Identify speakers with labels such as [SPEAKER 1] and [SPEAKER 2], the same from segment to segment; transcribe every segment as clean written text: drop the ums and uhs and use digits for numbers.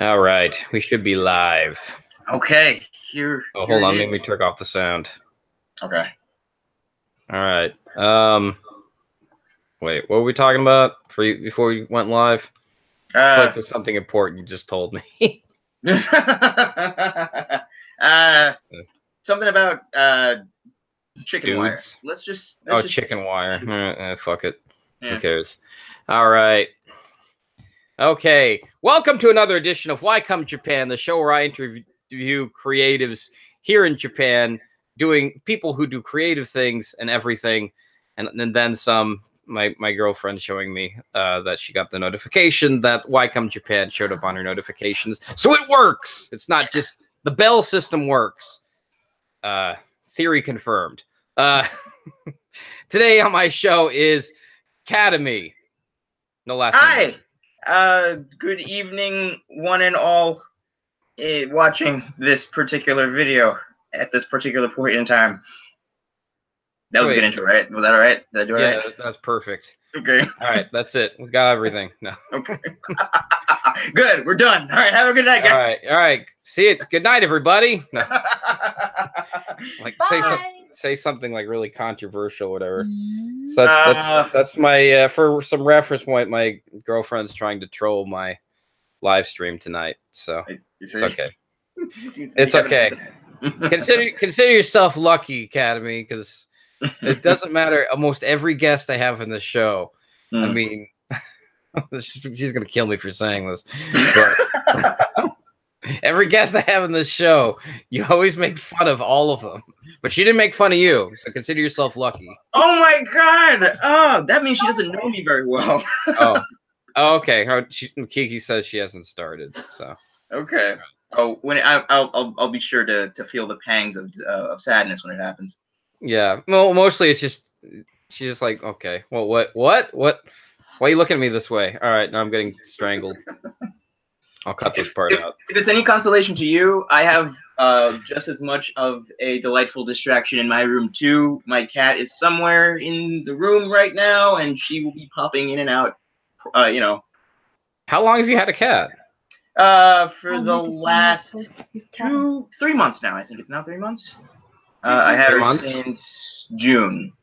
[SPEAKER 1] All right, we should be live.
[SPEAKER 2] Okay, here.
[SPEAKER 1] Oh,
[SPEAKER 2] here
[SPEAKER 1] hold on,
[SPEAKER 2] it
[SPEAKER 1] let me
[SPEAKER 2] is.
[SPEAKER 1] turn off the sound.
[SPEAKER 2] Okay.
[SPEAKER 1] All right. Wait, what were we talking about before we went live? I feel like there's something important you just told me.
[SPEAKER 2] Something about chicken
[SPEAKER 1] Dudes.
[SPEAKER 2] wire. Let's just
[SPEAKER 1] chicken wire. Fuck it.
[SPEAKER 2] Yeah.
[SPEAKER 1] Who cares? All right. Okay. Welcome to another edition of Why Come Japan, the show where I interview creatives here in Japan, doing people who do creative things and everything, and then some. My girlfriend showing me that she got the notification that Why Come Japan showed up on her notifications. So it works. It's not just the bell system works. Theory confirmed. Today on my show is Katohmy. No last name.
[SPEAKER 2] Hi. Good evening, one and all, watching this particular video at this particular point in time. That was a good intro, right? Was that all right? Did I do it right?
[SPEAKER 1] Yeah, that's perfect.
[SPEAKER 2] Okay.
[SPEAKER 1] All right, that's it. We got everything. No.
[SPEAKER 2] Okay. Good. We're done. All right. Have a good night, guys.
[SPEAKER 1] All right. See it. Good night, everybody. No. Like say something like really controversial, whatever. So that's my for some reference point. My girlfriend's trying to troll my live stream tonight, so it's okay. It's okay. Consider yourself lucky, Katohmy, because it doesn't matter. Almost every guest I have in the show, I mean, she's gonna kill me for saying this, but every guest I have in this show, you always make fun of all of them. But she didn't make fun of you, so consider yourself lucky.
[SPEAKER 2] Oh my god! Oh, that means she doesn't know me very well.
[SPEAKER 1] Oh, okay. Kiki says she hasn't started, so
[SPEAKER 2] okay. Oh, when I'll be sure to feel the pangs of sadness when it happens.
[SPEAKER 1] Yeah. Well, mostly it's just she's just like, okay, well, what? Why are you looking at me this way? All right, now I'm getting strangled. I'll cut this part out.
[SPEAKER 2] If it's any consolation to you, I have just as much of a delightful distraction in my room too. My cat is somewhere in the room right now, and she will be popping in and out. You know.
[SPEAKER 1] How long have you had a cat?
[SPEAKER 2] For the last 3 months now. I think it's now 3 months. I had her since June.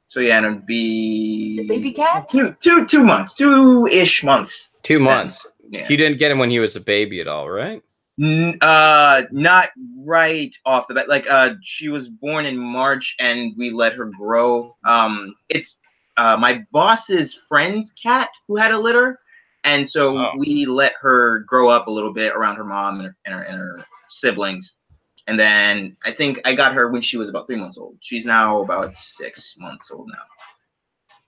[SPEAKER 2] So yeah, and it'd be
[SPEAKER 3] the baby cat.
[SPEAKER 2] 2 months, 2-ish months.
[SPEAKER 1] 2 months.
[SPEAKER 2] Yeah.
[SPEAKER 1] You didn't get him when he was a baby at all, right?
[SPEAKER 2] Not right off the bat. Like, she was born in March, and we let her grow. It's my boss's friend's cat who had a litter, and so we let her grow up a little bit around her mom and her siblings. And then I think I got her when she was about 3 months old. She's now about 6 months old now.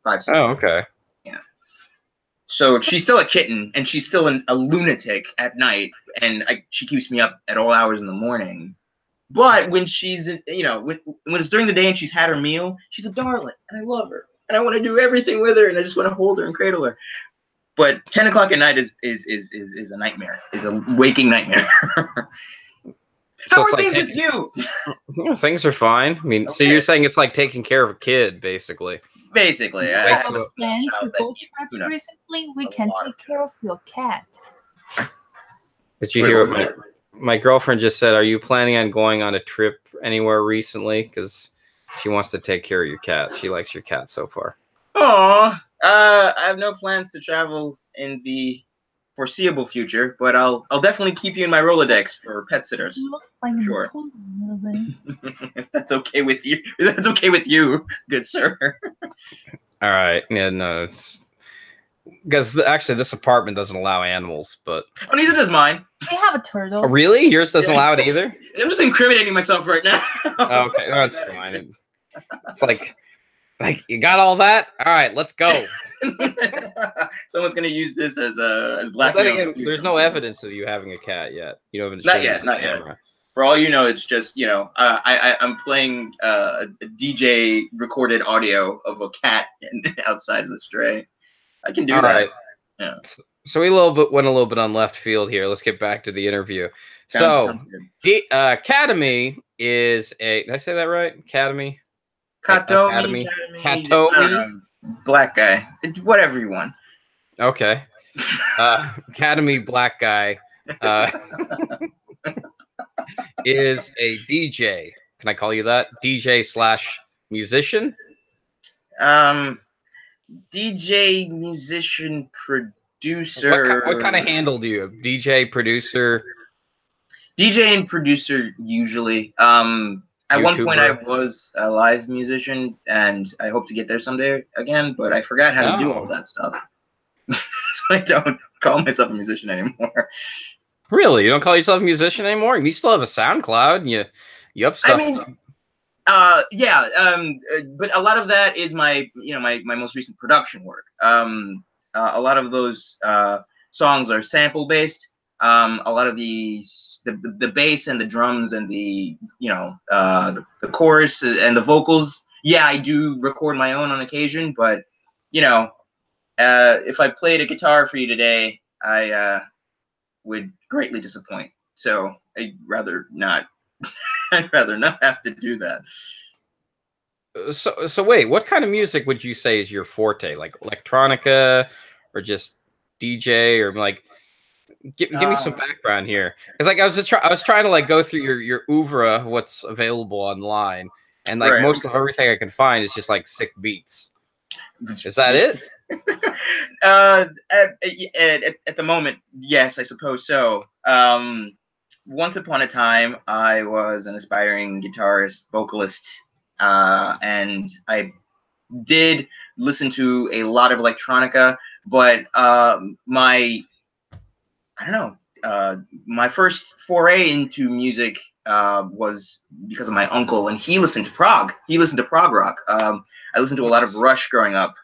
[SPEAKER 2] 5, 6.
[SPEAKER 1] Oh, okay.
[SPEAKER 2] Yeah. So she's still a kitten, and she's still a lunatic at night, and she keeps me up at all hours in the morning. But when she's, when it's during the day and she's had her meal, she's a darling, and I love her, and I want to do everything with her, and I just want to hold her and cradle her. But 10 o'clock at night is a nightmare. Is a waking nightmare. How are things with you?
[SPEAKER 1] Things are fine. I mean, so you're saying it's like taking care of a kid, basically.
[SPEAKER 2] Basically.
[SPEAKER 3] I plan to go trip recently. We can take care of your cat.
[SPEAKER 1] Did you hear what my girlfriend just said? Are you planning on going on a trip anywhere recently? Because she wants to take care of your cat. She likes your cat so far.
[SPEAKER 2] Oh, I have no plans to travel in the foreseeable future, but I'll definitely keep you in my Rolodex for pet sitters. Sure. If that's okay with you. If that's okay with you, good sir.
[SPEAKER 1] All right. Yeah, no. Because actually, this apartment doesn't allow animals, but
[SPEAKER 2] oh, neither does mine.
[SPEAKER 3] We have a turtle.
[SPEAKER 1] Oh, really? Yours doesn't allow it either?
[SPEAKER 2] I'm just incriminating myself right now.
[SPEAKER 1] Okay, that's fine. It's like you got all that? All right, let's go.
[SPEAKER 2] Someone's gonna use this as blackmail.
[SPEAKER 1] There's no evidence of you having a cat yet. You haven't
[SPEAKER 2] not yet. For all you know, it's just I'm playing a DJ recorded audio of a cat outside of the stray. I can do that. Right. Yeah.
[SPEAKER 1] So we went a little bit on left field here. Let's get back to the interview. Katohmy is a. Did I say that right? Katohmy.
[SPEAKER 2] Katohmy. Black guy. Whatever you want.
[SPEAKER 1] Okay. Katohmy, black guy. uh, is a DJ. Can I call you that? DJ slash musician?
[SPEAKER 2] DJ, musician, producer.
[SPEAKER 1] What kind of handle do you have? DJ, producer?
[SPEAKER 2] DJ and producer usually. At one point I was a live musician, and I hope to get there someday again, but I forgot how to do all that stuff. So I don't call myself a musician anymore.
[SPEAKER 1] Really? You don't call yourself a musician anymore? You still have a SoundCloud and you up stuff.
[SPEAKER 2] I mean, yeah, but a lot of that is my most recent production work. A lot of those songs are sample based. A lot of the bass and the drums and the chorus and the vocals. Yeah, I do record my own on occasion, but if I played a guitar for you today, I would greatly disappoint. So I'd rather not. I'd rather not have to do that.
[SPEAKER 1] So wait, what kind of music would you say is your forte? Like electronica, or just DJ, or like? Give me some background here, because like I was trying to like go through your oeuvre, what's available online, and like most of everything I can find is just like sick beats. Is that it?
[SPEAKER 2] At the moment, yes, I suppose so. Once upon a time, I was an aspiring guitarist, vocalist, and I did listen to a lot of electronica, but my first foray into music was because of my uncle, and he listened to prog. He listened to prog rock. I listened to a lot of Rush growing up.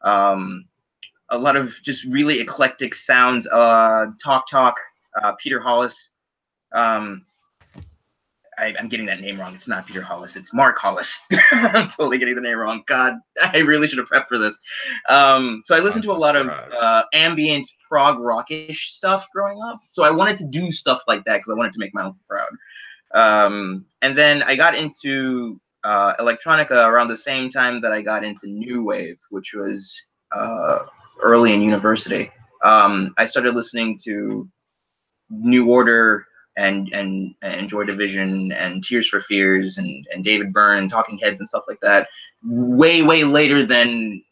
[SPEAKER 2] A lot of just really eclectic sounds. Talk, Peter Hollis. I'm getting that name wrong. It's not Peter Hollis. It's Mark Hollis. I'm totally getting the name wrong. God, I really should have prepped for this. So I listened to a lot of ambient prog rockish stuff growing up. So I wanted to do stuff like that because I wanted to make my uncle proud. And then I got into electronica around the same time that I got into new wave, which was early in university. I started listening to New Order and Joy Division and Tears for Fears and David Byrne, Talking Heads and stuff like that, way later than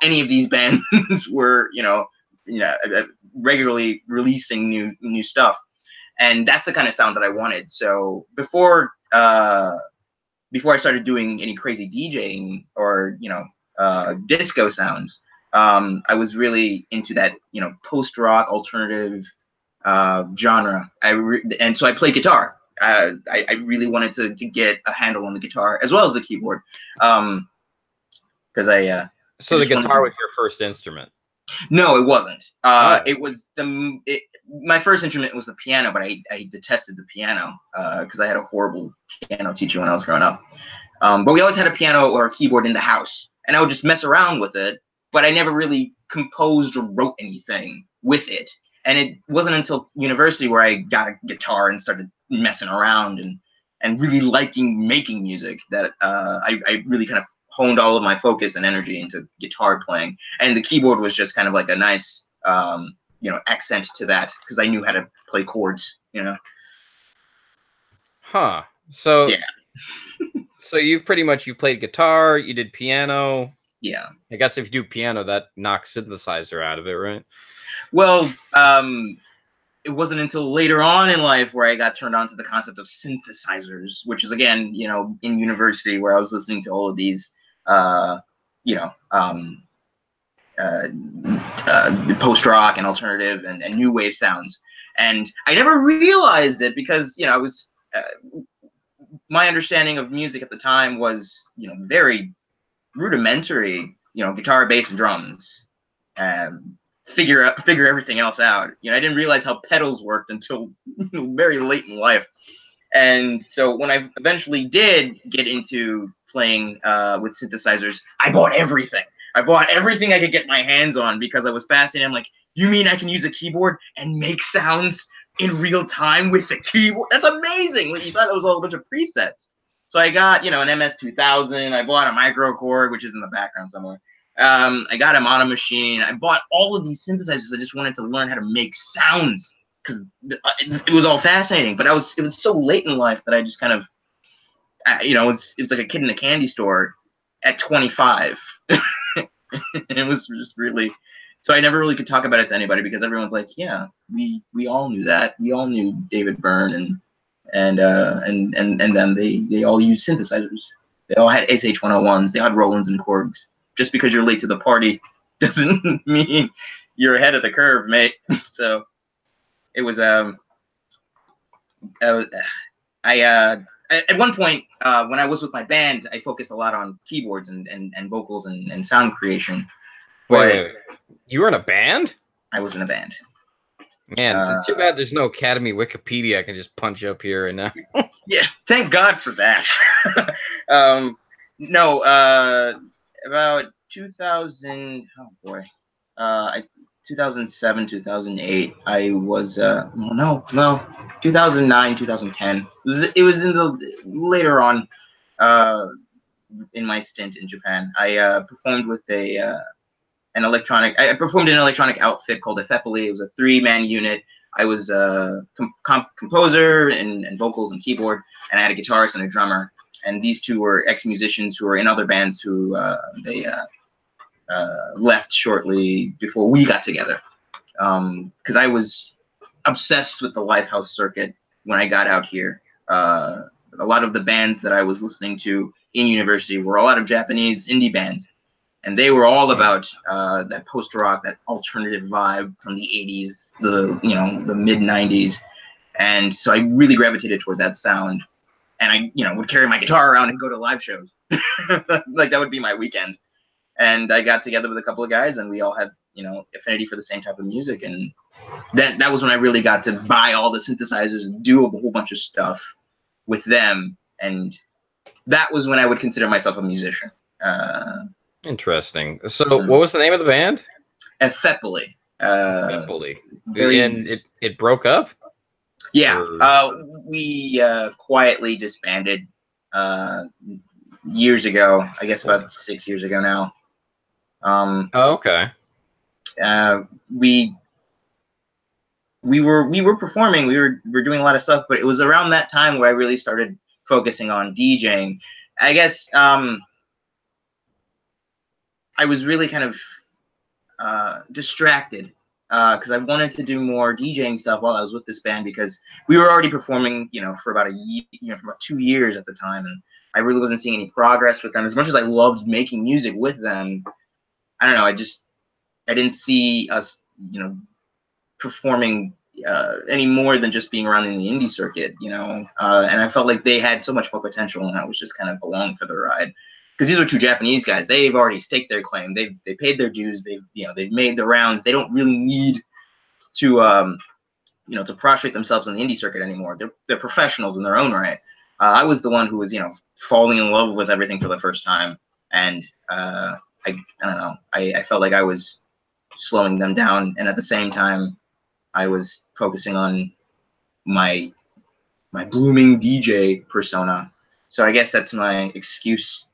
[SPEAKER 2] any of these bands were, regularly releasing new stuff. And that's the kind of sound that I wanted. So before I started doing any crazy DJing or disco sounds, I was really into that post rock alternative genre. And so I played guitar. I really wanted to get a handle on the guitar as well as the keyboard, because
[SPEAKER 1] So the guitar was your first instrument?
[SPEAKER 2] No, it wasn't. It was my first instrument was the piano, but I detested the piano because I had a horrible piano teacher when I was growing up. But we always had a piano or a keyboard in the house, and I would just mess around with it. But I never really composed or wrote anything with it. And it wasn't until university where I got a guitar and started messing around and really liking making music that I really kind of honed all of my focus and energy into guitar playing. And the keyboard was just kind of like a nice, accent to that because I knew how to play chords,
[SPEAKER 1] Huh. So
[SPEAKER 2] yeah.
[SPEAKER 1] So you've played guitar, you did piano.
[SPEAKER 2] Yeah.
[SPEAKER 1] I guess if you do piano, that knocks synthesizer out of it, right?
[SPEAKER 2] Well, it wasn't until later on in life where I got turned on to the concept of synthesizers, which is, again, in university where I was listening to all of these, post-rock and alternative and new wave sounds. And I never realized it because, I was, my understanding of music at the time was, very rudimentary, guitar, bass, and drums. Figure everything else out. I didn't realize how pedals worked until very late in life. And so when I eventually did get into playing with synthesizers, I bought everything. I bought everything I could get my hands on because I was fascinated. I'm like, you mean I can use a keyboard and make sounds in real time with the keyboard? That's amazing. Like, you thought it was all a bunch of presets. So I got, an MS-2000. I bought a microKORG, which is in the background somewhere. I got a mono machine. I bought all of these synthesizers. I just wanted to learn how to make sounds because it was all fascinating. But it was so late in life that I just kind of, you know, it was like a kid in a candy store at 25. And it was just really, so I never really could talk about it to anybody because everyone's like, yeah, we all knew that. We all knew David Byrne and then they all used synthesizers. They all had SH-101s. They had Rolands and Korgs. Just because you're late to the party doesn't mean you're ahead of the curve, mate. So it was at one point when I was with my band, I focused a lot on keyboards and vocals and sound creation.
[SPEAKER 1] Wait. You were in a band?
[SPEAKER 2] I was in a band.
[SPEAKER 1] Man, it's too bad there's no Academy Wikipedia. I can just punch up here and now.
[SPEAKER 2] Yeah, thank God for that. No, about 2000. Oh boy, 2007, 2008. I was no, 2009, 2010. It was in the later on in my stint in Japan. I performed with an electronic. I performed in an electronic outfit called Ephepoly. It was a 3-man unit. I was a composer and vocals and keyboard, and I had a guitarist and a drummer. And these two were ex-musicians who were in other bands who they left shortly before we got together. Because I was obsessed with the Lifehouse circuit when I got out here. A lot of the bands that I was listening to in university were a lot of Japanese indie bands. And they were all about that post-rock, that alternative vibe from the 80s, the mid-90s. And so I really gravitated toward that sound. And I, would carry my guitar around and go to live shows. Like, that would be my weekend. And I got together with a couple of guys, and we all had, affinity for the same type of music. And that was when I really got to buy all the synthesizers and do a whole bunch of stuff with them. And that was when I would consider myself a musician.
[SPEAKER 1] Interesting. So, what was the name of the band?
[SPEAKER 2] Ephepoly.
[SPEAKER 1] Ephepoly. And it broke up?
[SPEAKER 2] Yeah. We quietly disbanded years ago. I guess about 6 years ago now.
[SPEAKER 1] Okay.
[SPEAKER 2] We were performing. We were doing a lot of stuff, but it was around that time where I really started focusing on DJing. I guess I was really kind of distracted because I wanted to do more DJing stuff while I was with this band because we were already performing, for about a year, for about 2 years at the time, and I really wasn't seeing any progress with them. As much as I loved making music with them, I don't know. I didn't see us, performing any more than just being around in the indie circuit, and I felt like they had so much more potential, and I was just kind of along for the ride. Because these are two Japanese guys. They've already staked their claim. They paid their dues. They've made the rounds. They don't really need to to prostrate themselves in the indie circuit anymore. They're professionals in their own right. I was the one who was falling in love with everything for the first time, and I don't know. I felt like I was slowing them down, and at the same time, I was focusing on my blooming DJ persona. So I guess that's my excuse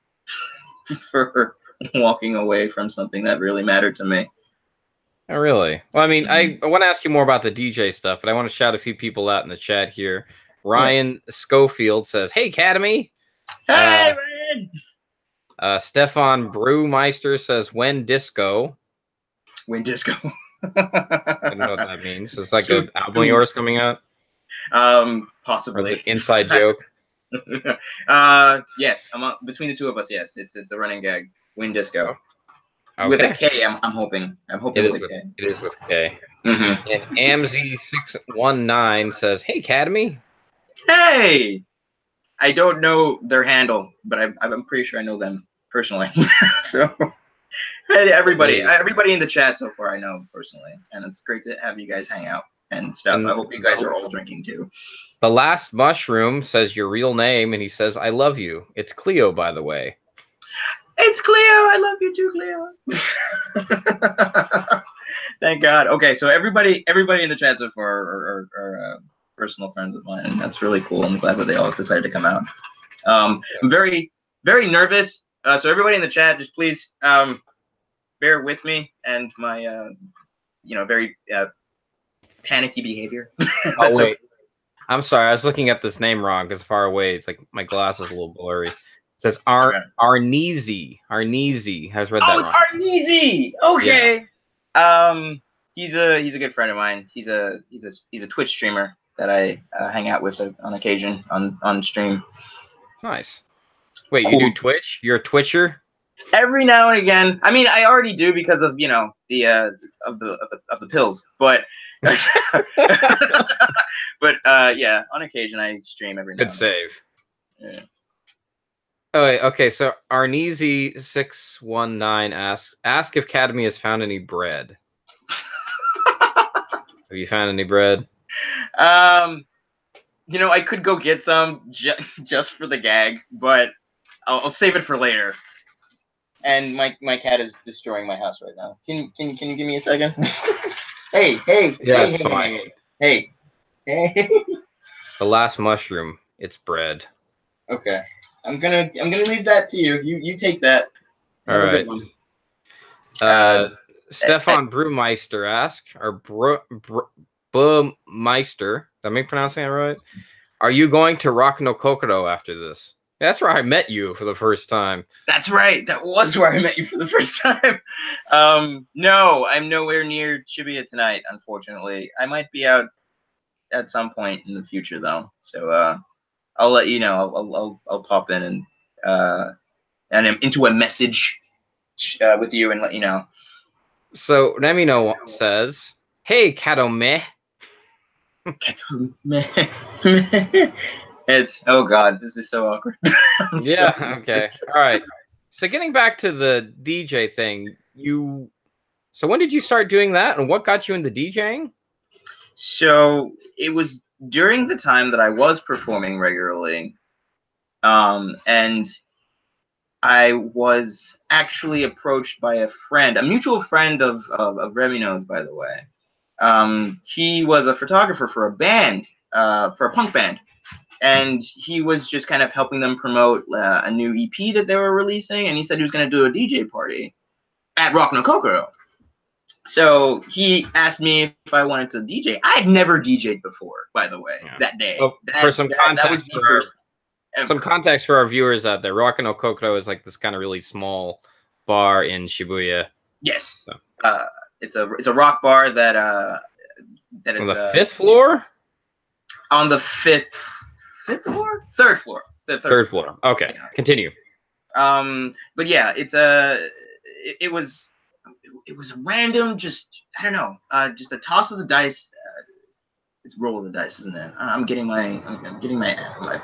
[SPEAKER 2] for walking away from something that really mattered to me.
[SPEAKER 1] Oh, really? Well, I mean, I want to ask you more about the DJ stuff, but I want to shout a few people out in the chat here. Ryan Schofield says, "Hey, Katohmy."
[SPEAKER 2] Hey, Ryan.
[SPEAKER 1] Stefan Brewmeister says, "When disco?"
[SPEAKER 2] When disco.
[SPEAKER 1] I don't know what that means. It's like an album of yours coming out?
[SPEAKER 2] Possibly.
[SPEAKER 1] Or the inside joke?
[SPEAKER 2] Yes, between the two of us, yes. It's a running gag. When disco.
[SPEAKER 1] Okay.
[SPEAKER 2] With a K, I'm hoping.
[SPEAKER 1] It is with K.
[SPEAKER 2] Mm-hmm.
[SPEAKER 1] And AMZ619 says, "Hey, Katohmy."
[SPEAKER 2] Hey! I don't know their handle, but I'm pretty sure I know them personally. So, hey, everybody in the chat so far I know personally, and it's great to have you guys hang out and stuff. I hope you guys are all drinking too.
[SPEAKER 1] The Last Mushroom says your real name, and he says, "I love you." It's Cleo, by the way.
[SPEAKER 2] It's Cleo. I love you too, Cleo. Thank God. Okay, so everybody in the chat so far are personal friends of mine, and that's really cool. I'm glad that they all decided to come out. I'm very, very nervous. So everybody in the chat, just please bear with me and my, very panicky behavior.
[SPEAKER 1] Oh wait, I'm sorry. I was looking at this name wrong because far away. It's like my glass is a little blurry. It says Arneezy. Arneezy. I was read that wrong.
[SPEAKER 2] Oh, it's Arneezy. Okay. Yeah. He's a good friend of mine. He's a Twitch streamer that I hang out with on occasion on stream.
[SPEAKER 1] Nice. Wait, cool. You do Twitch? You're a Twitcher?
[SPEAKER 2] Every now and again. I mean, I already do because of the of the pills, but yeah, on occasion I stream every now and then.
[SPEAKER 1] Good save.
[SPEAKER 2] Yeah.
[SPEAKER 1] Oh wait, okay. So Arneezy619 asks, ask if Katohmy has found any bread. Have you found any bread?
[SPEAKER 2] You know, I could go get some just for the gag, but I'll save it for later. And my cat is destroying my house right now. Can you give me a second? Hey.
[SPEAKER 1] Yeah,
[SPEAKER 2] hey,
[SPEAKER 1] it's fine.
[SPEAKER 2] Hey.
[SPEAKER 1] The last mushroom. It's bread.
[SPEAKER 2] Okay. I'm gonna leave that to you. You take that.
[SPEAKER 1] All right. Stefan Brewmeister asks, or Brewmeister, am I pronouncing that right? Are you going to Rock no Kokoro after this? That's where I met you for the first time.
[SPEAKER 2] That's right. That was where I met you for the first time. No, I'm nowhere near Shibuya tonight, unfortunately. I might be out at some point in the future, though. So I'll let you know. I'll pop in and I'm into a message with you and let you know.
[SPEAKER 1] So Remino says, "Hey, Katohmy."
[SPEAKER 2] It's oh god, this is so awkward.
[SPEAKER 1] Yeah. Okay. All right. So getting back to the DJ thing, so when did you start doing that, and what got you into DJing?
[SPEAKER 2] So it was during the time that I was performing regularly, and I was actually approached by a friend, a mutual friend of Remino's, by the way. He was a photographer for a band, for a punk band, and he was just kind of helping them promote a new EP that they were releasing, and he said he was going to do a DJ party at Rock no Kokoro. So he asked me if I wanted to DJ. I had never DJ'd before, by the way, that day.
[SPEAKER 1] Well, for some context, some context for our viewers out there, Rock no Kokoro is like this kind of really small bar in Shibuya.
[SPEAKER 2] Yes. So. It's a rock bar that is
[SPEAKER 1] on the 5th floor.
[SPEAKER 2] On the fifth floor, third floor. The
[SPEAKER 1] third floor. Okay, yeah. Continue.
[SPEAKER 2] But yeah, it was a random, just I don't know, just a toss of the dice. It's roll of the dice, isn't it? I'm getting my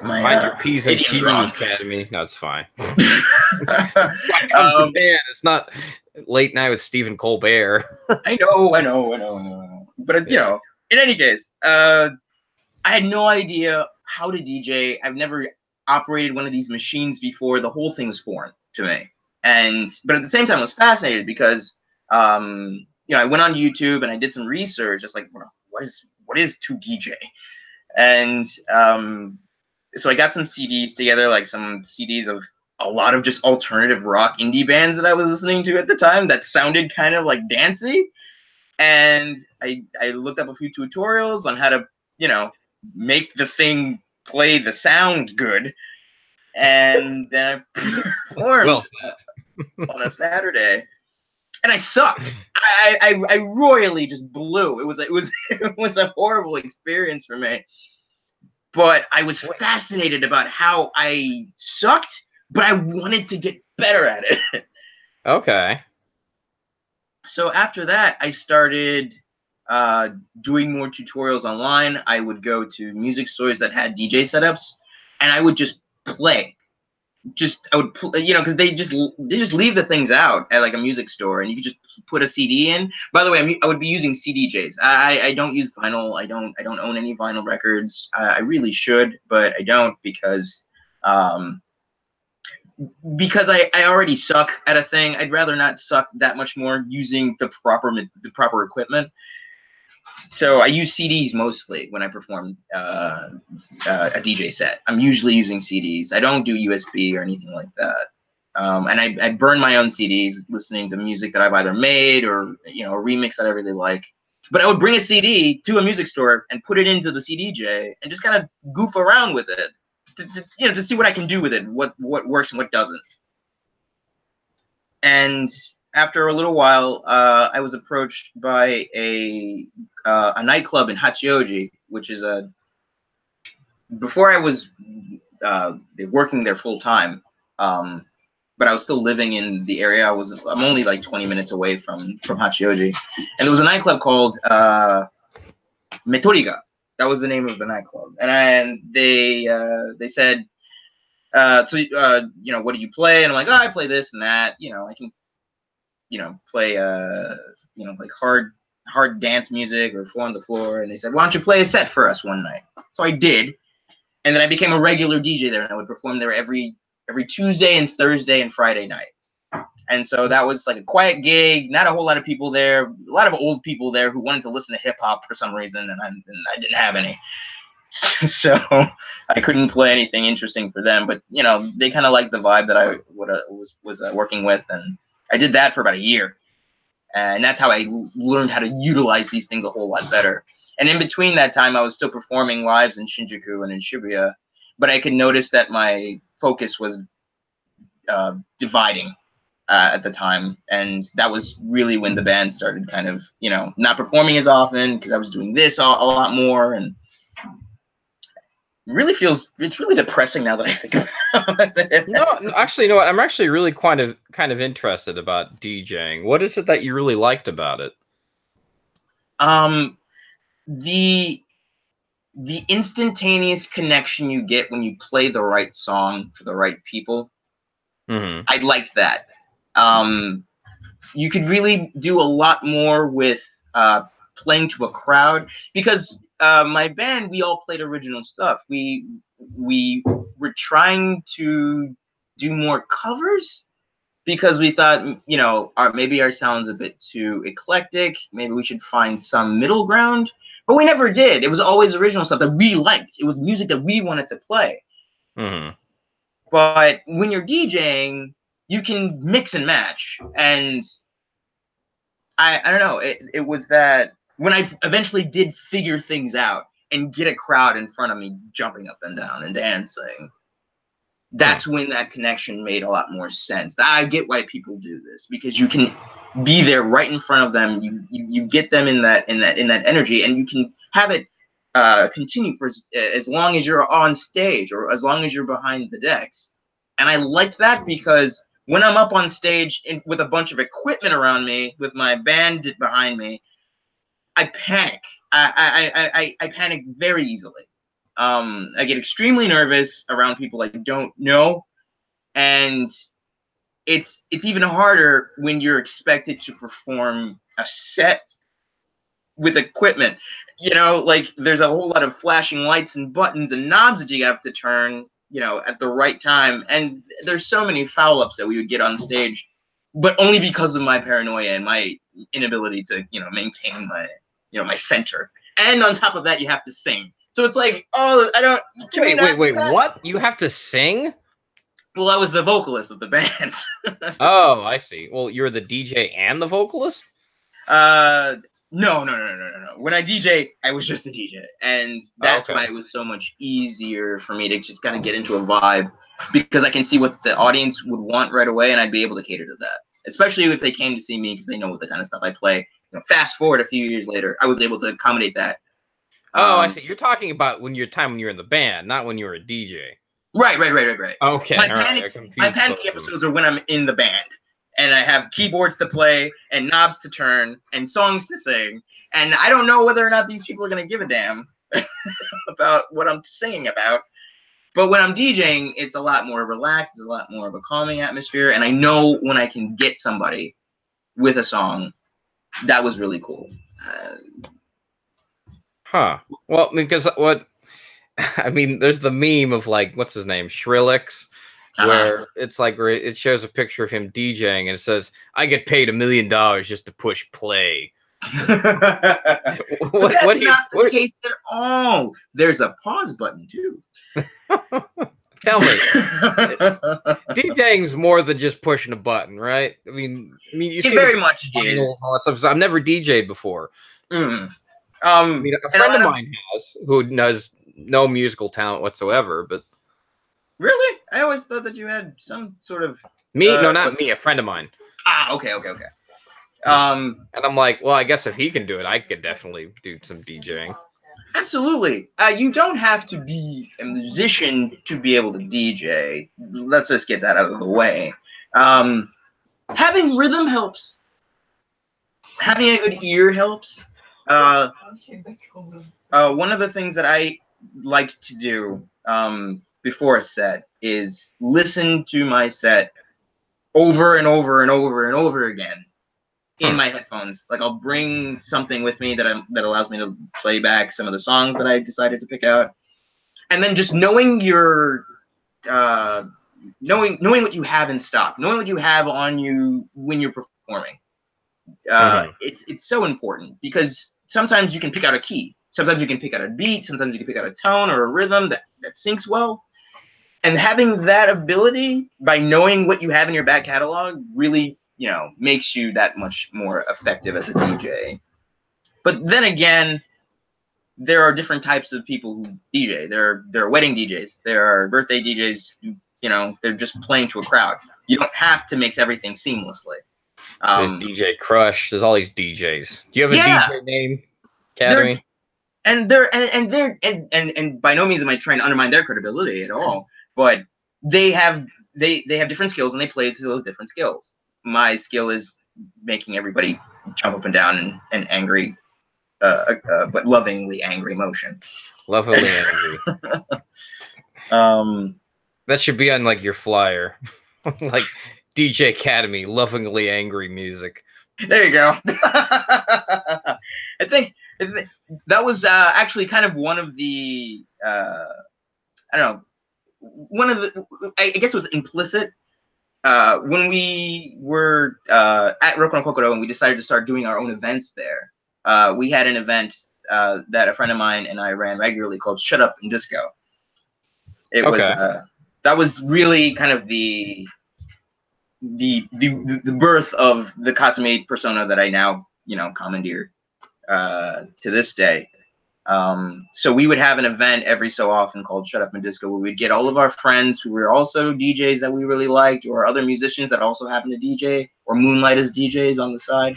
[SPEAKER 1] mind your P's and Q's, Katohmy. No, it's fine. I come to band. It's not Late Night with Stephen Colbert.
[SPEAKER 2] I know. But you know, in any case, I had no idea how to DJ. I've never operated one of these machines before. The whole thing was foreign to me, but at the same time, I was fascinated because I went on YouTube and I did some research. Just like what is to DJ, and so I got some CDs together, like some CDs of a lot of just alternative rock indie bands that I was listening to at the time that sounded kind of like dancey. And I looked up a few tutorials on how to, make the thing play the sound good. And then I performed on a Saturday, and I sucked. I royally just blew. It was a horrible experience for me. But I was fascinated about how I sucked, but I wanted to get better at it.
[SPEAKER 1] Okay.
[SPEAKER 2] So after that, I started doing more tutorials online. I would go to music stores that had DJ setups, and I would just play. I would, because they just leave the things out at like a music store, and you could just put a CD in. By the way, I would be using CDJs. I don't use vinyl. I don't own any vinyl records. I really should, but I don't because I already suck at a thing. I'd rather not suck that much more using the proper equipment. So I use CDs mostly when I perform a DJ set. I'm usually using CDs. I don't do USB or anything like that. And I burn my own CDs listening to music that I've either made or a remix that I really like. But I would bring a CD to a music store and put it into the CDJ and just kind of goof around with it, to see what I can do with it, what works and what doesn't. And after a little while, I was approached by a nightclub in Hachioji, which is before I was working there full time, but I was still living in the area. I'm only like 20 minutes away from Hachioji, and there was a nightclub called Metoriga. That was the name of the nightclub, and they said, so what do you play? And I'm like, oh, I play this and that. I can, play like hard dance music or Four on the Floor. And they said, why don't you play a set for us one night? So I did, and then I became a regular DJ there, and I would perform there every Tuesday and Thursday and Friday night. And so that was like a quiet gig, not a whole lot of people there, a lot of old people there who wanted to listen to hip hop for some reason, and I didn't have any. So I couldn't play anything interesting for them, but they kind of liked the vibe that I was working with, and I did that for about a year, and that's how I learned how to utilize these things a whole lot better. And in between that time, I was still performing lives in Shinjuku and in Shibuya, but I could notice that my focus was dividing at the time, and that was really when the band started kind of not performing as often because I was doing this a lot more, and it's really depressing now that I think about it.
[SPEAKER 1] No, actually, you know what? I'm actually really kind of interested about DJing. What is it that you really liked about it?
[SPEAKER 2] The instantaneous connection you get when you play the right song for the right people.
[SPEAKER 1] Mm-hmm.
[SPEAKER 2] I liked that. You could really do a lot more with playing to a crowd, because my band, we all played original stuff. We were trying to do more covers because we thought, maybe our sound's a bit too eclectic. Maybe we should find some middle ground. But we never did. It was always original stuff that we liked. It was music that we wanted to play.
[SPEAKER 1] Mm-hmm.
[SPEAKER 2] But when you're DJing, you can mix and match. And I don't know. It was that when I eventually did figure things out and get a crowd in front of me jumping up and down and dancing, that's when that connection made a lot more sense. I get why people do this, because you can be there right in front of them. You get them in that energy, and you can have it continue for as long as you're on stage or as long as you're behind the decks. And I like that, because when I'm up on stage with a bunch of equipment around me, with my band behind me, I panic. I panic very easily. I get extremely nervous around people I don't know, and it's even harder when you're expected to perform a set with equipment. Like there's a whole lot of flashing lights and buttons and knobs that you have to turn, at the right time, and there's so many foul-ups that we would get on stage, but only because of my paranoia and my inability to, maintain my, my center. And on top of that, you have to sing. So it's like, oh, I don't.
[SPEAKER 1] Wait, what? You have to sing?
[SPEAKER 2] Well, I was the vocalist of the band.
[SPEAKER 1] Oh, I see. Well, you're the DJ and the vocalist?
[SPEAKER 2] No. When I DJ, I was just the DJ, and that's why it was so much easier for me to just kind of get into a vibe, because I can see what the audience would want right away, and I'd be able to cater to that. Especially if they came to see me, because they know what the kind of stuff I play. Fast forward a few years later, I was able to accommodate that.
[SPEAKER 1] Oh, I see. You're talking about when you're in the band, not when you were a DJ.
[SPEAKER 2] Right.
[SPEAKER 1] Okay.
[SPEAKER 2] My panic episodes are when I'm in the band, and I have keyboards to play and knobs to turn and songs to sing, and I don't know whether or not these people are going to give a damn about what I'm singing about. But when I'm DJing, it's a lot more relaxed. It's a lot more of a calming atmosphere, and I know when I can get somebody with a song. That was really cool.
[SPEAKER 1] Well, because there's the meme of, like, what's his name, Skrillex, where it's like it shows a picture of him DJing and it says, "I get paid $1 million just to push play."
[SPEAKER 2] What is not the case at all? There's a pause button too.
[SPEAKER 1] Tell me, DJing's more than just pushing a button, right? I mean, you see
[SPEAKER 2] very much is.
[SPEAKER 1] All that stuff. I've never DJ'd before, I mean, a friend of mine who has no musical talent whatsoever, but
[SPEAKER 2] really, I always thought that you had some sort of
[SPEAKER 1] me. No, not me. A friend of mine.
[SPEAKER 2] Ah, okay.
[SPEAKER 1] And I'm like, well, I guess if he can do it, I could definitely do some DJing.
[SPEAKER 2] Absolutely. You don't have to be a musician to be able to DJ. Let's just get that out of the way. Having rhythm helps. Having a good ear helps. One of the things that I liked to do before a set is listen to my set over and over and over and over again in my headphones. Like I'll bring something with me that allows me to play back some of the songs that I decided to pick out, and then just knowing your knowing what you have in stock, knowing what you have on you when you're performing. It's so important because sometimes you can pick out a key, sometimes you can pick out a beat, sometimes you can pick out a tone or a rhythm that syncs well. And having that ability by knowing what you have in your back catalog really, makes you that much more effective as a DJ. But then again, there are different types of people who DJ. There are wedding DJs. There are birthday DJs who, they're just playing to a crowd. You don't have to mix everything seamlessly.
[SPEAKER 1] There's DJ Crush. There's all these DJs. Do you have a DJ name, Katohmy?
[SPEAKER 2] And by no means am I trying to undermine their credibility at all. But they have different skills and they play to those different skills. My skill is making everybody jump up and down in angry, but lovingly angry motion.
[SPEAKER 1] Lovingly angry. That should be on like your flyer, like DJ Katohmy, lovingly angry music.
[SPEAKER 2] There you go. I think that was actually kind of one of the I don't know. One of the, I guess it was implicit when we were at Roku no Kokoro and we decided to start doing our own events there. We had an event that a friend of mine and I ran regularly called Shut Up and Disco. It was that was really kind of the birth of the Katohmy persona that I now commandeer to this day. So we would have an event every so often called Shut Up and Disco where we'd get all of our friends who were also DJs that we really liked or other musicians that also happened to DJ or moonlight as DJs on the side,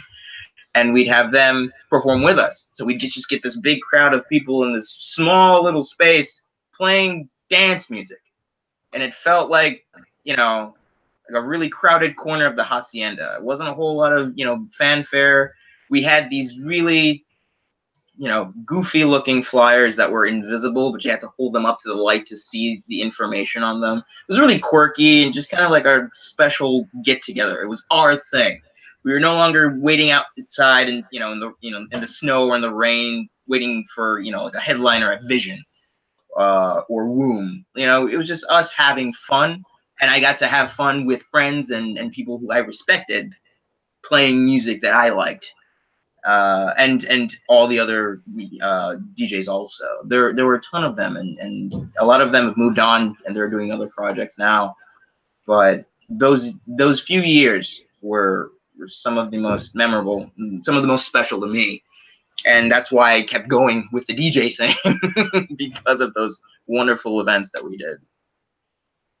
[SPEAKER 2] and we'd have them perform with us. So we'd just get this big crowd of people in this small little space playing dance music, and it felt like like a really crowded corner of the hacienda. It wasn't a whole lot of fanfare. We had these really goofy looking flyers that were invisible, but you had to hold them up to the light to see the information on them. It was really quirky and just kind of like our special get together. It was our thing. We were no longer waiting outside and in the snow or in the rain, waiting for like a headliner at Vision or Womb. It was just us having fun, and I got to have fun with friends and people who I respected, playing music that I liked. And all the other DJs also. There were a ton of them, and a lot of them have moved on and they're doing other projects now. But those few years were some of the most memorable, some of the most special to me, and that's why I kept going with the DJ thing because of those wonderful events that we did.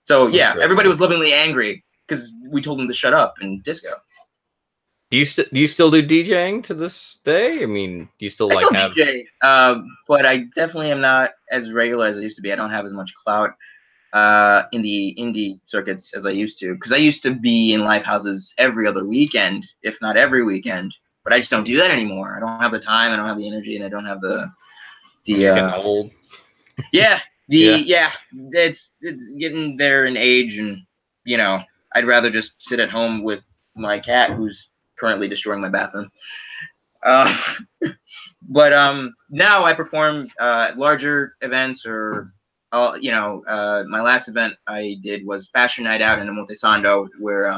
[SPEAKER 2] So yeah, everybody was lovingly angry because we told them to shut up and disco.
[SPEAKER 1] Do you still do DJing to this day? I mean, do you still have
[SPEAKER 2] DJ? But I definitely am not as regular as I used to be. I don't have as much clout in the indie circuits as I used to, because I used to be in live houses every other weekend, if not every weekend. But I just don't do that anymore. I don't have the time. I don't have the energy, and I don't have the
[SPEAKER 1] getting old.
[SPEAKER 2] Yeah, it's getting there in age, and I'd rather just sit at home with my cat, who's currently destroying my bathroom. But now I perform at larger events, or my last event I did was Fashion Night Out in Omotesando, where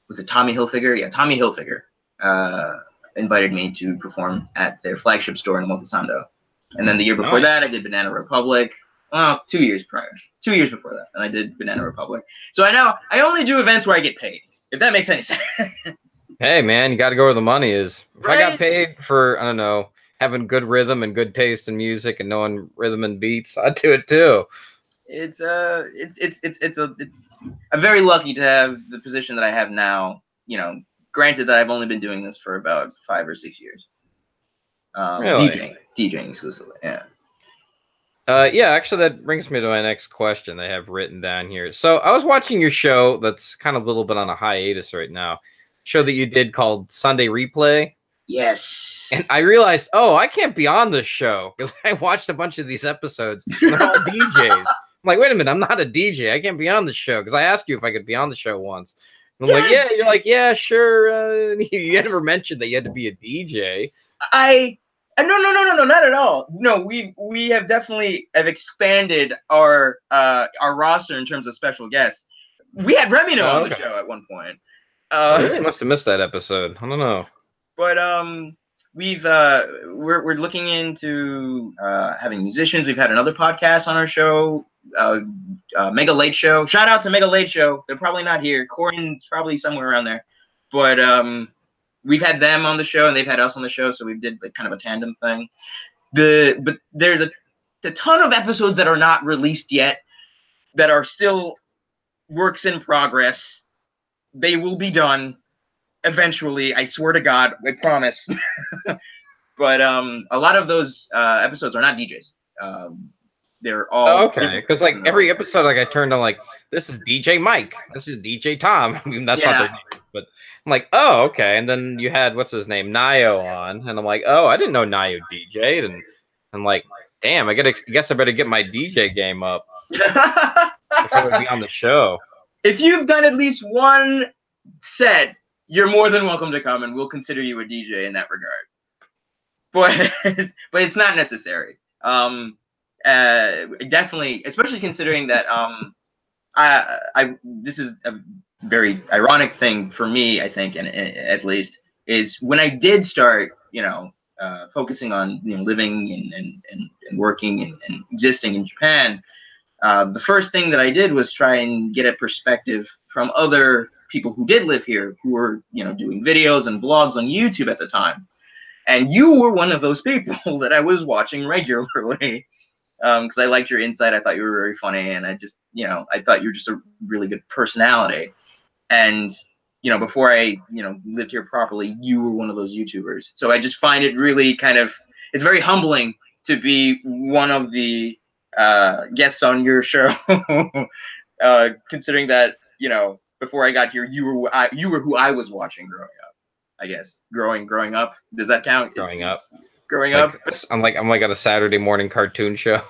[SPEAKER 2] was it Tommy Hilfiger? Yeah, Tommy Hilfiger invited me to perform at their flagship store in Omotesando. And then the year before that, I did Banana Republic. Well, 2 years prior. 2 years before that, and I did Banana Republic. So I only do events where I get paid, if that makes any sense.
[SPEAKER 1] Hey, man, you got to go where the money is. If I got
[SPEAKER 2] Right?
[SPEAKER 1] paid for, I don't know, having good rhythm and good taste in music and knowing rhythm and beats, I'd do it too.
[SPEAKER 2] I'm very lucky to have the position that I have now. You know, granted that I've only been doing this for about 5 or 6 years.
[SPEAKER 1] Really?
[SPEAKER 2] DJing exclusively. Yeah.
[SPEAKER 1] Yeah, actually, that brings me to my next question I have written down here. So I was watching your show that's kind of a little bit on a hiatus right now. Show that you did called Sunday Replay.
[SPEAKER 2] Yes.
[SPEAKER 1] And I realized, oh, I can't be on this show because I watched a bunch of these episodes and they're all DJs. I'm like, wait a minute, I'm not a DJ. I can't be on the show because I asked you if I could be on the show once. And I'm like, yeah. You're like, yeah, sure. You never mentioned that you had to be a DJ.
[SPEAKER 2] No, not at all. No, we have definitely expanded our roster in terms of special guests. We had Remino on the show at one point.
[SPEAKER 1] I really must have missed that episode. I don't know.
[SPEAKER 2] But we're looking into having musicians. We've had another podcast on our show, Mega Late Show. Shout out to Mega Late Show. They're probably not here. Corin's probably somewhere around there. But we've had them on the show and they've had us on the show, so we did like kind of a tandem thing. But there's a ton of episodes that are not released yet that are still works in progress. They will be done eventually. I swear to God, I promise. But a lot of those episodes are not DJs. They're all
[SPEAKER 1] okay. Because like every episode, like I turned on like, this is DJ Mike, this is DJ Tom. I mean, that's not their name, but I'm like, oh, okay. And then you had what's his name, Nio on, and I'm like, oh, I didn't know Nio DJ'd, and I'm like, damn, I guess I better get my DJ game up if I would be on the show.
[SPEAKER 2] If you've done at least one set, you're more than welcome to come, and we'll consider you a DJ in that regard. But it's not necessary. Definitely, especially considering that this is a very ironic thing for me, I think, and at least is when I did start, focusing on living and working and existing in Japan. The first thing that I did was try and get a perspective from other people who did live here, who were doing videos and vlogs on YouTube at the time. And you were one of those people that I was watching regularly because I liked your insight. I thought you were very funny, and I just, I thought you were just a really good personality. And, before I, lived here properly, you were one of those YouTubers. So I just find it really it's very humbling to be one of the guests on your show, considering that, before I got here, you were who I was watching growing up. I guess growing up. Does that count?
[SPEAKER 1] Growing up. I'm like on a Saturday morning cartoon show.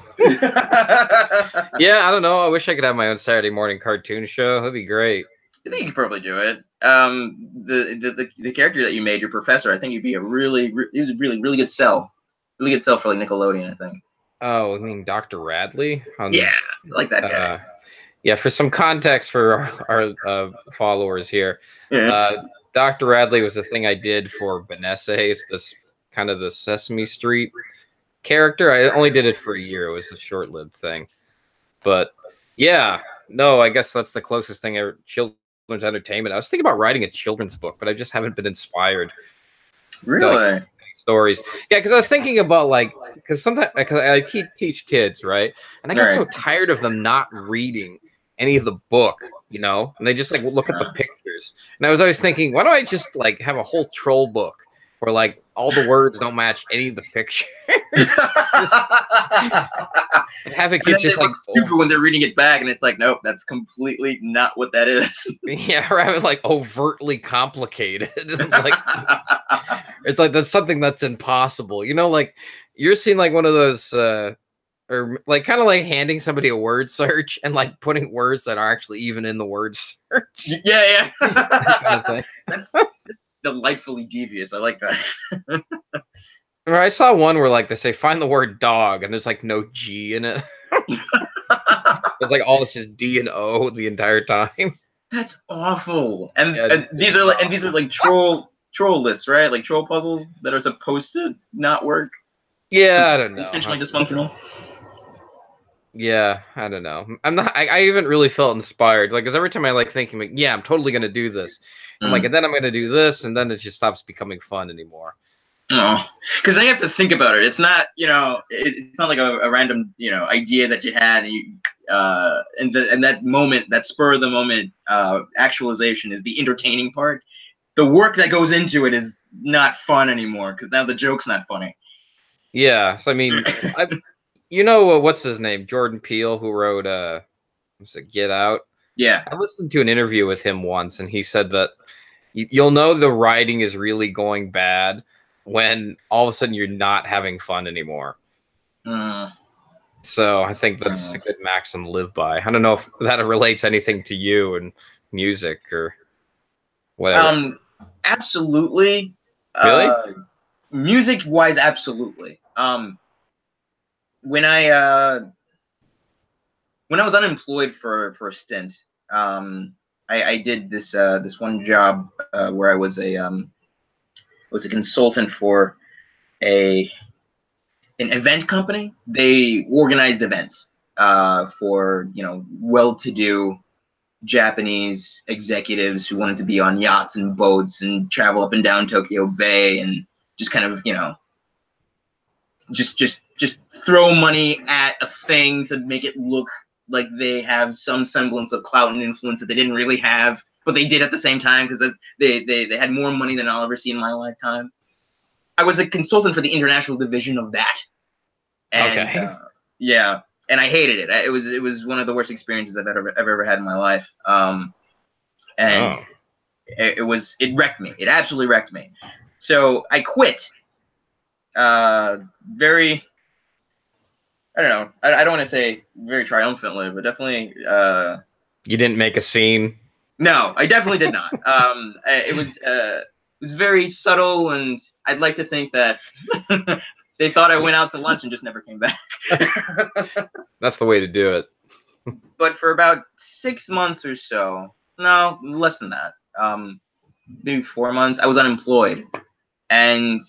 [SPEAKER 1] Yeah, I don't know. I wish I could have my own Saturday morning cartoon show. That'd be great.
[SPEAKER 2] I think you could probably do it. The character that you made, your professor, I think you'd be a really really good sell. Really good sell for like Nickelodeon, I think.
[SPEAKER 1] Oh, I mean Dr. Radley?
[SPEAKER 2] Yeah, I like that guy.
[SPEAKER 1] Yeah, for some context for our followers here, Dr. Radley was a thing I did for Vanessa. It's this kind of the Sesame Street character. I only did it for a year. It was a short-lived thing. But yeah, no, I guess that's the closest thing ever. Children's entertainment. I was thinking about writing a children's book, but I just haven't been inspired.
[SPEAKER 2] Really?
[SPEAKER 1] Stories. Yeah, because I was thinking about because sometimes I teach kids, right? And I get so tired of them not reading any of the book, and they just look at the pictures. And I was always thinking, why don't I just have a whole troll book where all the words don't match any of the pictures? And have it get just
[SPEAKER 2] stupid when they're reading it back, and it's like, nope, that's completely not what that is.
[SPEAKER 1] Yeah, or have it overtly complicated. It's that's something that's impossible. You're seeing one of those or kind of handing somebody a word search and putting words that are actually even in the word search.
[SPEAKER 2] Yeah. That kind of thing. That's delightfully devious. I like that.
[SPEAKER 1] Or I saw one where they say find the word dog and there's no G in it. It's just D and O the entire time.
[SPEAKER 2] That's awful. And these are troll lists, right? Like troll puzzles that are supposed to not work.
[SPEAKER 1] Yeah, I don't know.
[SPEAKER 2] Intentionally dysfunctional.
[SPEAKER 1] Yeah, I don't know. I haven't really felt inspired. Because every time I thinking, yeah, I'm totally gonna do this, I'm like, and then I'm going to do this, and then it just stops becoming fun anymore.
[SPEAKER 2] Oh, because then you have to think about it. It's not, it's not like a random, idea that you had, and you, and that moment, that spur of the moment, actualization is the entertaining part. The work that goes into it is not fun anymore because now the joke's not funny.
[SPEAKER 1] Yeah, so I mean, what's his name, Jordan Peele, who wrote what's it, Get Out?
[SPEAKER 2] Yeah,
[SPEAKER 1] I listened to an interview with him once, and he said that you'll know the writing is really going bad when all of a sudden you're not having fun anymore. So I think that's a good maxim to live by. I don't know if that relates anything to you and music or whatever.
[SPEAKER 2] Absolutely.
[SPEAKER 1] Really?
[SPEAKER 2] Music-wise, absolutely. When I was unemployed for a stint, I did this one job where I was a consultant for an event company. They organized events for well-to-do Japanese executives who wanted to be on yachts and boats and travel up and down Tokyo Bay and just kind of just throw money at a thing to make it look like they have some semblance of clout and influence that they didn't really have, but they did at the same time because they had more money than I'll ever see in my lifetime. I was a consultant for the international division of that, and yeah, and I hated it. It was one of the worst experiences I've ever had in my life. It wrecked me. It absolutely wrecked me. So I quit. Very, I don't know. I don't want to say very triumphantly, but definitely.
[SPEAKER 1] You didn't make a scene.
[SPEAKER 2] No, I definitely did not. It was very subtle, and I'd like to think that they thought I went out to lunch and just never came back.
[SPEAKER 1] That's the way to do it.
[SPEAKER 2] But for about 6 months or so, no, less than that, maybe 4 months, I was unemployed, and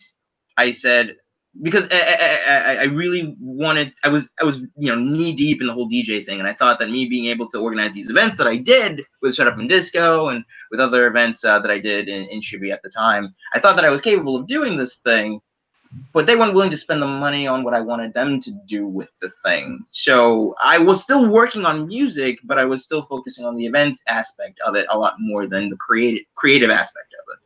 [SPEAKER 2] I said, because I really wanted, I was knee deep in the whole DJ thing, and I thought that me being able to organize these events that I did with Shut Up and Disco and with other events that I did in Shibuya at the time, I thought that I was capable of doing this thing, but they weren't willing to spend the money on what I wanted them to do with the thing. So I was still working on music, but I was still focusing on the event aspect of it a lot more than the creative aspect of it.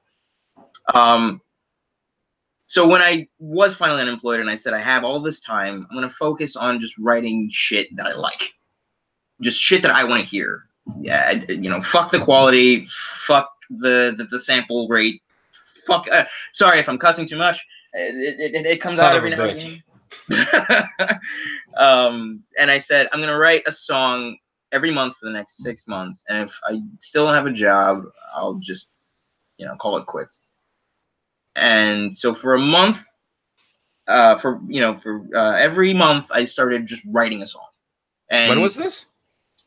[SPEAKER 2] So when I was finally unemployed and I said, I have all this time, I'm going to focus on just writing shit that I like. Just shit that I want to hear. Yeah, fuck the quality, fuck the sample rate, fuck, sorry if I'm cussing too much. It comes out every now and again. And I said, I'm going to write a song every month for the next 6 months. And if I still don't have a job, I'll just, call it quits. And so for a month, every month, I started just writing a song. And
[SPEAKER 1] when was this?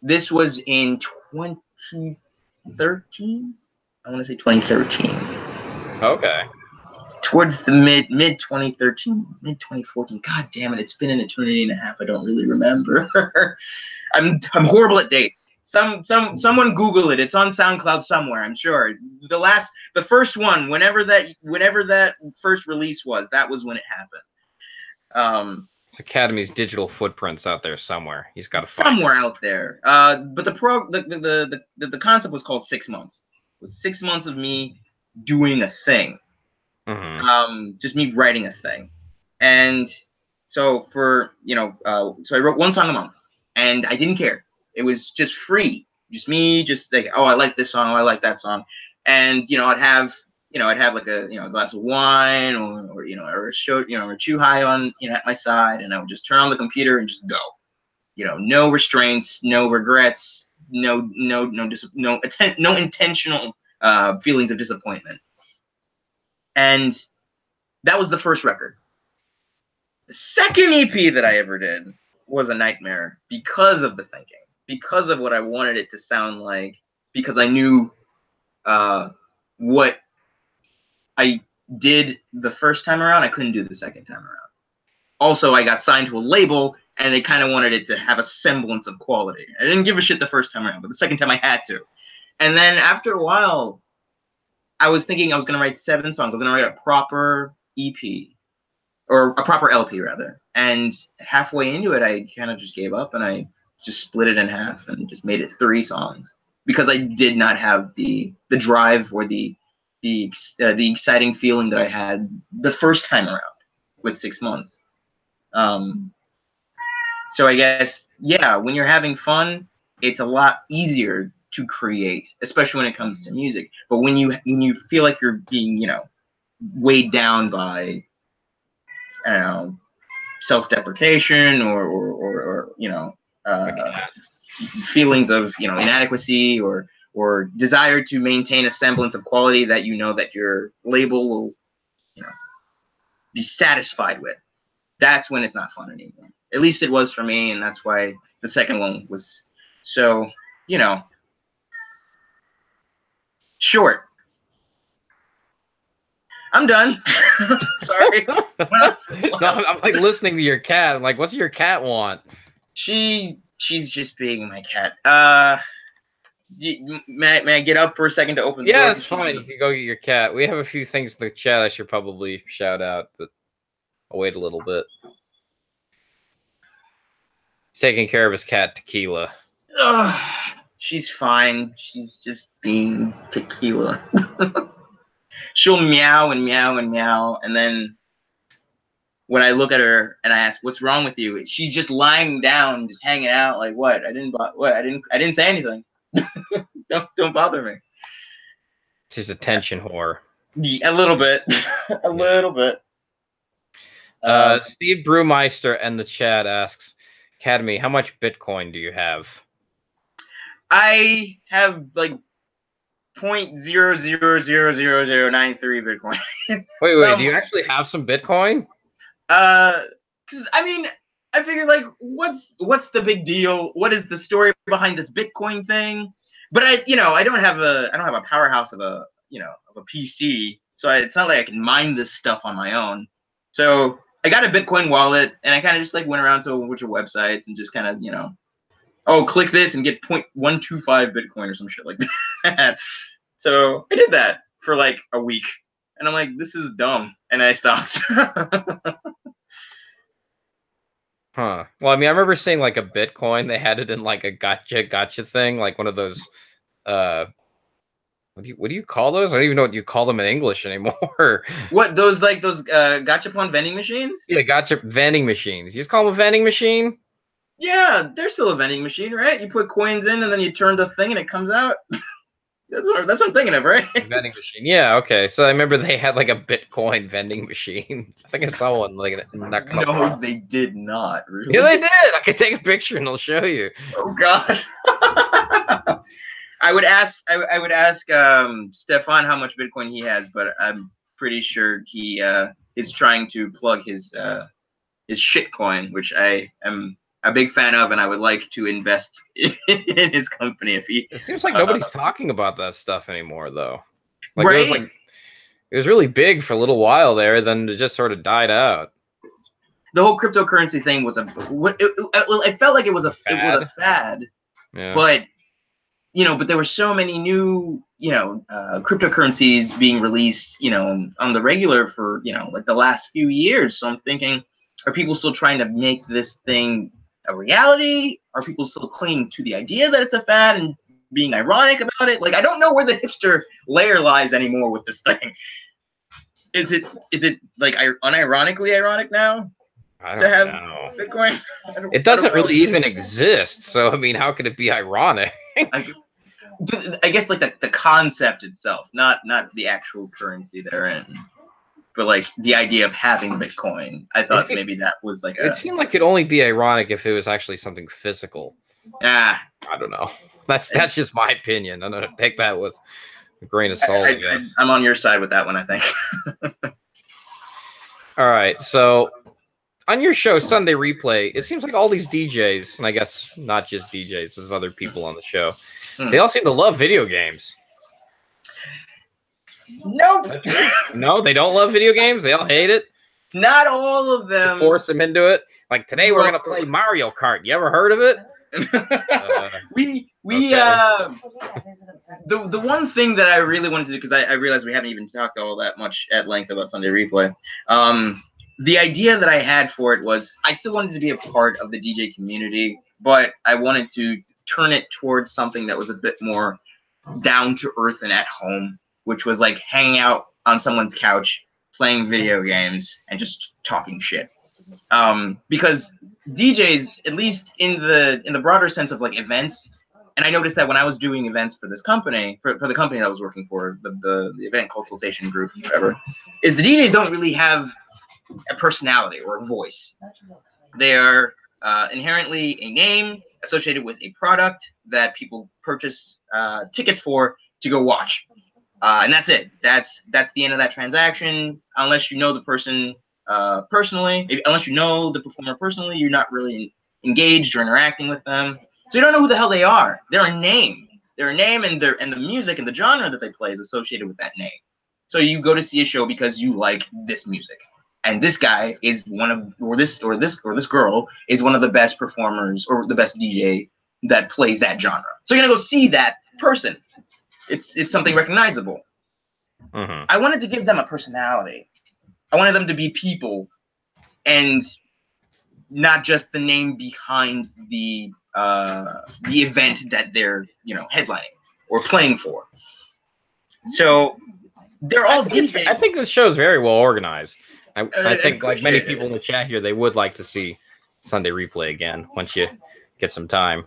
[SPEAKER 2] This was in 2013. I want to say 2013.
[SPEAKER 1] Okay.
[SPEAKER 2] Towards the mid 2013, mid 2014. God damn it! It's been an eternity and a half. I don't really remember. I'm horrible at dates. Someone Google it. It's on SoundCloud somewhere. I'm sure. The first one, whenever that first release was, that was when it happened.
[SPEAKER 1] Academy's digital footprints out there somewhere. He's got to
[SPEAKER 2] find somewhere out there. But the concept was called 6 months. It was 6 months of me doing a thing.
[SPEAKER 1] Mm-hmm.
[SPEAKER 2] Just me writing a thing. And so so I wrote one song a month, and I didn't care. It was just free, just me, just like, oh, I like this song, oh, I like that song, and I'd have like a glass of wine or a show, or chew high on at my side, and I would just turn on the computer and just go. No restraints, no regrets, no intentional feelings of disappointment. And that was the first record. The second EP that I ever did was a nightmare because of the thinking, because of what I wanted it to sound like, because I knew what I did the first time around, I couldn't do the second time around. Also, I got signed to a label, and they kind of wanted it to have a semblance of quality. I didn't give a shit the first time around, but the second time I had to. And then after a while, I was thinking I was going to write 7 songs. I was going to write a proper EP, or a proper LP rather. And halfway into it, I kind of just gave up, and I just split it in half and just made it 3 songs because I did not have the drive or the exciting feeling that I had the first time around with 6 months. So I guess, yeah, when you're having fun, it's a lot easier to create, especially when it comes to music. But when you feel like you're being, you know, weighed down by, I don't know, self-deprecation or you know, feelings of, you know, inadequacy or desire to maintain a semblance of quality that you know that your label will, you know, be satisfied with, that's when it's not fun anymore. At least it was for me, and that's why the second one was so, you know, short. I'm done. Sorry.
[SPEAKER 1] No, I'm like listening to your cat. I'm like, what's your cat want?
[SPEAKER 2] She's just being my cat. May I get up for a second to open the door?
[SPEAKER 1] Yeah, it's fine. You can go get your cat. We have a few things in the chat I should probably shout out, but I'll wait a little bit. He's taking care of his cat, Tequila.
[SPEAKER 2] She's fine. She's just being Tequila. She'll meow and meow and meow, and then when I look at her and I ask, "What's wrong with you?" she's just lying down, just hanging out. Like, what? I didn't say anything. don't bother me.
[SPEAKER 1] She's a attention whore.
[SPEAKER 2] Yeah, a little bit. A little bit.
[SPEAKER 1] Steve Brewmeister in the chat asks, Katohmy, how much Bitcoin do you have?
[SPEAKER 2] I have like 0.000093 Bitcoin.
[SPEAKER 1] Wait, do you actually have some Bitcoin?
[SPEAKER 2] Because I mean, I figured like, what's the big deal? What is the story behind this Bitcoin thing? But I don't have a powerhouse of a PC, so it's not like I can mine this stuff on my own. So I got a Bitcoin wallet, and I kind of just like went around to a bunch of websites and just kind of, you know, oh, click this and get 0.125 Bitcoin or some shit like that. So I did that for like a week, and I'm like, this is dumb, and I stopped.
[SPEAKER 1] Huh. Well, I mean, I remember seeing like a Bitcoin. They had it in like a gotcha thing, like one of those. What do you call those? I don't even know what you call them in English anymore.
[SPEAKER 2] What, those gachapon vending machines?
[SPEAKER 1] Yeah, gotcha vending machines. You just call them a vending machine?
[SPEAKER 2] Yeah, they're still a vending machine, right? You put coins in and then you turn the thing and it comes out. That's what I'm thinking of, right?
[SPEAKER 1] Vending machine. Yeah, okay. So I remember they had like a Bitcoin vending machine. I think I saw one like not come
[SPEAKER 2] No,
[SPEAKER 1] up.
[SPEAKER 2] they did not. Really?
[SPEAKER 1] Yeah, they did. I could take a picture and I'll show you.
[SPEAKER 2] Oh God. I would ask Stefan how much Bitcoin he has, but I'm pretty sure he is trying to plug his shitcoin, which I am a big fan of, and I would like to invest in his company if he.
[SPEAKER 1] It seems like nobody's talking about that stuff anymore, though. Like,
[SPEAKER 2] right?
[SPEAKER 1] It was really big for a little while there, then it just sort of died out.
[SPEAKER 2] The whole cryptocurrency thing was it felt like it was a fad,
[SPEAKER 1] yeah.
[SPEAKER 2] But but there were so many new cryptocurrencies being released, on the regular for like the last few years. So I'm thinking, are people still trying to make this thing a reality? Are people still clinging to the idea that it's a fad and being ironic about it? Like, I don't know where the hipster layer lies anymore with this thing. Is it like unironically ironic now
[SPEAKER 1] to have know.
[SPEAKER 2] Bitcoin?
[SPEAKER 1] It doesn't really even exist. So I mean, how could it be ironic?
[SPEAKER 2] I guess like the concept itself, not the actual currency they're in. But like the idea of having Bitcoin, I thought maybe that was like
[SPEAKER 1] it seemed like it'd only be ironic if it was actually something physical.
[SPEAKER 2] I
[SPEAKER 1] don't know. That's just my opinion. I'm gonna take that with a grain of salt. I guess
[SPEAKER 2] I'm on your side with that one, I think.
[SPEAKER 1] All right, so on your show Sunday Replay, it seems like all these DJs, and I guess not just DJs, there's other people on the show, they all seem to love video games.
[SPEAKER 2] Nope.
[SPEAKER 1] No, they don't love video games. They all hate it.
[SPEAKER 2] Not all of them.
[SPEAKER 1] You force them into it. Like today, we're gonna play Mario Kart. You ever heard of it?
[SPEAKER 2] we the one thing that I really wanted to do, because I realized we haven't even talked all that much at length about Sunday Replay. The idea that I had for it was I still wanted to be a part of the DJ community, but I wanted to turn it towards something that was a bit more down to earth and at home, which was like hanging out on someone's couch, playing video games, and just talking shit. Because DJs, at least in the broader sense of like events, and I noticed that when I was doing events for this company, for the company that I was working for, the event consultation group, whatever, is the DJs don't really have a personality or a voice. They are inherently a name associated with a product that people purchase tickets for to go watch, and that's it. That's the end of that transaction. Unless you know the person personally, unless you know the performer personally, you're not really engaged or interacting with them. So you don't know who the hell they are. They're a name. They're a name, and the music and the genre that they play is associated with that name. So you go to see a show because you like this music, and this guy is one of, or this girl is one of the best performers or the best DJ that plays that genre. So you're gonna go see that person. It's something recognizable.
[SPEAKER 1] Mm-hmm.
[SPEAKER 2] I wanted to give them a personality. I wanted them to be people, and not just the name behind the event that they're headlining or playing for. So they're all DJs.
[SPEAKER 1] I think this show is very well organized. I think, like many people in the chat here, they would like to see Sunday Replay again once you get some time.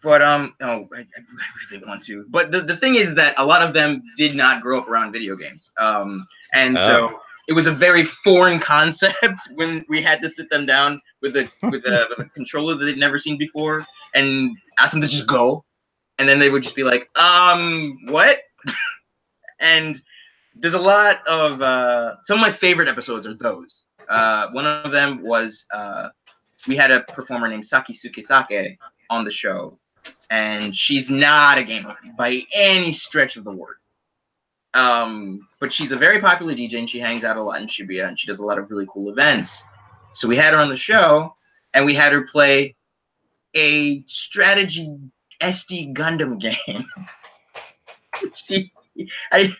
[SPEAKER 2] But I really want to. But the thing is that a lot of them did not grow up around video games, so it was a very foreign concept when we had to sit them down with a controller that they'd never seen before and ask them to just go, and then they would just be like, what? And there's a lot of some of my favorite episodes are those. One of them was we had a performer named Sakisuke Sake on the show, and she's not a gamer by any stretch of the word. But she's a very popular DJ, and she hangs out a lot in Shibuya, and she does a lot of really cool events. So we had her on the show, and we had her play a strategy SD Gundam game. I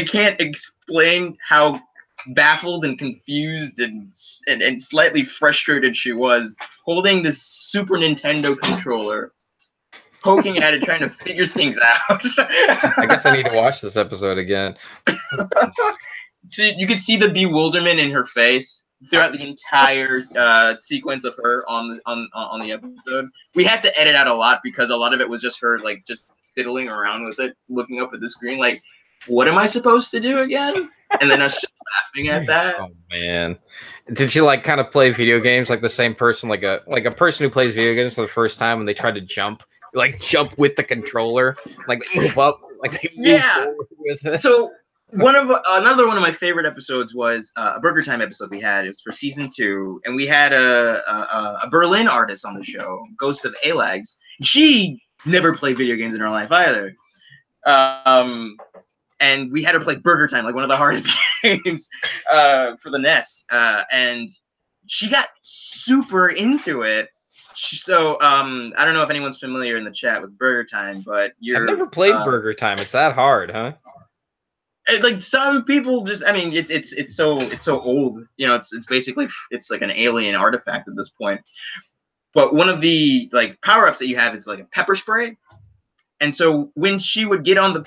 [SPEAKER 2] can't explain how baffled and confused and slightly frustrated she was holding this Super Nintendo controller, poking at it, trying to figure things out.
[SPEAKER 1] I guess I need to watch this episode again.
[SPEAKER 2] You could see the bewilderment in her face throughout the entire sequence of her on the episode. We had to edit out a lot because a lot of it was just her like just fiddling around with it, looking up at the screen like, what am I supposed to do again? And then us just laughing at that.
[SPEAKER 1] Oh man. Did you like kind of play video games like the same person, like a person who plays video games for the first time when they try to jump? Like jump with the controller, like they move up, like they move forward with it.
[SPEAKER 2] So another one of my favorite episodes was a Burger Time episode we had. It was for season 2, and we had a Berlin artist on the show, Ghost of Alags. She never played video games in her life either. And we had her play Burger Time, like one of the hardest games for the NES. And she got super into it. So I don't know if anyone's familiar in the chat with Burger Time, but
[SPEAKER 1] I've never played Burger Time. It's that hard, huh?
[SPEAKER 2] Like some people just, I mean, it's so old. It's basically it's like an alien artifact at this point. But one of the like power-ups that you have is like a pepper spray. And so when she would get on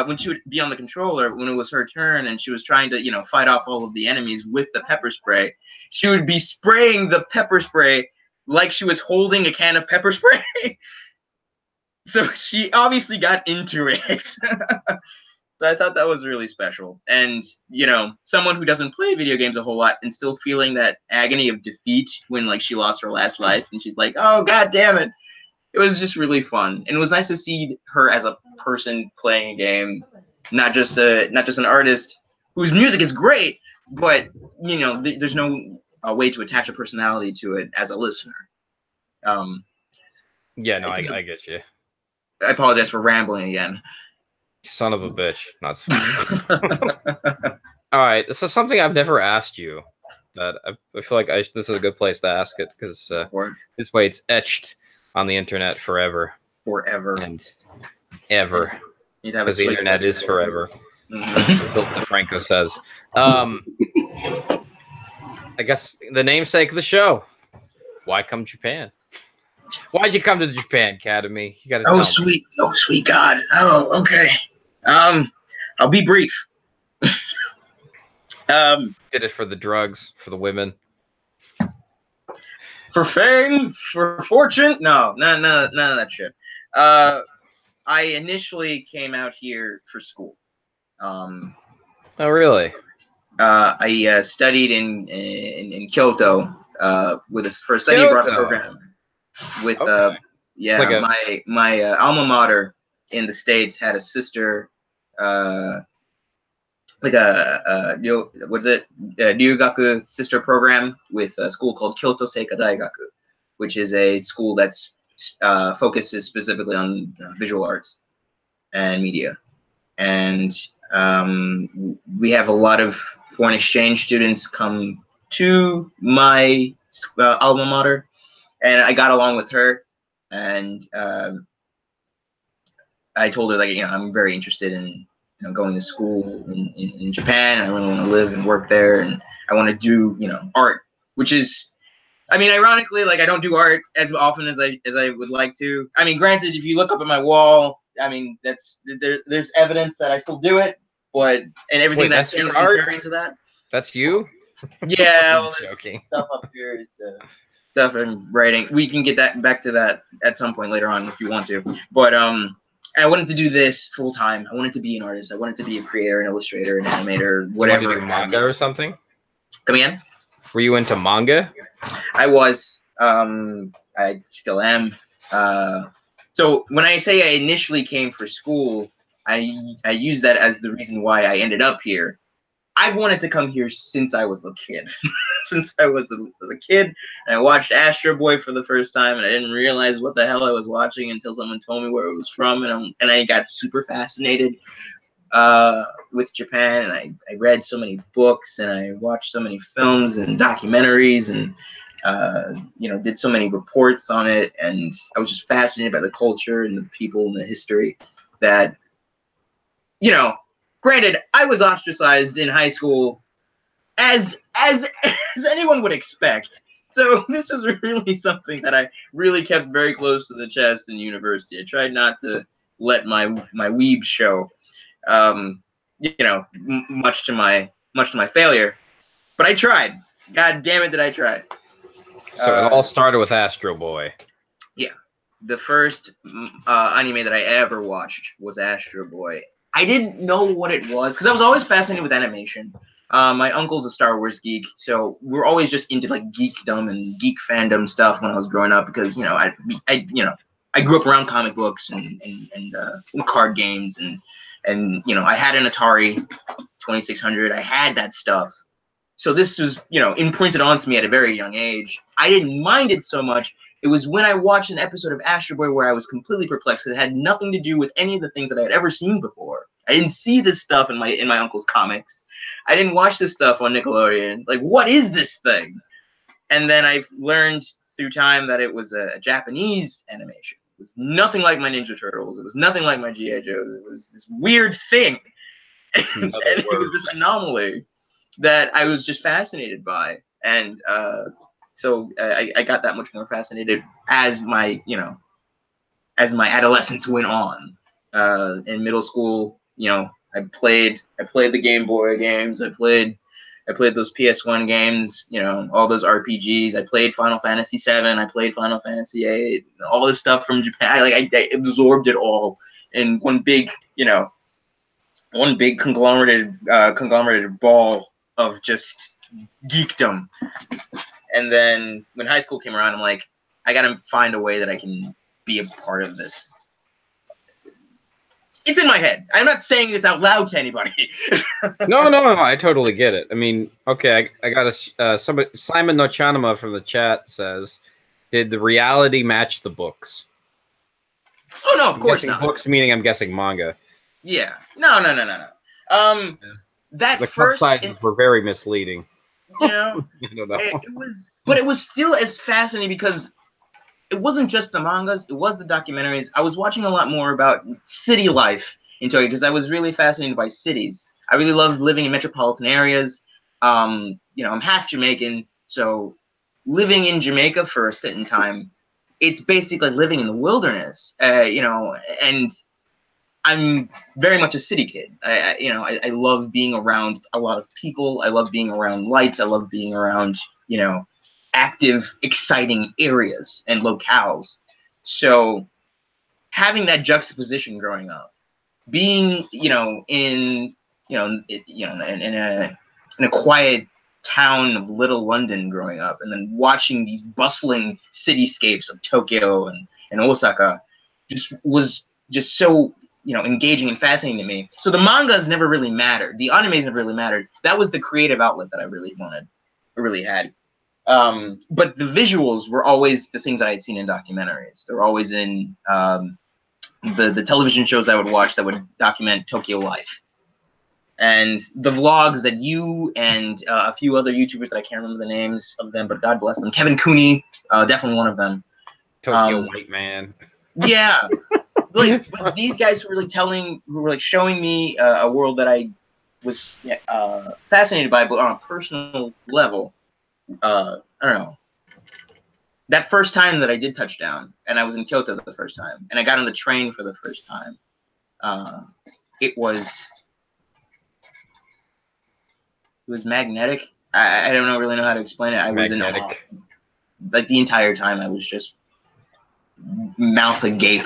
[SPEAKER 2] when she would be on the controller, when it was her turn and she was trying to, fight off all of the enemies with the pepper spray, she would be spraying the pepper spray like she was holding a can of pepper spray. So she obviously got into it. So I thought that was really special. And, someone who doesn't play video games a whole lot and still feeling that agony of defeat when like she lost her last life and she's like, oh, God damn it. It was just really fun, and it was nice to see her as a person playing a game, not just an artist whose music is great, but there's no way to attach a personality to it as a listener.
[SPEAKER 1] Yeah, no, I get you.
[SPEAKER 2] I apologize for rambling again.
[SPEAKER 1] Son of a bitch. Not funny. All right, so something I've never asked you that I feel like this is a good place to ask it because this way it's etched on the internet forever.
[SPEAKER 2] Forever.
[SPEAKER 1] And ever.
[SPEAKER 2] Because
[SPEAKER 1] the internet is forever. As Philip DeFranco says. I guess the namesake of the show. Why come Japan? Why'd you come to Japan, Katohmy? You gotta tell me.
[SPEAKER 2] Oh, sweet God. Oh, okay. I'll be brief.
[SPEAKER 1] Did it for the drugs, for the women.
[SPEAKER 2] For fame, for fortune? No, none of that shit. I initially came out here for school.
[SPEAKER 1] Oh, really?
[SPEAKER 2] I studied in Kyoto with a first study abroad program. With my alma mater in the States had a sister, Ryugaku sister program with a school called Kyoto Seika Daigaku, which is a school that's focuses specifically on visual arts and media. And we have a lot of foreign exchange students come to my alma mater, and I got along with her, and I told her, like, I'm very interested in going to school in Japan. I really want to live and work there, and I want to do art, which is, I mean, ironically, like, I don't do art as often as I would like to. I mean, granted, if you look up at my wall, I mean, there's evidence that I still do it, but everything that's your art contrary to that.
[SPEAKER 1] That's you?
[SPEAKER 2] Yeah, well, joking. Stuff up here is stuff I'm writing. We can get back to that at some point later on if you want to. But I wanted to do this full time. I wanted to be an artist. I wanted to be a creator, an illustrator, an animator, whatever.
[SPEAKER 1] You wanted to do manga or something?
[SPEAKER 2] Come again?
[SPEAKER 1] Were you into manga?
[SPEAKER 2] I was. I still am. So when I say I initially came for school, I use that as the reason why I ended up here. I've wanted to come here since I was a kid. Since I was a kid, and I watched Astro Boy for the first time, and I didn't realize what the hell I was watching until someone told me where it was from, and I got super fascinated with Japan, and I read so many books, and I watched so many films and documentaries, and did so many reports on it, and I was just fascinated by the culture and the people and the history that, granted, I was ostracized in high school as anyone would expect. So this was really something that I really kept very close to the chest in university. I tried not to let my weeb show, much to my failure. But I tried. God damn it, did I try.
[SPEAKER 1] So it all started with Astro Boy. Yeah.
[SPEAKER 2] The first anime that I ever watched was Astro Boy. I didn't know what it was because I was always fascinated with animation. My uncle's a Star Wars geek, so we're always just into like geekdom and geek fandom stuff when I was growing up because I grew up around comic books and card games and I had an Atari 2600. I had that stuff, so this was imprinted onto me at a very young age. I didn't mind it so much. It was when I watched an episode of Astro Boy where I was completely perplexed because it had nothing to do with any of the things that I had ever seen before. I didn't see this stuff in my uncle's comics. I didn't watch this stuff on Nickelodeon. Like, what is this thing? And then I learned through time that it was a Japanese animation. It was nothing like my Ninja Turtles. It was nothing like my G.I. Joes. It was this weird thing. And it was this anomaly that I was just fascinated by. And so I got that much more fascinated as my adolescence went on. In middle school, I played the Game Boy games. I played those PS1 games. All those RPGs. I played Final Fantasy VII. I played Final Fantasy VIII. All this stuff from Japan. I absorbed it all in one big conglomerated ball of just geekdom. And then when high school came around, I'm like, I gotta find a way that I can be a part of this. It's in my head. I'm not saying this out loud to anybody.
[SPEAKER 1] No, I totally get it. I mean, okay, I got somebody, Simon Nochanama from the chat says, did the reality match the books?
[SPEAKER 2] Oh, no, of course not.
[SPEAKER 1] Books meaning I'm guessing manga.
[SPEAKER 2] Yeah. No. That
[SPEAKER 1] the
[SPEAKER 2] first
[SPEAKER 1] sizes were very misleading.
[SPEAKER 2] I don't know. It was still as fascinating because it wasn't just the mangas, it was the documentaries. I was watching a lot more about city life in Tokyo because I was really fascinated by cities. I really loved living in metropolitan areas. You know, I'm half Jamaican, so living in Jamaica for a stint in time, it's basically living in the wilderness, you know, and I'm very much a city kid. I love being around a lot of people. I love being around lights. I love being around, you know, active, exciting areas and locales. So having that juxtaposition growing up, being, you know, in a quiet town of Little London growing up, and then watching these bustling cityscapes of Tokyo and Osaka, was just so, you know, engaging and fascinating to me. So the mangas never really mattered. The animes never really mattered. That was the creative outlet that I really wanted, or really had. But the visuals were always the things that I had seen in documentaries. They were always in the television shows I would watch that would document Tokyo life. And the vlogs that you and a few other YouTubers that I can't remember the names of them, but God bless them. Kevin Cooney, definitely one of them.
[SPEAKER 1] Tokyo White Man.
[SPEAKER 2] Yeah. Like, but these guys were like showing me a world that I was fascinated by, but on a personal level. I don't know. That first time that I did touch down, and I was in Kyoto the first time, and I got on the train for the first time, it was magnetic. I don't really know how to explain it. I was in awe. Like the entire time, I was just mouth agape,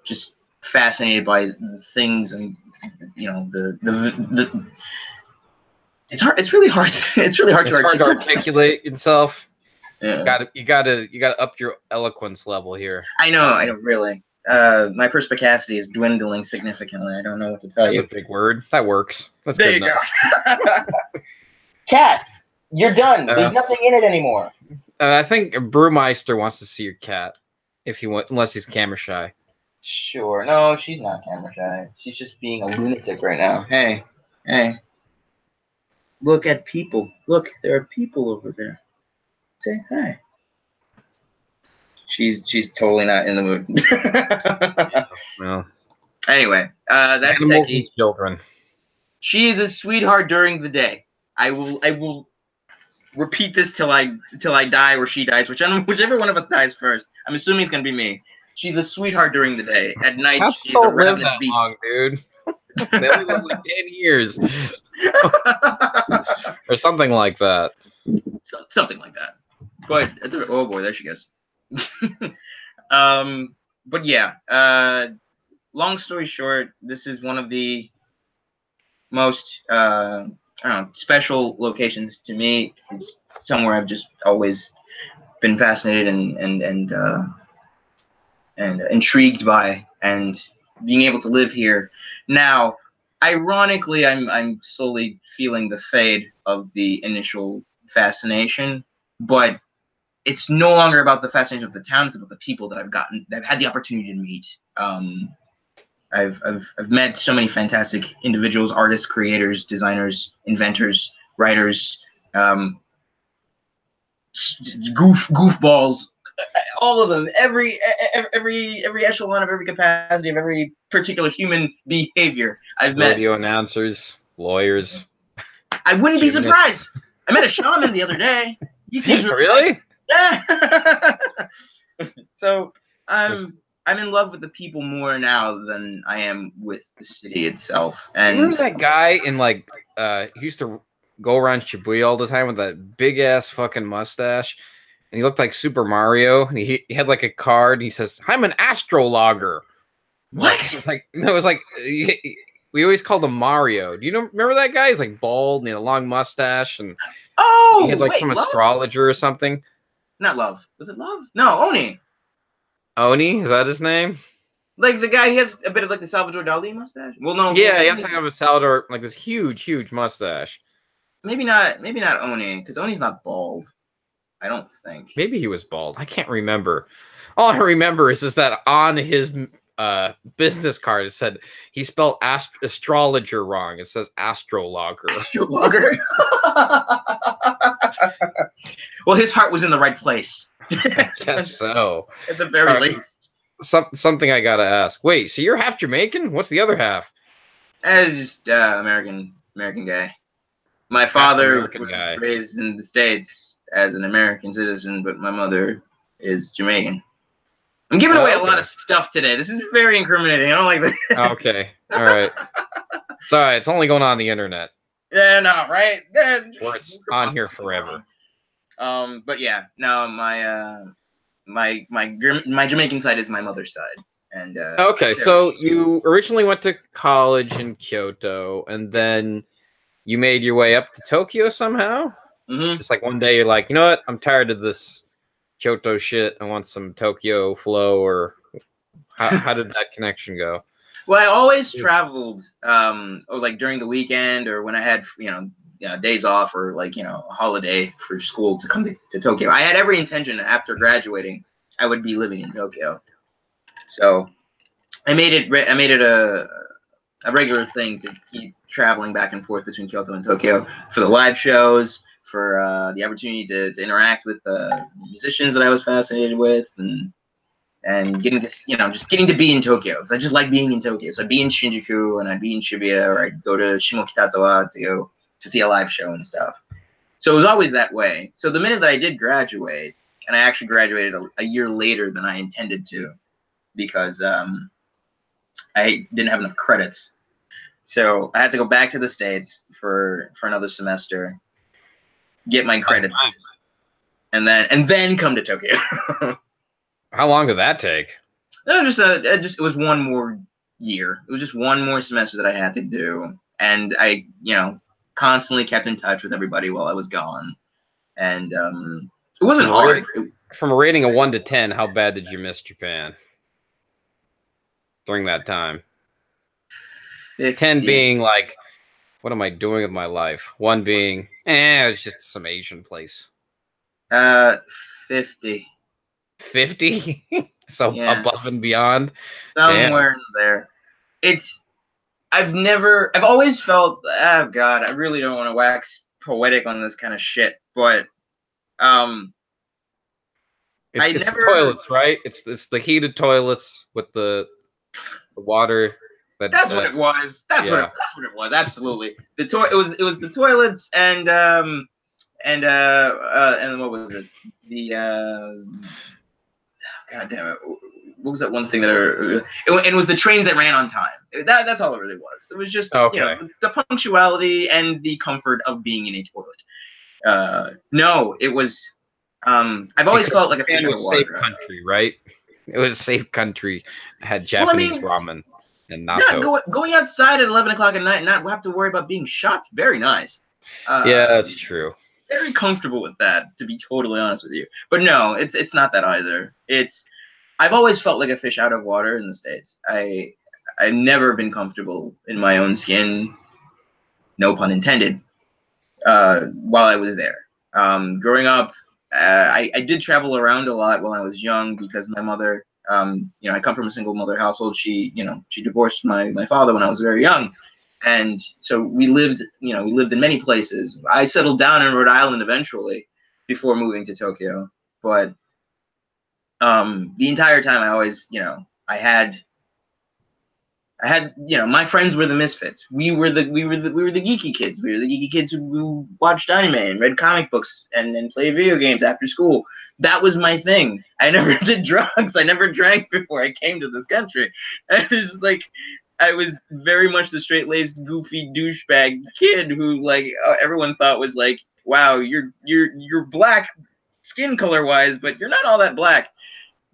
[SPEAKER 2] just fascinated by the things, and you know the. It's hard. It's really hard. It's really hard to
[SPEAKER 1] articulate yourself.
[SPEAKER 2] Yeah.
[SPEAKER 1] You gotta up your eloquence level here.
[SPEAKER 2] I know, really. My perspicacity is dwindling significantly. I don't know what to tell you.
[SPEAKER 1] That's a big word. That works. That's
[SPEAKER 2] there
[SPEAKER 1] good
[SPEAKER 2] you
[SPEAKER 1] enough.
[SPEAKER 2] go. Cat, you're done. There's nothing in it anymore.
[SPEAKER 1] I think Brewmeister wants to see your cat, unless he's camera shy.
[SPEAKER 2] Sure. No, she's not camera shy. She's just being a lunatic right now. Hey. Look at people. Look, there are people over there. Say hi. She's totally not in the mood.
[SPEAKER 1] Well.
[SPEAKER 2] Anyway, that's Techie.
[SPEAKER 1] Children.
[SPEAKER 2] She is a sweetheart during the day. I will repeat this till I die or she dies, whichever one of us dies first. I'm assuming it's gonna be me. She's a sweetheart during the day. At night, she's a ravenous beast.
[SPEAKER 1] Long, dude. They only live like 10 years. Or something like that.
[SPEAKER 2] Something like that. Go ahead. Oh boy, there she goes. But yeah, long story short, this is one of the most special locations to me. It's somewhere I've just always been fascinated and intrigued by, and being able to live here now. Ironically, I'm slowly feeling the fade of the initial fascination, but it's no longer about the fascination of the town. It's about the people that I've had the opportunity to meet. I've met so many fantastic individuals, artists, creators, designers, inventors, writers, goofballs, all of them, every echelon of every capacity of every particular human behavior I've met.
[SPEAKER 1] Radio announcers, lawyers.
[SPEAKER 2] I wouldn't be surprised. I met a shaman the other day. He seems
[SPEAKER 1] really?
[SPEAKER 2] Yeah. So I'm in love with the people more now than I am with the city itself. And
[SPEAKER 1] remember that guy in like he used to go around Shibuya all the time with that big ass fucking mustache, and he looked like Super Mario. And he had like a card. And he says, "I'm an astrologer."
[SPEAKER 2] What?
[SPEAKER 1] It was like we always called him Mario. Do you remember that guy? He's like bald and he had a long mustache, and he had like some astrologer or something.
[SPEAKER 2] Not Love. Was it Love? No, Oni.
[SPEAKER 1] Oni? Is that his name?
[SPEAKER 2] Like the guy, he has a bit of like the Salvador Dali mustache. Well, no.
[SPEAKER 1] Yeah, he has like a Salvador, like this huge mustache.
[SPEAKER 2] Maybe not Oni, because Oni's not bald. I don't think.
[SPEAKER 1] Maybe he was bald. I can't remember. All I remember is just that on his business card it said he spelled astrologer wrong. It says astrologer.
[SPEAKER 2] Astrologer. Well, his heart was in the right place.
[SPEAKER 1] I guess so.
[SPEAKER 2] At the very least.
[SPEAKER 1] Something I gotta ask. Wait, so you're half Jamaican? What's the other half?
[SPEAKER 2] Just American guy. My father was raised in the States as an American citizen, but my mother is Jamaican. I'm giving away a lot of stuff today. This is very incriminating. I don't like that.
[SPEAKER 1] Okay. All right. Sorry, it's only going on the internet.
[SPEAKER 2] Yeah, no, right?
[SPEAKER 1] Or it's on here forever.
[SPEAKER 2] But yeah, no, my Jamaican side is my mother's side. And
[SPEAKER 1] okay, so you originally went to college in Kyoto, and then you made your way up to Tokyo somehow?
[SPEAKER 2] Mm-hmm.
[SPEAKER 1] Just like one day you're like, you know what? I'm tired of this Kyoto shit. I want some Tokyo flow, or how did that connection go?
[SPEAKER 2] Well, I always traveled, or like during the weekend, or when I had, days off, or like, a holiday for school to come to Tokyo. I had every intention after graduating, I would be living in Tokyo. So I made it a regular thing to keep traveling back and forth between Kyoto and Tokyo for the live shows, for the opportunity to interact with musicians that I was fascinated with, and getting to, just getting to be in Tokyo, because I just like being in Tokyo. So I'd be in Shinjuku, and I'd be in Shibuya, or I'd go to Shimokitazawa to see a live show and stuff. So it was always that way. So the minute that I did graduate, and I actually graduated a year later than I intended to, because I didn't have enough credits. So I had to go back to the States for another semester, get my credits, and then come to Tokyo.
[SPEAKER 1] How long did that take?
[SPEAKER 2] No, it was one more year. It was just one more semester that I had to do, and I, constantly kept in touch with everybody while I was gone, and it wasn't hard.
[SPEAKER 1] From a rating of 1 to 10, how bad did you miss Japan during that time?
[SPEAKER 2] 50.
[SPEAKER 1] 10 being like, what am I doing with my life? 1 being, it's just some Asian place.
[SPEAKER 2] 50.
[SPEAKER 1] 50? So yeah. Above and beyond?
[SPEAKER 2] Somewhere in there. I've always felt, oh God, I really don't want to wax poetic on this kind of shit, but
[SPEAKER 1] it's the toilets, right? It's the heated toilets with the water.
[SPEAKER 2] That's what it was. That's what it was. Absolutely. It was the toilets and what was it? God damn it. What was that one thing it was the trains that ran on time. That's all it really was. It was just the punctuality and the comfort of being in a toilet. No, it was I've always felt like a fish out of water.
[SPEAKER 1] Safe country, right? It was a safe country. It had Japanese ramen and natto.
[SPEAKER 2] Yeah, going outside at 11 o'clock at night and not have to worry about being shot. Very nice.
[SPEAKER 1] Yeah, that's true.
[SPEAKER 2] Very comfortable with that, to be totally honest with you. But no, it's not that either. I've always felt like a fish out of water in the States. I've never been comfortable in my own skin, no pun intended, while I was there. Growing up, I did travel around a lot while I was young because my mother, I come from a single mother household. She divorced my father when I was very young. And so we lived in many places. I settled down in Rhode Island eventually before moving to Tokyo. But the entire time I always, I had my friends were the misfits. We were the geeky kids. We were the geeky kids who watched anime and read comic books and played video games after school. That was my thing. I never did drugs. I never drank before I came to this country. I was very much the straight-laced, goofy douchebag kid who everyone thought was like, wow, you're black skin color-wise, but you're not all that black.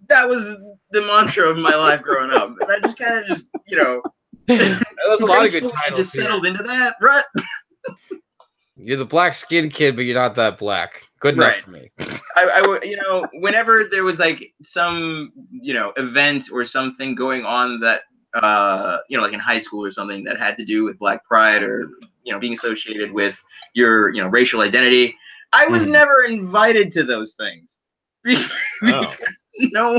[SPEAKER 2] That was the mantra of my life growing up, and I just kind of
[SPEAKER 1] that was a lot of good titles.
[SPEAKER 2] I just settled into that, right?
[SPEAKER 1] You're the black skin kid, but you're not that black. Good enough for me.
[SPEAKER 2] I whenever there was some event or something going on that like in high school or something that had to do with Black Pride or being associated with your racial identity, I was never invited to those things. Because no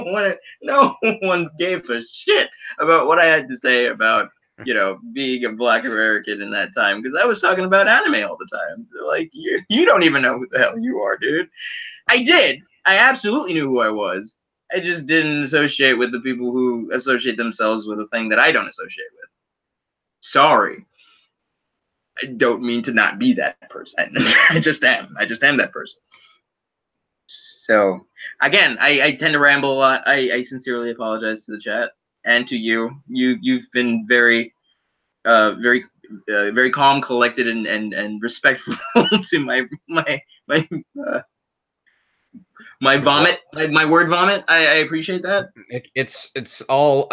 [SPEAKER 2] one gave a shit about what I had to say about being a Black American in that time, because I was talking about anime all the time. They're like, you don't even know who the hell you are, dude. I did, I absolutely knew who I was. I just didn't associate with the people who associate themselves with a thing that I don't associate with. Sorry. I don't mean to not be that person. I just am. I just am that person. So, again, I tend to ramble a lot. I sincerely apologize to the chat and to you. You've been very, very calm, collected, and respectful to my vomit, my word vomit. I appreciate that.
[SPEAKER 1] It's all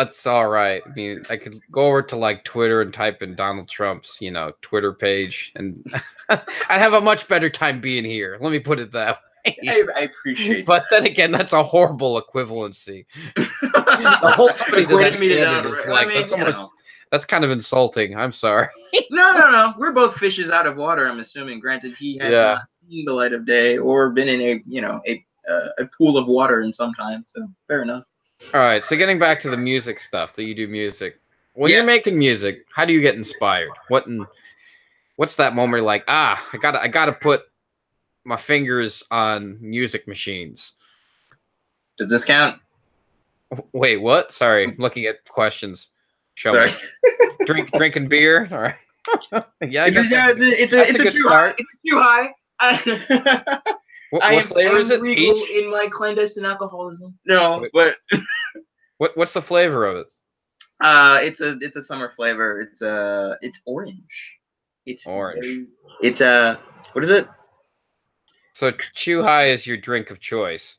[SPEAKER 1] right. I mean, I could go over to like Twitter and type in Donald Trump's, Twitter page, and I'd have a much better time being here. Let me put it that way.
[SPEAKER 2] I appreciate
[SPEAKER 1] but then again, that's a horrible equivalency. The whole somebody to that standard is like, that's kind of insulting. I'm sorry.
[SPEAKER 2] No. We're both fishes out of water, I'm assuming. Granted, he has not seen the light of day or been in a pool of water in some time, so fair enough.
[SPEAKER 1] All right, so getting back to the music stuff that you do music. When you're making music, how do you get inspired? What's that moment you're like, I gotta put my fingers on music machines?
[SPEAKER 2] Does this count?
[SPEAKER 1] Wait, what? Sorry, I'm looking at questions. Show me. Drinking beer? All right. Yeah, I guess
[SPEAKER 2] it's a good start. It's too high.
[SPEAKER 1] What flavor is it?
[SPEAKER 2] Peach? In my clandestine alcoholism. No, but
[SPEAKER 1] what's the flavor of it?
[SPEAKER 2] It's a summer flavor. It's orange. It's
[SPEAKER 1] orange.
[SPEAKER 2] What is it?
[SPEAKER 1] So Chew High is your drink of choice.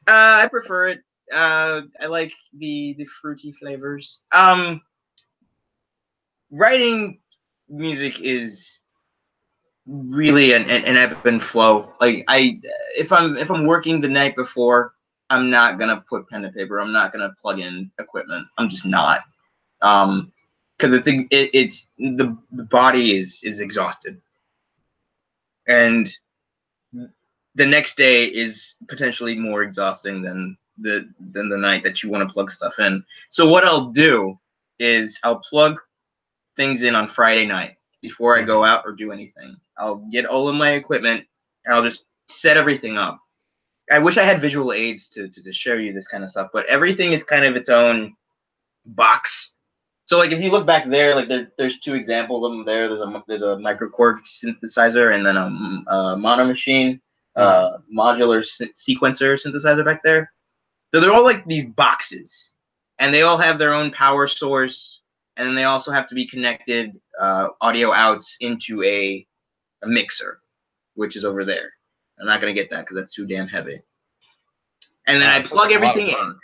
[SPEAKER 2] I prefer it. I like the fruity flavors. Writing music is really an ebb and flow. Like if I'm working the night before, I'm not gonna put pen to paper. I'm not gonna plug in equipment. I'm just not. Because it's the body is exhausted, and the next day is potentially more exhausting than the night that you want to plug stuff in. So what I'll do is I'll plug things in on Friday night before I go out or do anything. I'll get all of my equipment and I'll just set everything up. I wish I had visual aids to show you this kind of stuff, but everything is kind of its own box. So like if you look back there, like there's two examples of them there. There's a microKORG synthesizer and then a mono machine modular sequencer synthesizer back there. So they're all like these boxes, and they all have their own power source, and then they also have to be connected audio outs into a mixer, which is over there. I'm not gonna get that because that's too damn heavy. And then I plug everything in.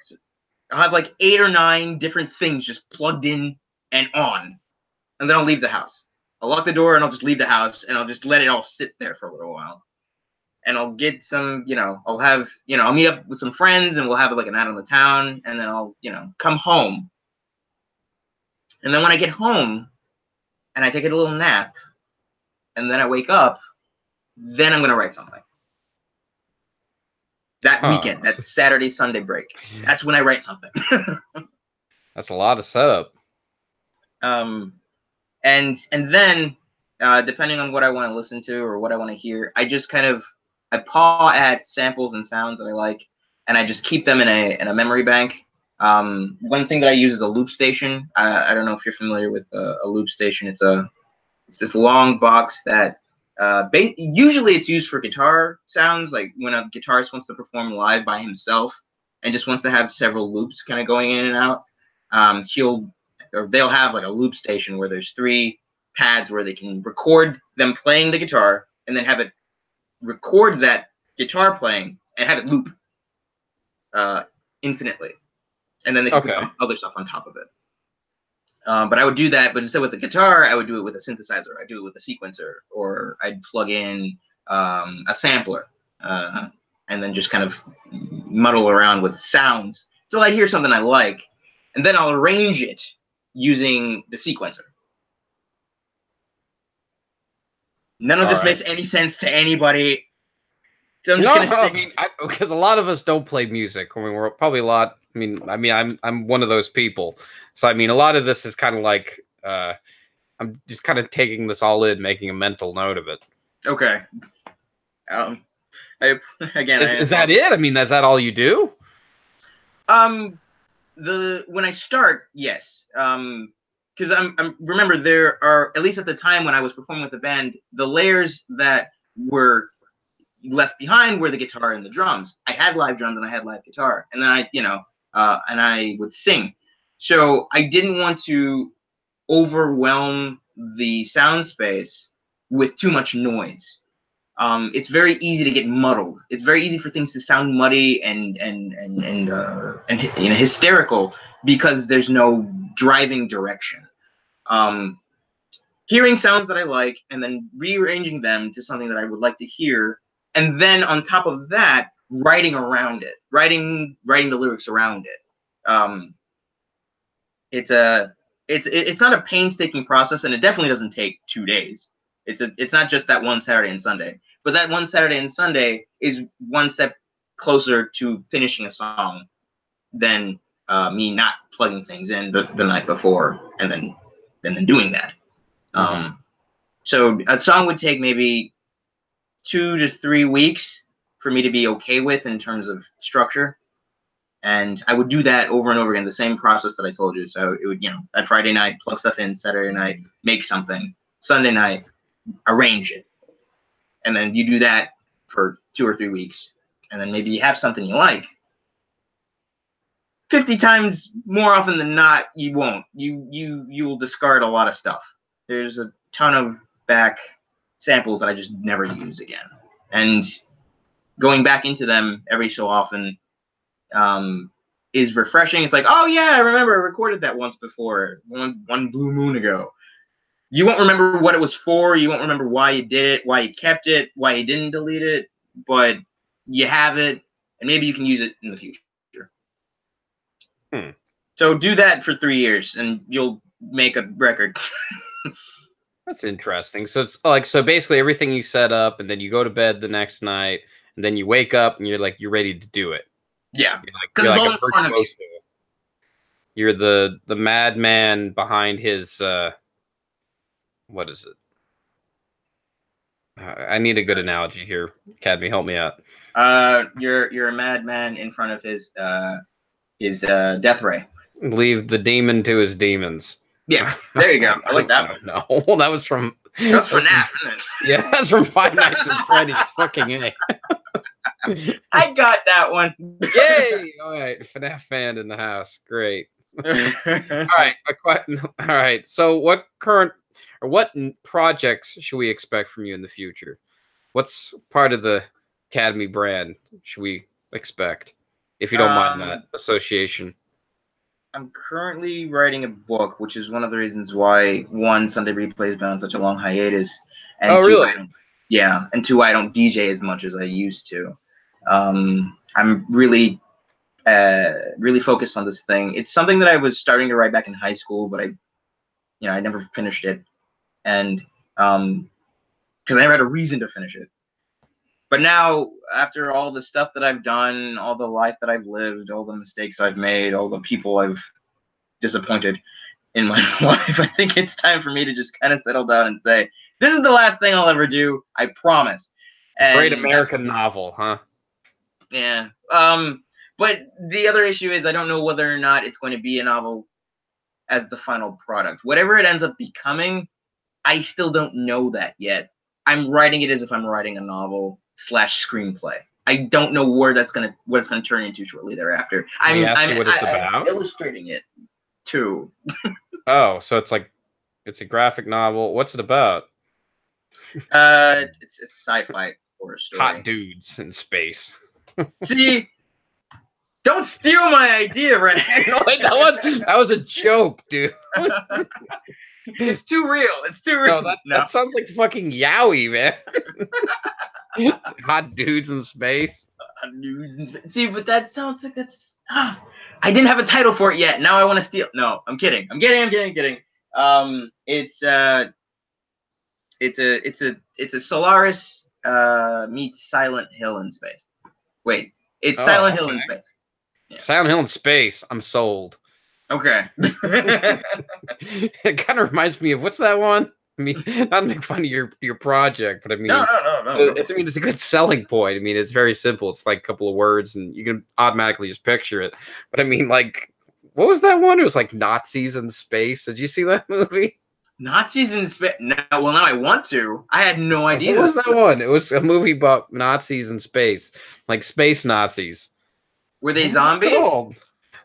[SPEAKER 2] I'll have like 8 or 9 different things just plugged in and on, and then I'll leave the house. I'll lock the door and I'll just leave the house and I'll just let it all sit there for a little while. And I'll get some, I'll meet up with some friends and we'll have like a night on the town, and then I'll, come home. And then when I get home and I take a little nap and then I wake up, then I'm going to write something. That weekend, that Saturday, Sunday break. That's when I write something.
[SPEAKER 1] That's a lot of setup.
[SPEAKER 2] And then, depending on what I want to listen to or what I want to hear, I just I paw at samples and sounds that I like, and I just keep them in a memory bank. One thing that I use is a loop station. I don't know if you're familiar with a loop station. It's this long box that usually it's used for guitar sounds, like when a guitarist wants to perform live by himself and just wants to have several loops kind of going in and out. They'll have like a loop station where there's 3 pads where they can record them playing the guitar and then have it record that guitar playing and have it loop infinitely, and then they can put other stuff on top of it. But I would do that, but instead with the guitar, I would do it with a synthesizer. I'd do it with a sequencer, or I'd plug in a sampler, and then just kind of muddle around with sounds until I hear something I like, and then I'll arrange it using the sequencer. None of this makes any sense to anybody. So I'm just gonna stick.
[SPEAKER 1] Because a lot of us don't play music. I mean, we're probably a lot. I'm one of those people. So a lot of this is kind of like I'm just kind of taking this all in, making a mental note of it.
[SPEAKER 2] Okay. I Again,
[SPEAKER 1] is that it? I mean, is that all you do?
[SPEAKER 2] When I start, yes. Because I'm remember there are, at least at the time when I was performing with the band, the layers that were left behind were the guitar and the drums. I had live drums and I had live guitar, and then and I would sing. So I didn't want to overwhelm the sound space with too much noise. It's very easy to get muddled. It's very easy for things to sound muddy and hysterical because there's no driving direction. Hearing sounds that I like and then rearranging them to something that I would like to hear, and then on top of that, writing around it, writing the lyrics around it. It's not a painstaking process, and it definitely doesn't take 2 days. It's not just that one Saturday and Sunday, but that one Saturday and Sunday is one step closer to finishing a song than me not plugging things in the night before and then doing that. So a song would take maybe 2 to 3 weeks for me to be okay with in terms of structure. And I would do that over and over again, the same process that I told you. So it would, that Friday night, plug stuff in, Saturday night, make something, Sunday night, arrange it. And then you do that for 2 or 3 weeks. And then maybe you have something you like. 50 times more often than not, you won't. You will discard a lot of stuff. There's a ton of back samples that I just never use again. And going back into them every so often is refreshing. It's like, oh yeah, I remember I recorded that once before, one blue moon ago. You won't remember what it was for. You won't remember why you did it, why you kept it, why you didn't delete it, but you have it, and maybe you can use it in the future. So do that for 3 years, and you'll make a record.
[SPEAKER 1] That's interesting. So it's like, so basically everything you set up, and then you go to bed the next night, and then you wake up, and you're ready to do it.
[SPEAKER 2] Yeah,
[SPEAKER 1] you're like a virtuoso. You're the madman behind his what is it? I need a good analogy here. Katohmy, help me out.
[SPEAKER 2] You're a madman in front of his death ray.
[SPEAKER 1] Leave the demon to his demons.
[SPEAKER 2] Yeah, there you go. I like that one.
[SPEAKER 1] No, that was from.
[SPEAKER 2] That's for Nat.
[SPEAKER 1] Yeah, that's from Five Nights at Freddy's. Fucking A.
[SPEAKER 2] I got that one.
[SPEAKER 1] Yay! All right, FNAF fan in the house. Great. All right. So, what projects should we expect from you in the future? What's part of the Katohmy brand should we expect, if you don't mind that association?
[SPEAKER 2] I'm currently writing a book, which is one of the reasons why, one, Sunday Replay has been on such a long hiatus, and two,
[SPEAKER 1] really?
[SPEAKER 2] And two, I don't DJ as much as I used to. I'm really focused on this thing. It's something that I was starting to write back in high school, but I never finished it, and because I never had a reason to finish it. But now, after all the stuff that I've done, all the life that I've lived, all the mistakes I've made, all the people I've disappointed in my life, I think it's time for me to just kind of settle down and say, this is the last thing I'll ever do. I promise. And
[SPEAKER 1] great American novel, huh?
[SPEAKER 2] Yeah. But the other issue is I don't know whether or not it's going to be a novel as the final product. Whatever it ends up becoming, I still don't know that yet. I'm writing it as if I'm writing a novel / screenplay. I don't know what it's gonna turn into shortly thereafter. I'm
[SPEAKER 1] what it's about?
[SPEAKER 2] Illustrating it too.
[SPEAKER 1] Oh, so it's a graphic novel. What's it about?
[SPEAKER 2] It's a sci-fi horror story.
[SPEAKER 1] Hot dudes in space.
[SPEAKER 2] See, don't steal my idea, Radrey.
[SPEAKER 1] No, that was a joke, dude.
[SPEAKER 2] It's too real. It's too real.
[SPEAKER 1] No, that sounds like fucking Yowie, man. Hot dudes in space.
[SPEAKER 2] See, but that sounds like that's. I didn't have a title for it yet. Now I want to steal. No, I'm kidding. I'm kidding. It's a Solaris meets Silent Hill in space. Wait, it's Silent Hill in space. Yeah.
[SPEAKER 1] Silent Hill in space. I'm sold.
[SPEAKER 2] Okay.
[SPEAKER 1] It kind of reminds me of, what's that one? I mean, not to make fun of your project, but I mean,
[SPEAKER 2] no.
[SPEAKER 1] It's, I mean, it's a good selling point. I mean, it's very simple. It's like a couple of words, and you can automatically just picture it. But I mean, like, what was that one? It was like Nazis in space. Did you see that movie?
[SPEAKER 2] Nazis in space? No, well, now I want to. I had no idea.
[SPEAKER 1] What was that one? It was a movie about Nazis in space, like space Nazis.
[SPEAKER 2] Were they zombies?
[SPEAKER 1] Let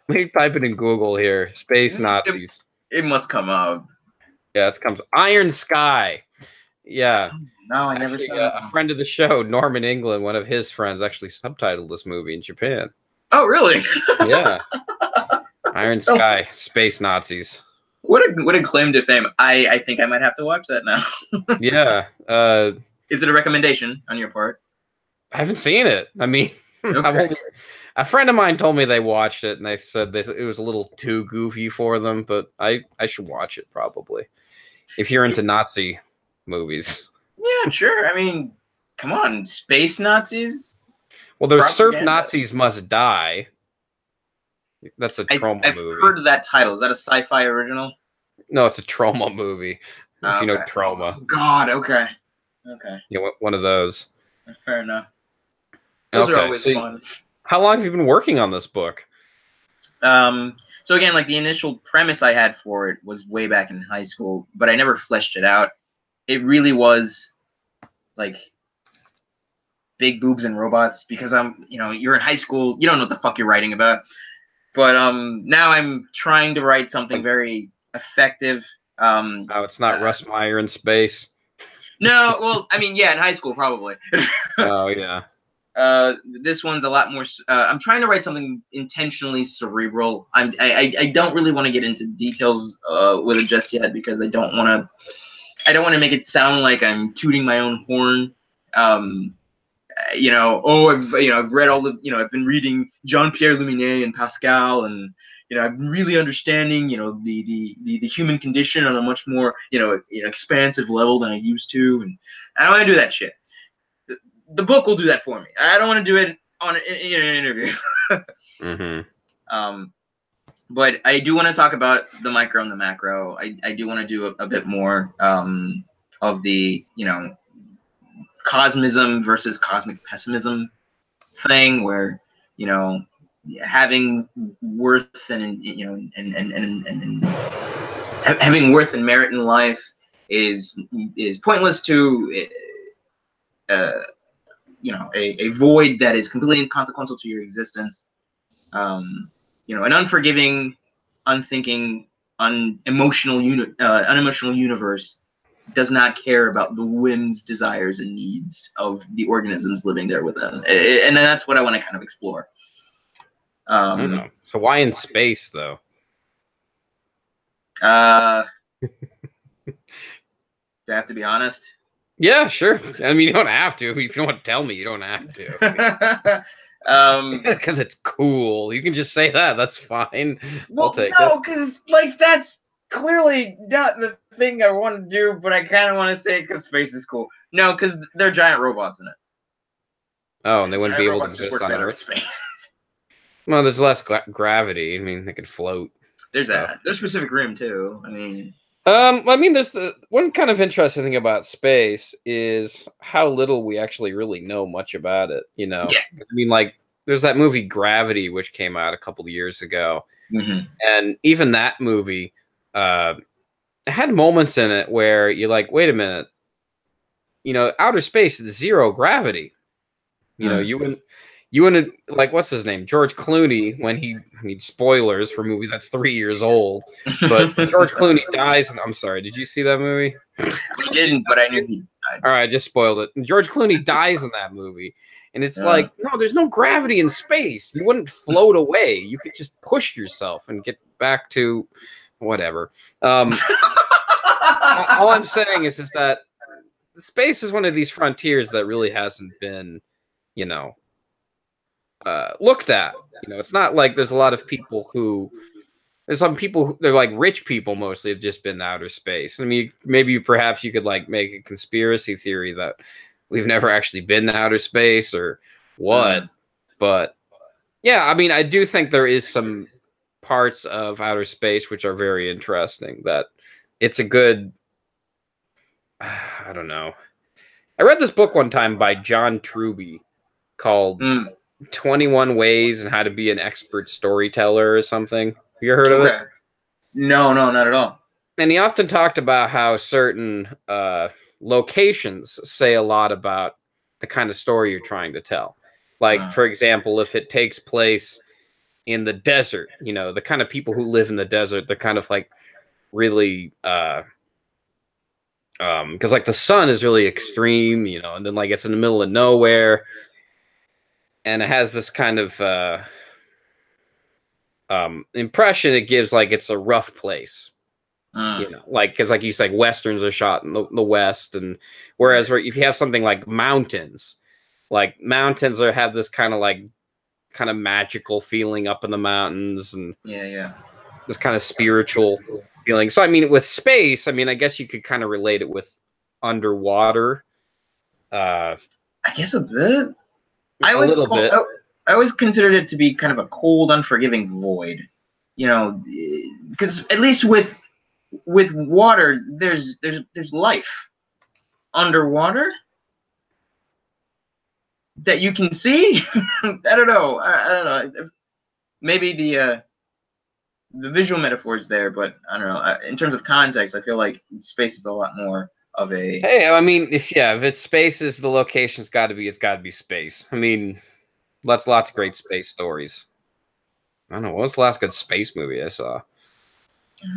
[SPEAKER 1] me type it in Google here. Space Nazis.
[SPEAKER 2] It must come up.
[SPEAKER 1] Yeah, it comes. Iron Sky. Yeah.
[SPEAKER 2] No, I never saw
[SPEAKER 1] it. A friend of the show, Norman England, one of his friends, actually subtitled this movie in Japan.
[SPEAKER 2] Oh, really?
[SPEAKER 1] Yeah. Iron Sky, space Nazis.
[SPEAKER 2] What a claim to fame. I think I might have to watch that now.
[SPEAKER 1] Yeah.
[SPEAKER 2] Is it a recommendation on your part?
[SPEAKER 1] I haven't seen it. I mean,
[SPEAKER 2] okay.
[SPEAKER 1] A friend of mine told me they watched it, and they said it was a little too goofy for them, but I should watch it probably. If you're into Nazi movies.
[SPEAKER 2] Yeah, sure. I mean, come on. Space Nazis?
[SPEAKER 1] Well, there's Surf Nazis Must Die. That's a Troma
[SPEAKER 2] I've
[SPEAKER 1] movie.
[SPEAKER 2] heard of that title. Is that a sci-fi original?
[SPEAKER 1] No, it's a Troma movie. If you know Troma.
[SPEAKER 2] Oh, God, okay. Okay.
[SPEAKER 1] Yeah, one of those.
[SPEAKER 2] Fair enough. Those are always fun.
[SPEAKER 1] How long have you been working on this book?
[SPEAKER 2] So again, like the initial premise I had for it was way back in high school, but I never fleshed it out. It really was like big boobs and robots because you're in high school, you don't know what the fuck you're writing about. But now I'm trying to write something very effective.
[SPEAKER 1] Oh, it's not Russ Meyer in space.
[SPEAKER 2] No, well, I mean, yeah, in high school probably.
[SPEAKER 1] Oh yeah.
[SPEAKER 2] This one's a lot more. I'm trying to write something intentionally cerebral. I don't really want to get into details with it just yet because I don't want to make it sound like I'm tooting my own horn. I've read all the, I've been reading Jean-Pierre Luminet and Pascal, and I'm really understanding, the human condition on a much more, expansive level than I used to, and I don't want to do that shit. The book will do that for me. I don't want to do it in an interview.
[SPEAKER 1] Mm-hmm.
[SPEAKER 2] But I do want to talk about the micro and the macro. I do want to do a bit more of the, cosmism versus cosmic pessimism thing, where having worth and having worth and merit in life is pointless to a void that is completely inconsequential to your existence. An unforgiving, unthinking, unemotional universe does not care about the whims, desires, and needs of the organisms living there within. And that's what I want to kind of explore.
[SPEAKER 1] So why in space, though?
[SPEAKER 2] Do I have to be honest?
[SPEAKER 1] Yeah, sure. I mean, you don't have to. I mean, if you don't want to tell me, you don't have to. Because it's cool. You can just say that. That's fine.
[SPEAKER 2] Well,
[SPEAKER 1] I'll take
[SPEAKER 2] it. Because that's clearly not the thing I want to do, but I kind of want to say it because space is cool. No, because there are giant robots in it.
[SPEAKER 1] Oh, and they wouldn't be able to exist on Earth. Space. Well, there's less gravity. I mean, they could float.
[SPEAKER 2] There's that. There's Pacific Rim too. I mean,
[SPEAKER 1] there's the one kind of interesting thing about space is how little we actually really know much about it. Yeah. I mean, like, there's that movie Gravity, which came out a couple of years ago, and even that movie. It had moments in it where you're like, wait a minute, outer space is zero gravity. You wouldn't like, what's his name? George Clooney, when spoilers for a movie that's 3 years old, but George Clooney dies. I'm sorry, did you see that movie?
[SPEAKER 2] I didn't, but I knew he died.
[SPEAKER 1] All right, I just spoiled it. And George Clooney dies in that movie. And it's like, no, there's no gravity in space. You wouldn't float away. You could just push yourself and get back to whatever. All I'm saying is that space is one of these frontiers that really hasn't been, looked at. It's not like there's a lot of people there's some people who, they're like rich people mostly, have just been to outer space. I mean, perhaps you could like make a conspiracy theory that we've never actually been to outer space or what. But yeah, I mean, I do think there is some parts of outer space which are very interesting, that it's a good, I don't know. I read this book one time by John Truby called 21 Ways and How to Be an Expert Storyteller or something. Have you heard of it?
[SPEAKER 2] No, not at all.
[SPEAKER 1] And he often talked about how certain locations say a lot about the kind of story you're trying to tell. Like, for example, if it takes place in the desert, you know, the kind of people who live in the desert, they're kind of like really because like the sun is really extreme, you know, and then like it's in the middle of nowhere, and it has this kind of impression it gives, like it's a rough place, you know, like because like you said, westerns are shot in the West, and whereas if you have something like mountains have this kind of magical feeling up in the mountains, and this kind of spiritual feeling. So I mean, with space, I mean, I guess you could kind of relate it with underwater.
[SPEAKER 2] I guess a bit.
[SPEAKER 1] A little bit.
[SPEAKER 2] I always considered it to be kind of a cold, unforgiving void. You know, because at least with water, there's life. Underwater that you can see. I don't know. I don't know. Maybe the visual metaphor is there, but I don't know. In terms of context, I feel like space is a lot more of a.
[SPEAKER 1] Hey, I mean, if it's space is the location, it's got to be space. I mean, lots of great space stories. I don't know. What was the last good space movie I saw?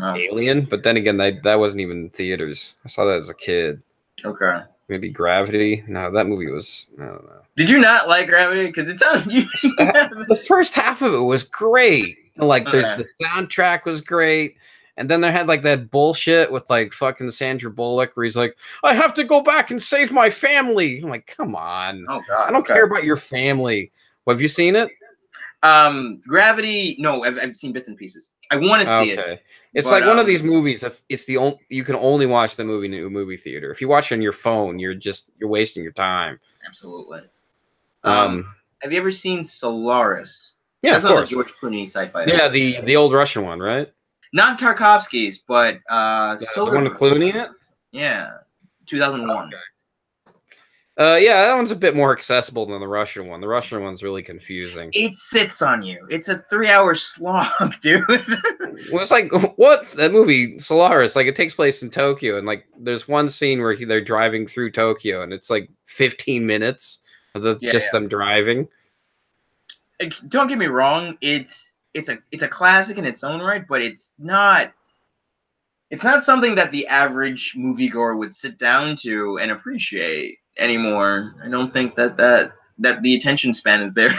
[SPEAKER 1] Alien, but then again, that wasn't even in theaters. I saw that as a kid.
[SPEAKER 2] Okay.
[SPEAKER 1] Maybe Gravity. No, that movie was. I don't know.
[SPEAKER 2] Did you not like Gravity? Because it sounds
[SPEAKER 1] the first half of it was great. Like, the soundtrack was great, and then they had like that bullshit with like fucking Sandra Bullock, where he's like, "I have to go back and save my family." I'm like, come on.
[SPEAKER 2] Oh God,
[SPEAKER 1] I don't care about your family. Well, have you seen it?
[SPEAKER 2] Gravity. No, I've seen bits and pieces. I want to see it.
[SPEAKER 1] It's like one of these movies it's the only you can only watch the movie in a movie theater. If you watch it on your phone, you're wasting your time.
[SPEAKER 2] Absolutely. Have you ever seen Solaris?
[SPEAKER 1] Yeah,
[SPEAKER 2] that's
[SPEAKER 1] of course.
[SPEAKER 2] The George Clooney sci-fi.
[SPEAKER 1] Yeah, the old Russian one, right?
[SPEAKER 2] Not Tarkovsky's, but
[SPEAKER 1] the one with Clooney in it.
[SPEAKER 2] Yeah, 2001.
[SPEAKER 1] Okay. Yeah, that one's a bit more accessible than the Russian one. The Russian one's really confusing.
[SPEAKER 2] It sits on you. It's a 3-hour slog, dude.
[SPEAKER 1] Well, it's like, what? That movie, Solaris, like, it takes place in Tokyo, and, like, there's one scene where they're driving through Tokyo, and it's, like, 15 minutes of them driving.
[SPEAKER 2] Don't get me wrong. It's a classic in its own right, but it's not something that the average moviegoer would sit down to and appreciate anymore. I don't think that the attention span is there.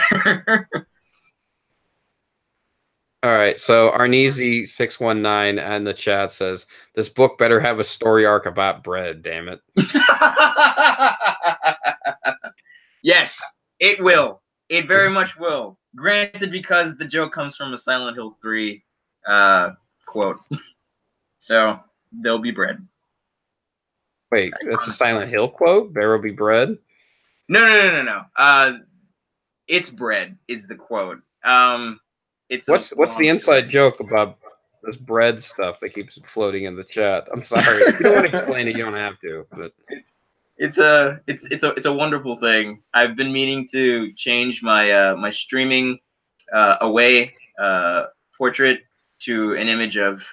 [SPEAKER 1] All right, so Arneezy619 in the chat says, this book better have a story arc about bread, damn it.
[SPEAKER 2] Yes, it will. It very much will. Granted, because the joke comes from a Silent Hill 3 quote. So, there'll be bread.
[SPEAKER 1] Wait, that's a Silent Hill quote? There will be bread?
[SPEAKER 2] No. It's bread is the quote.
[SPEAKER 1] What's the inside joke about this bread stuff that keeps floating in the chat? I'm sorry. If you don't want to explain it, you don't have to. But
[SPEAKER 2] it's a wonderful thing. I've been meaning to change my my streaming away portrait to an image of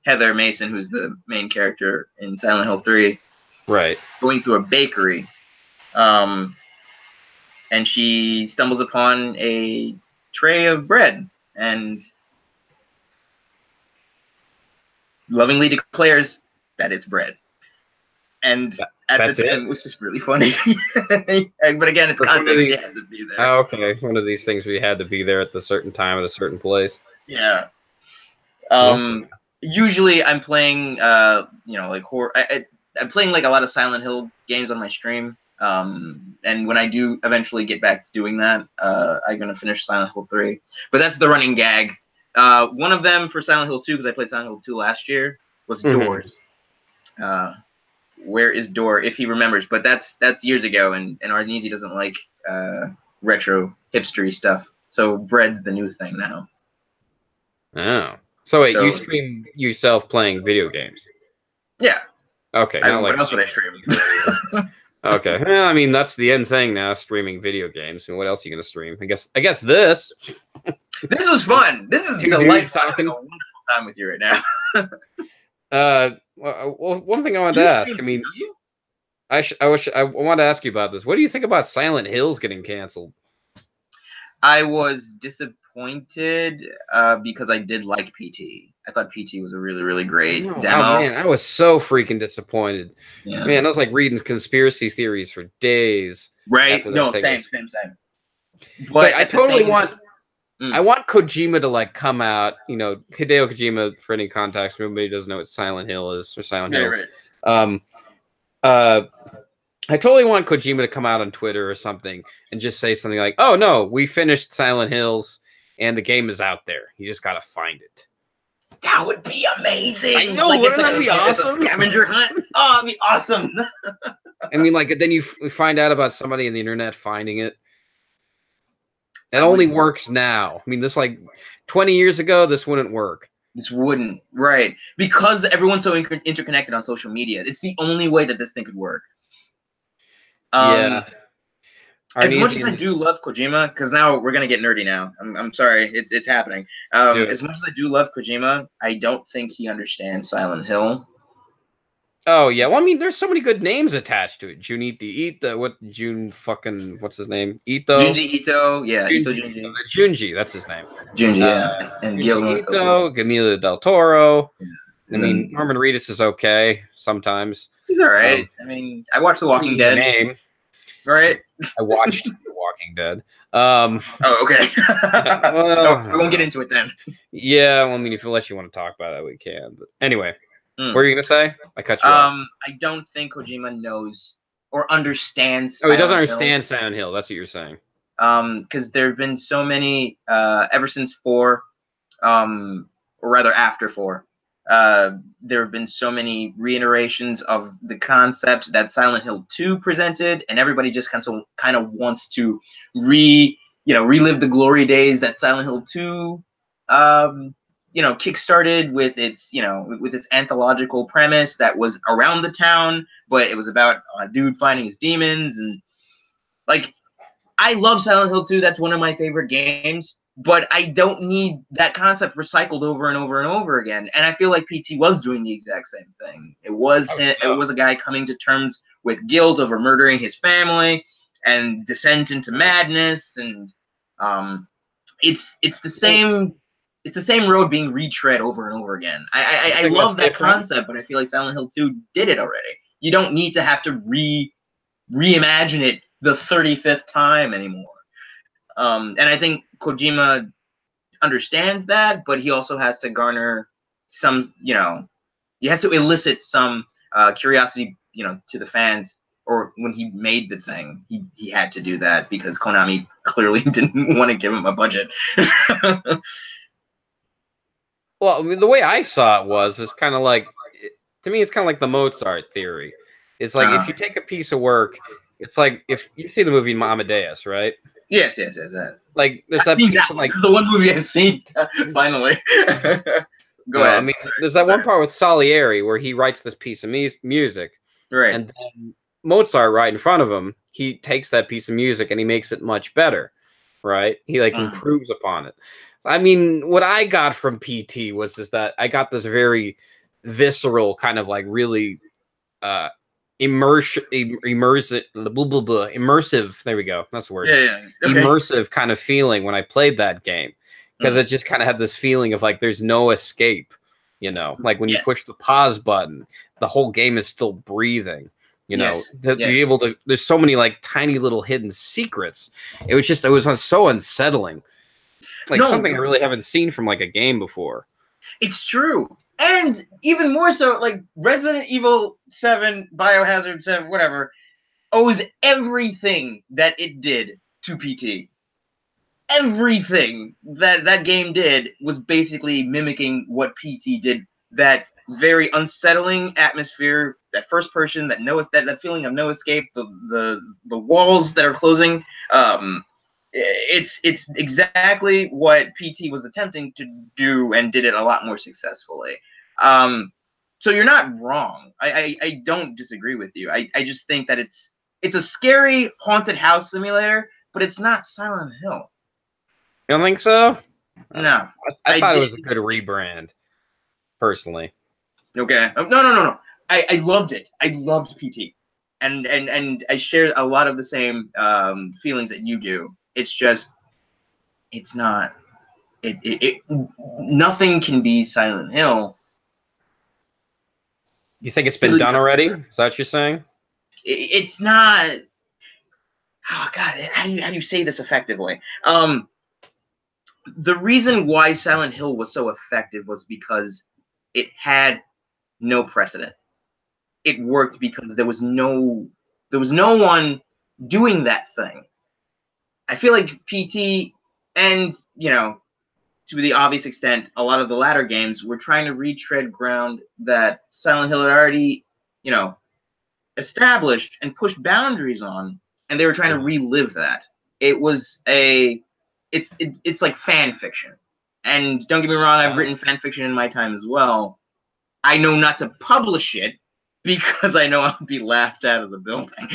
[SPEAKER 2] Heather Mason, who's the main character in Silent Hill 3.
[SPEAKER 1] Right.
[SPEAKER 2] Going through a bakery. And she stumbles upon a tray of bread and lovingly declares that it's bread. And at the time, it was just really funny. But again, it's context. You had to be there.
[SPEAKER 1] Oh, okay. One of these things where you had to be there at the certain time at a certain place.
[SPEAKER 2] Yeah. Usually I'm playing, like horror. I'm playing like a lot of Silent Hill games on my stream. And when I do eventually get back to doing that, I'm going to finish Silent Hill 3. But that's the running gag. One of them for Silent Hill 2, because I played Silent Hill 2 last year, was Doors. Where is Door, if he remembers? But that's years ago, and Arneezy doesn't like retro hipstery stuff. So bread's the new thing now.
[SPEAKER 1] Oh. So wait, you stream yourself playing video games?
[SPEAKER 2] Yeah.
[SPEAKER 1] Okay.
[SPEAKER 2] What else would I stream?
[SPEAKER 1] Okay. Well, I mean, that's the end thing now, streaming video games. And what else are you going to stream? I guess this.
[SPEAKER 2] This was fun. This is
[SPEAKER 1] Two
[SPEAKER 2] delightful.
[SPEAKER 1] dudes talking.
[SPEAKER 2] I'm having a wonderful time with you right now.
[SPEAKER 1] Well, one thing I wanted to ask. I mean, I want to ask you about this. What do you think about Silent Hills getting canceled?
[SPEAKER 2] I was disappointed because I did like PT. I thought PT was a really, really great demo.
[SPEAKER 1] Oh man, I was so freaking disappointed.
[SPEAKER 2] Yeah.
[SPEAKER 1] Man, I was like reading conspiracy theories for days.
[SPEAKER 2] Right? No, same.
[SPEAKER 1] But like, I totally want. I want Kojima to like come out. You know, Hideo Kojima. For any context, nobody doesn't know what Silent Hill is or Silent Hills. Right. I totally want Kojima to come out on Twitter or something and just say something like, "Oh no, we finished Silent Hills and the game is out there. You just gotta find it."
[SPEAKER 2] That would be amazing.
[SPEAKER 1] I know. Like, wouldn't that be awesome?
[SPEAKER 2] It's a scavenger hunt. Oh, it'd be awesome.
[SPEAKER 1] I mean, like, then you find out about somebody on the internet finding it. It only works now. I mean, this like 20 years ago, this wouldn't work.
[SPEAKER 2] This wouldn't, right? Because everyone's so interconnected on social media. It's the only way that this thing could work.
[SPEAKER 1] Yeah.
[SPEAKER 2] As much as I do love Kojima, because now we're gonna get nerdy now. I'm sorry, it's happening. As much as I do love Kojima, I don't think he understands Silent Hill.
[SPEAKER 1] Oh yeah, well I mean, there's so many good names attached to it. Junji Ito, what's his name?
[SPEAKER 2] Junji Ito, yeah,
[SPEAKER 1] Junji. Junji, that's his name.
[SPEAKER 2] Junji, yeah, and
[SPEAKER 1] Junji Ito, Guillermo del Toro. Yeah. I mean, Norman Reedus is okay sometimes.
[SPEAKER 2] He's all right. I mean, I watched The Walking Dead.
[SPEAKER 1] Name.
[SPEAKER 2] Right.
[SPEAKER 1] I watched The Walking Dead.
[SPEAKER 2] Oh, okay.
[SPEAKER 1] Well,
[SPEAKER 2] we won't get into it then.
[SPEAKER 1] Yeah, well, I mean, unless you want to talk about it, we can. But anyway, what are you gonna say? I cut you off.
[SPEAKER 2] I don't think Kojima knows or understands.
[SPEAKER 1] He doesn't understand Silent Hill. That's what you're saying.
[SPEAKER 2] Because there have been so many ever since 4, or rather after 4. There have been so many reiterations of the concept that Silent Hill 2 presented, and everybody just kind of wants to relive the glory days that Silent Hill 2 kickstarted with its with its anthological premise that was around the town, but it was about a dude finding his demons. And like, I love Silent Hill 2. That's one of my favorite games. But I don't need that concept recycled over and over and over again. And I feel like PT was doing the exact same thing. It was a guy coming to terms with guilt over murdering his family and descent into madness. And it's the same road being retread over and over again. I love that concept, but I feel like Silent Hill 2 did it already. You don't need to have to reimagine it the 35th time anymore. And I think Kojima understands that, but he also has to garner some, he has to elicit some curiosity, to the fans. Or when he made the thing, he had to do that because Konami clearly didn't want to give him a budget.
[SPEAKER 1] Well, I mean, the way I saw it is kind of like, to me, it's kind of like the Mozart theory. It's like if you take a piece of work, it's like if you see the movie Amadeus, right?
[SPEAKER 2] Yes.
[SPEAKER 1] Like there's that piece of like,
[SPEAKER 2] this is the one movie I've seen. Finally. Go ahead.
[SPEAKER 1] I mean, there's that one part with Salieri where he writes this piece of music,
[SPEAKER 2] right?
[SPEAKER 1] And then Mozart, right in front of him, he takes that piece of music and he makes it much better, right? He like improves upon it. I mean, what I got from PT was just that I got this very visceral kind of like really immersive. There we go. That's the word.
[SPEAKER 2] Yeah. Okay.
[SPEAKER 1] Immersive kind of feeling when I played that game, because it just kind of had this feeling of like there's no escape. Like when you push the pause button, the whole game is still breathing. To be able to. There's so many like tiny little hidden secrets. It was so unsettling. Like something I really haven't seen from like a game before.
[SPEAKER 2] It's true. And even more so, like Resident Evil 7, Biohazard 7, whatever, owes everything that it did to PT. Everything that game did was basically mimicking what PT did. That very unsettling atmosphere, that first person, that feeling of no escape, the walls that are closing. It's exactly what PT was attempting to do and did it a lot more successfully. So you're not wrong. I don't disagree with you. I just think that it's it's a scary haunted house simulator, but it's not Silent Hill.
[SPEAKER 1] You don't think so?
[SPEAKER 2] No.
[SPEAKER 1] I thought it was a good rebrand, personally.
[SPEAKER 2] Okay. No. I loved it. I loved PT. And I share a lot of the same feelings that you do. It's just, it's not. Nothing can be Silent Hill.
[SPEAKER 1] You think it's been done already? Is that what you're saying?
[SPEAKER 2] It's not. Oh God, how do you say this effectively? The reason why Silent Hill was so effective was because it had no precedent. It worked because there was no one doing that thing. I feel like PT and, you know, to the obvious extent, a lot of the latter games were trying to retread ground that Silent Hill had already, you know, established and pushed boundaries on, and they were trying to relive that. It was it's like fan fiction. And don't get me wrong, I've written fan fiction in my time as well. I know not to publish it because I know I'll be laughed out of the building.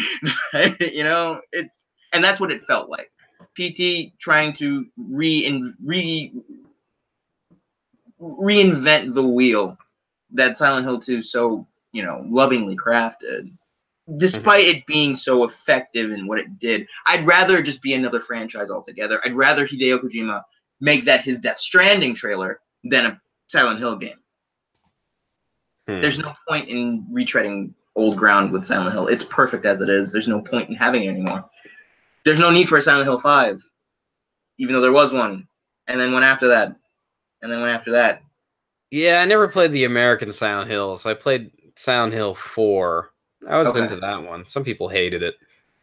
[SPEAKER 2] You know, and that's what it felt like. PT trying to reinvent the wheel that Silent Hill 2 so, you know, lovingly crafted. Despite it being so effective in what it did, I'd rather it just be another franchise altogether. I'd rather Hideo Kojima make that his Death Stranding trailer than a Silent Hill game. There's no point in retreading old ground with Silent Hill. It's perfect as it is. There's no point in having it anymore. There's no need for a Silent Hill 5, even though there was one, and then one after that, and then one after that.
[SPEAKER 1] Yeah, I never played the American Silent Hills. I played Silent Hill 4. I was into that one. Some people hated it,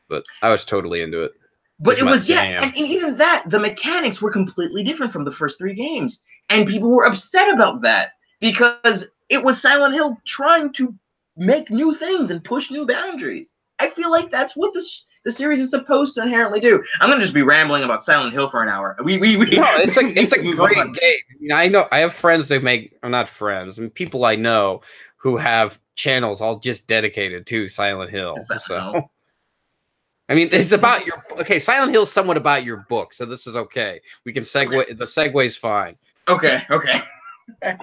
[SPEAKER 1] but I was totally into it.
[SPEAKER 2] But it was, and even that, the mechanics were completely different from the first 3 games, and people were upset about that because it was Silent Hill trying to make new things and push new boundaries. I feel like that's what the series is supposed to inherently do. I'm gonna just be rambling about Silent Hill for an hour. No,
[SPEAKER 1] it's a great game. I mean, I know I have friends that make, or not friends, I mean, people I know who have channels all just dedicated to Silent Hill. So, I mean, it's about your Silent Hill's somewhat about your book, so this is okay. We can segue. The segue's fine.
[SPEAKER 2] Okay. I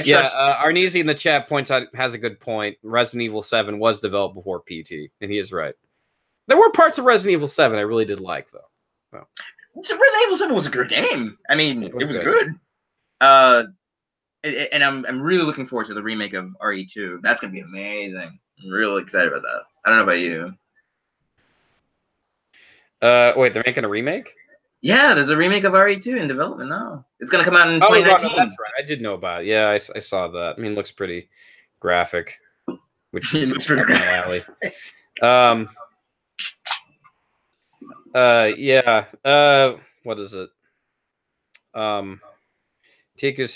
[SPEAKER 2] trust.
[SPEAKER 1] Arnezy in the chat points out, has a good point. Resident Evil 7 was developed before PT, and he is right. There were parts of Resident Evil 7 I really did like, though.
[SPEAKER 2] Resident Evil 7 was a good game. I mean, it was good. And I'm really looking forward to the remake of RE2. That's gonna be amazing. I'm really excited about that. I don't know about you.
[SPEAKER 1] Wait, they're making a remake?
[SPEAKER 2] Yeah, there's a remake of RE2 in development now. It's gonna come out in 2019.
[SPEAKER 1] That's right. I did know about it. Yeah, I saw that. I mean, it looks pretty graphic, which is
[SPEAKER 2] looks pretty
[SPEAKER 1] graphic. What is it? TQ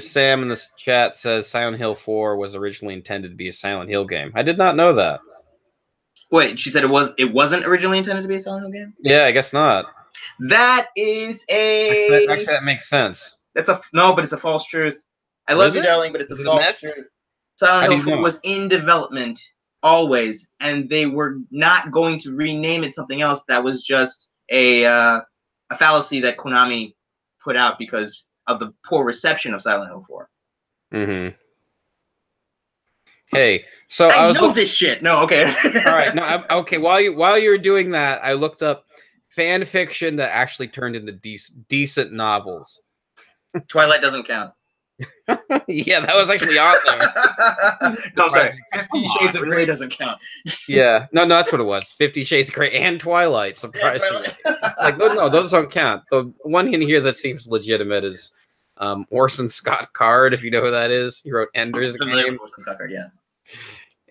[SPEAKER 1] Sam in the chat says Silent Hill 4 was originally intended to be a Silent Hill game. I did not know that.
[SPEAKER 2] Wait, she said it wasn't originally intended to be a Silent Hill game?
[SPEAKER 1] Yeah, I guess not.
[SPEAKER 2] That is a
[SPEAKER 1] actually that makes sense.
[SPEAKER 2] But it's a false truth. I love you, darling, but it's a false truth. Silent Hill 4 was in development always, and they were not going to rename it something else. That was just a fallacy that Konami put out because of the poor reception of Silent Hill 4.
[SPEAKER 1] Mm-hmm. Hey, so
[SPEAKER 2] I know this shit. No, okay.
[SPEAKER 1] All right, no, okay. While you were doing that, I looked up fan fiction that actually turned into decent novels.
[SPEAKER 2] Twilight doesn't count.
[SPEAKER 1] Yeah, that was actually on there.
[SPEAKER 2] No, I'm sorry. 50 Shades of Grey doesn't count.
[SPEAKER 1] Yeah, no, that's what it was. 50 Shades of Grey and Twilight, surprisingly. Like, no, those don't count. The one in here that seems legitimate is Orson Scott Card, if you know who that is. He wrote Ender's Game.
[SPEAKER 2] Orson Scott Card, yeah.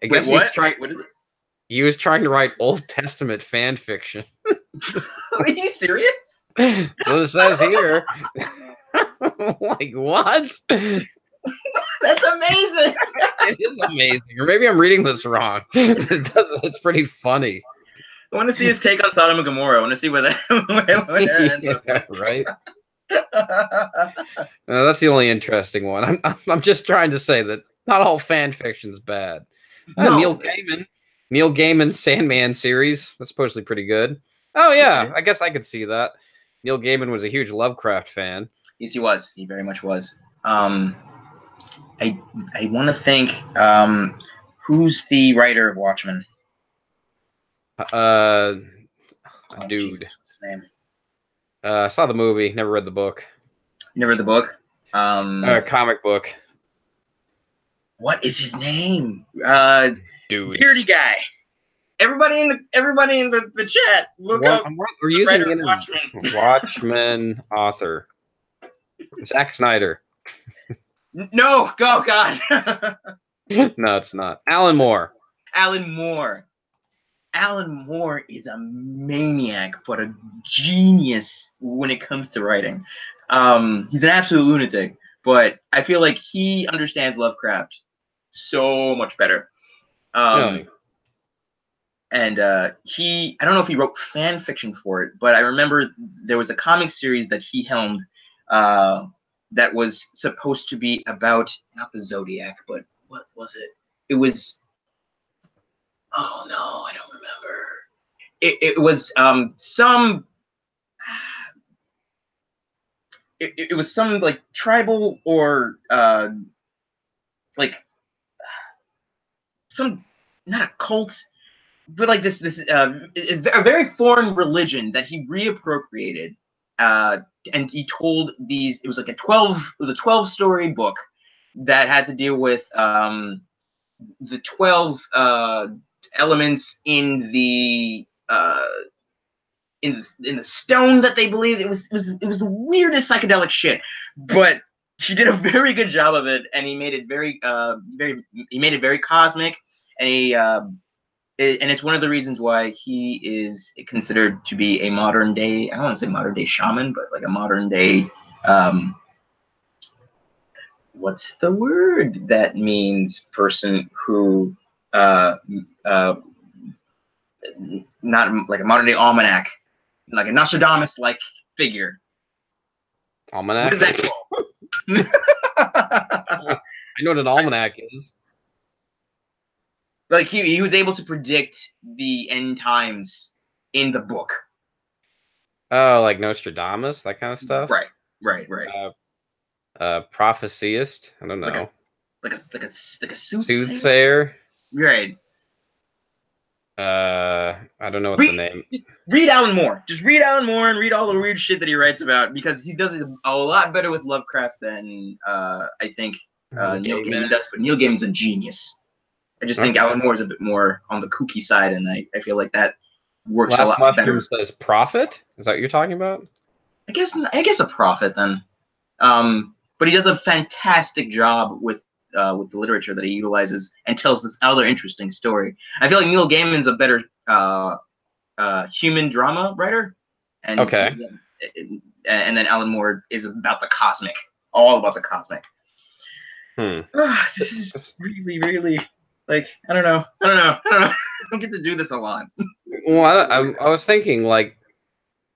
[SPEAKER 1] I guess
[SPEAKER 2] what is it?
[SPEAKER 1] He was trying to write Old Testament fan fiction.
[SPEAKER 2] Are you serious?
[SPEAKER 1] That's what it says here. Like, what?
[SPEAKER 2] That's amazing.
[SPEAKER 1] It is amazing. Or maybe I'm reading this wrong. It's pretty funny.
[SPEAKER 2] I want to see his take on Sodom and Gomorrah. I want to see where that ends up.
[SPEAKER 1] Right? That's the only interesting one. I'm just trying to say that not all fan fiction's bad.
[SPEAKER 2] No.
[SPEAKER 1] Neil Gaiman. Neil Gaiman's Sandman series. That's supposedly pretty good. Oh yeah, I guess I could see that. Neil Gaiman was a huge Lovecraft fan.
[SPEAKER 2] Yes, he was. He very much was. I want to think. Who's the writer of Watchmen?
[SPEAKER 1] Dude.
[SPEAKER 2] Jesus, what's his name?
[SPEAKER 1] I saw the movie. Never read the book.
[SPEAKER 2] You never read the book?
[SPEAKER 1] Comic book.
[SPEAKER 2] What is his name?
[SPEAKER 1] Dude.
[SPEAKER 2] Beardy guy. Everybody in the chat, look up.
[SPEAKER 1] We're using Watchmen author. Zack Snyder.
[SPEAKER 2] No, oh God.
[SPEAKER 1] No, it's not. Alan Moore.
[SPEAKER 2] Alan Moore. Alan Moore is a maniac, but a genius when it comes to writing. He's an absolute lunatic, but I feel like he understands Lovecraft so much better.
[SPEAKER 1] Really?
[SPEAKER 2] And I don't know if he wrote fan fiction for it, but I remember there was a comic series that he helmed that was supposed to be about, not the Zodiac, but what was it? It was, oh no, I don't remember. It was some, it was some like tribal or like some, not a cult, but like this a very foreign religion that he reappropriated, and he told these. It was like a 12-story book that had to deal with the 12 elements in the stone that they believed. It was the weirdest psychedelic shit, but he did a very good job of it, and he made it very cosmic, and and it's one of the reasons why he is considered to be a modern day, I don't want to say modern day shaman, but like a modern day, what's the word that means person who, not like a modern day almanac, like a Nostradamus-like figure.
[SPEAKER 1] Almanac?
[SPEAKER 2] What is that called?
[SPEAKER 1] I know what an almanac is.
[SPEAKER 2] Like he was able to predict the end times in the book.
[SPEAKER 1] Oh, like Nostradamus, that kind of stuff.
[SPEAKER 2] Right.
[SPEAKER 1] Prophecyist. I don't know.
[SPEAKER 2] Like a
[SPEAKER 1] soothsayer.
[SPEAKER 2] Right.
[SPEAKER 1] I don't know what the name.
[SPEAKER 2] Read Alan Moore. Just read Alan Moore and read all the weird shit that he writes about, because he does it a lot better with Lovecraft than I think Neil Gaiman does. But Neil Gaiman's a genius. I just think Alan Moore is a bit more on the kooky side, and I feel like that works a lot better.
[SPEAKER 1] Says prophet? Is that what you're talking about?
[SPEAKER 2] I guess a prophet then. But he does a fantastic job with the literature that he utilizes and tells this other interesting story. I feel like Neil Gaiman's a better human drama writer. And, and then Alan Moore is about the cosmic, all about the cosmic. This is really, really, like, I don't know. I don't get to do this a lot.
[SPEAKER 1] Well, I was thinking, like,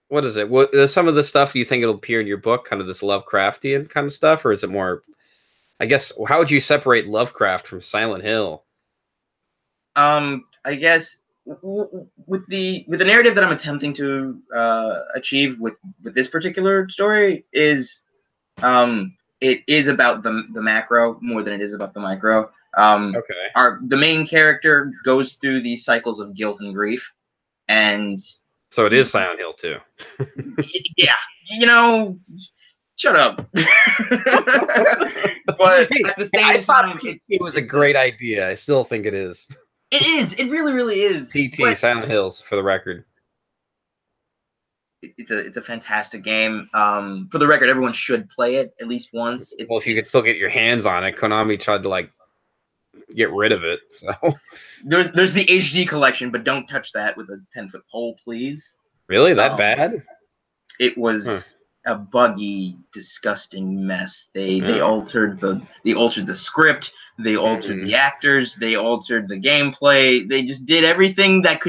[SPEAKER 1] what is it? What is some of the stuff you think it'll appear in your book, kind of this Lovecraftian kind of stuff, or is it more? I guess, how would you separate Lovecraft from Silent Hill?
[SPEAKER 2] I guess with the narrative that I'm attempting to achieve with this particular story is, it is about the macro more than it is about the micro. The main character goes through these cycles of guilt and grief, and
[SPEAKER 1] so it is Silent Hill too.
[SPEAKER 2] Yeah, shut up. But at the same time,
[SPEAKER 1] it was a great idea. I still think it is.
[SPEAKER 2] It is. It really, really is.
[SPEAKER 1] PT Silent Hills, for the record.
[SPEAKER 2] It's a fantastic game. For the record, everyone should play it at least once.
[SPEAKER 1] Well, if you could still get your hands on it, Konami tried to like get rid of it. So
[SPEAKER 2] there's the HD collection, but don't touch that with a 10-foot pole, please.
[SPEAKER 1] Really, that bad?
[SPEAKER 2] It was a buggy, disgusting mess. They altered the script. They altered the actors. They altered the gameplay. They just did everything that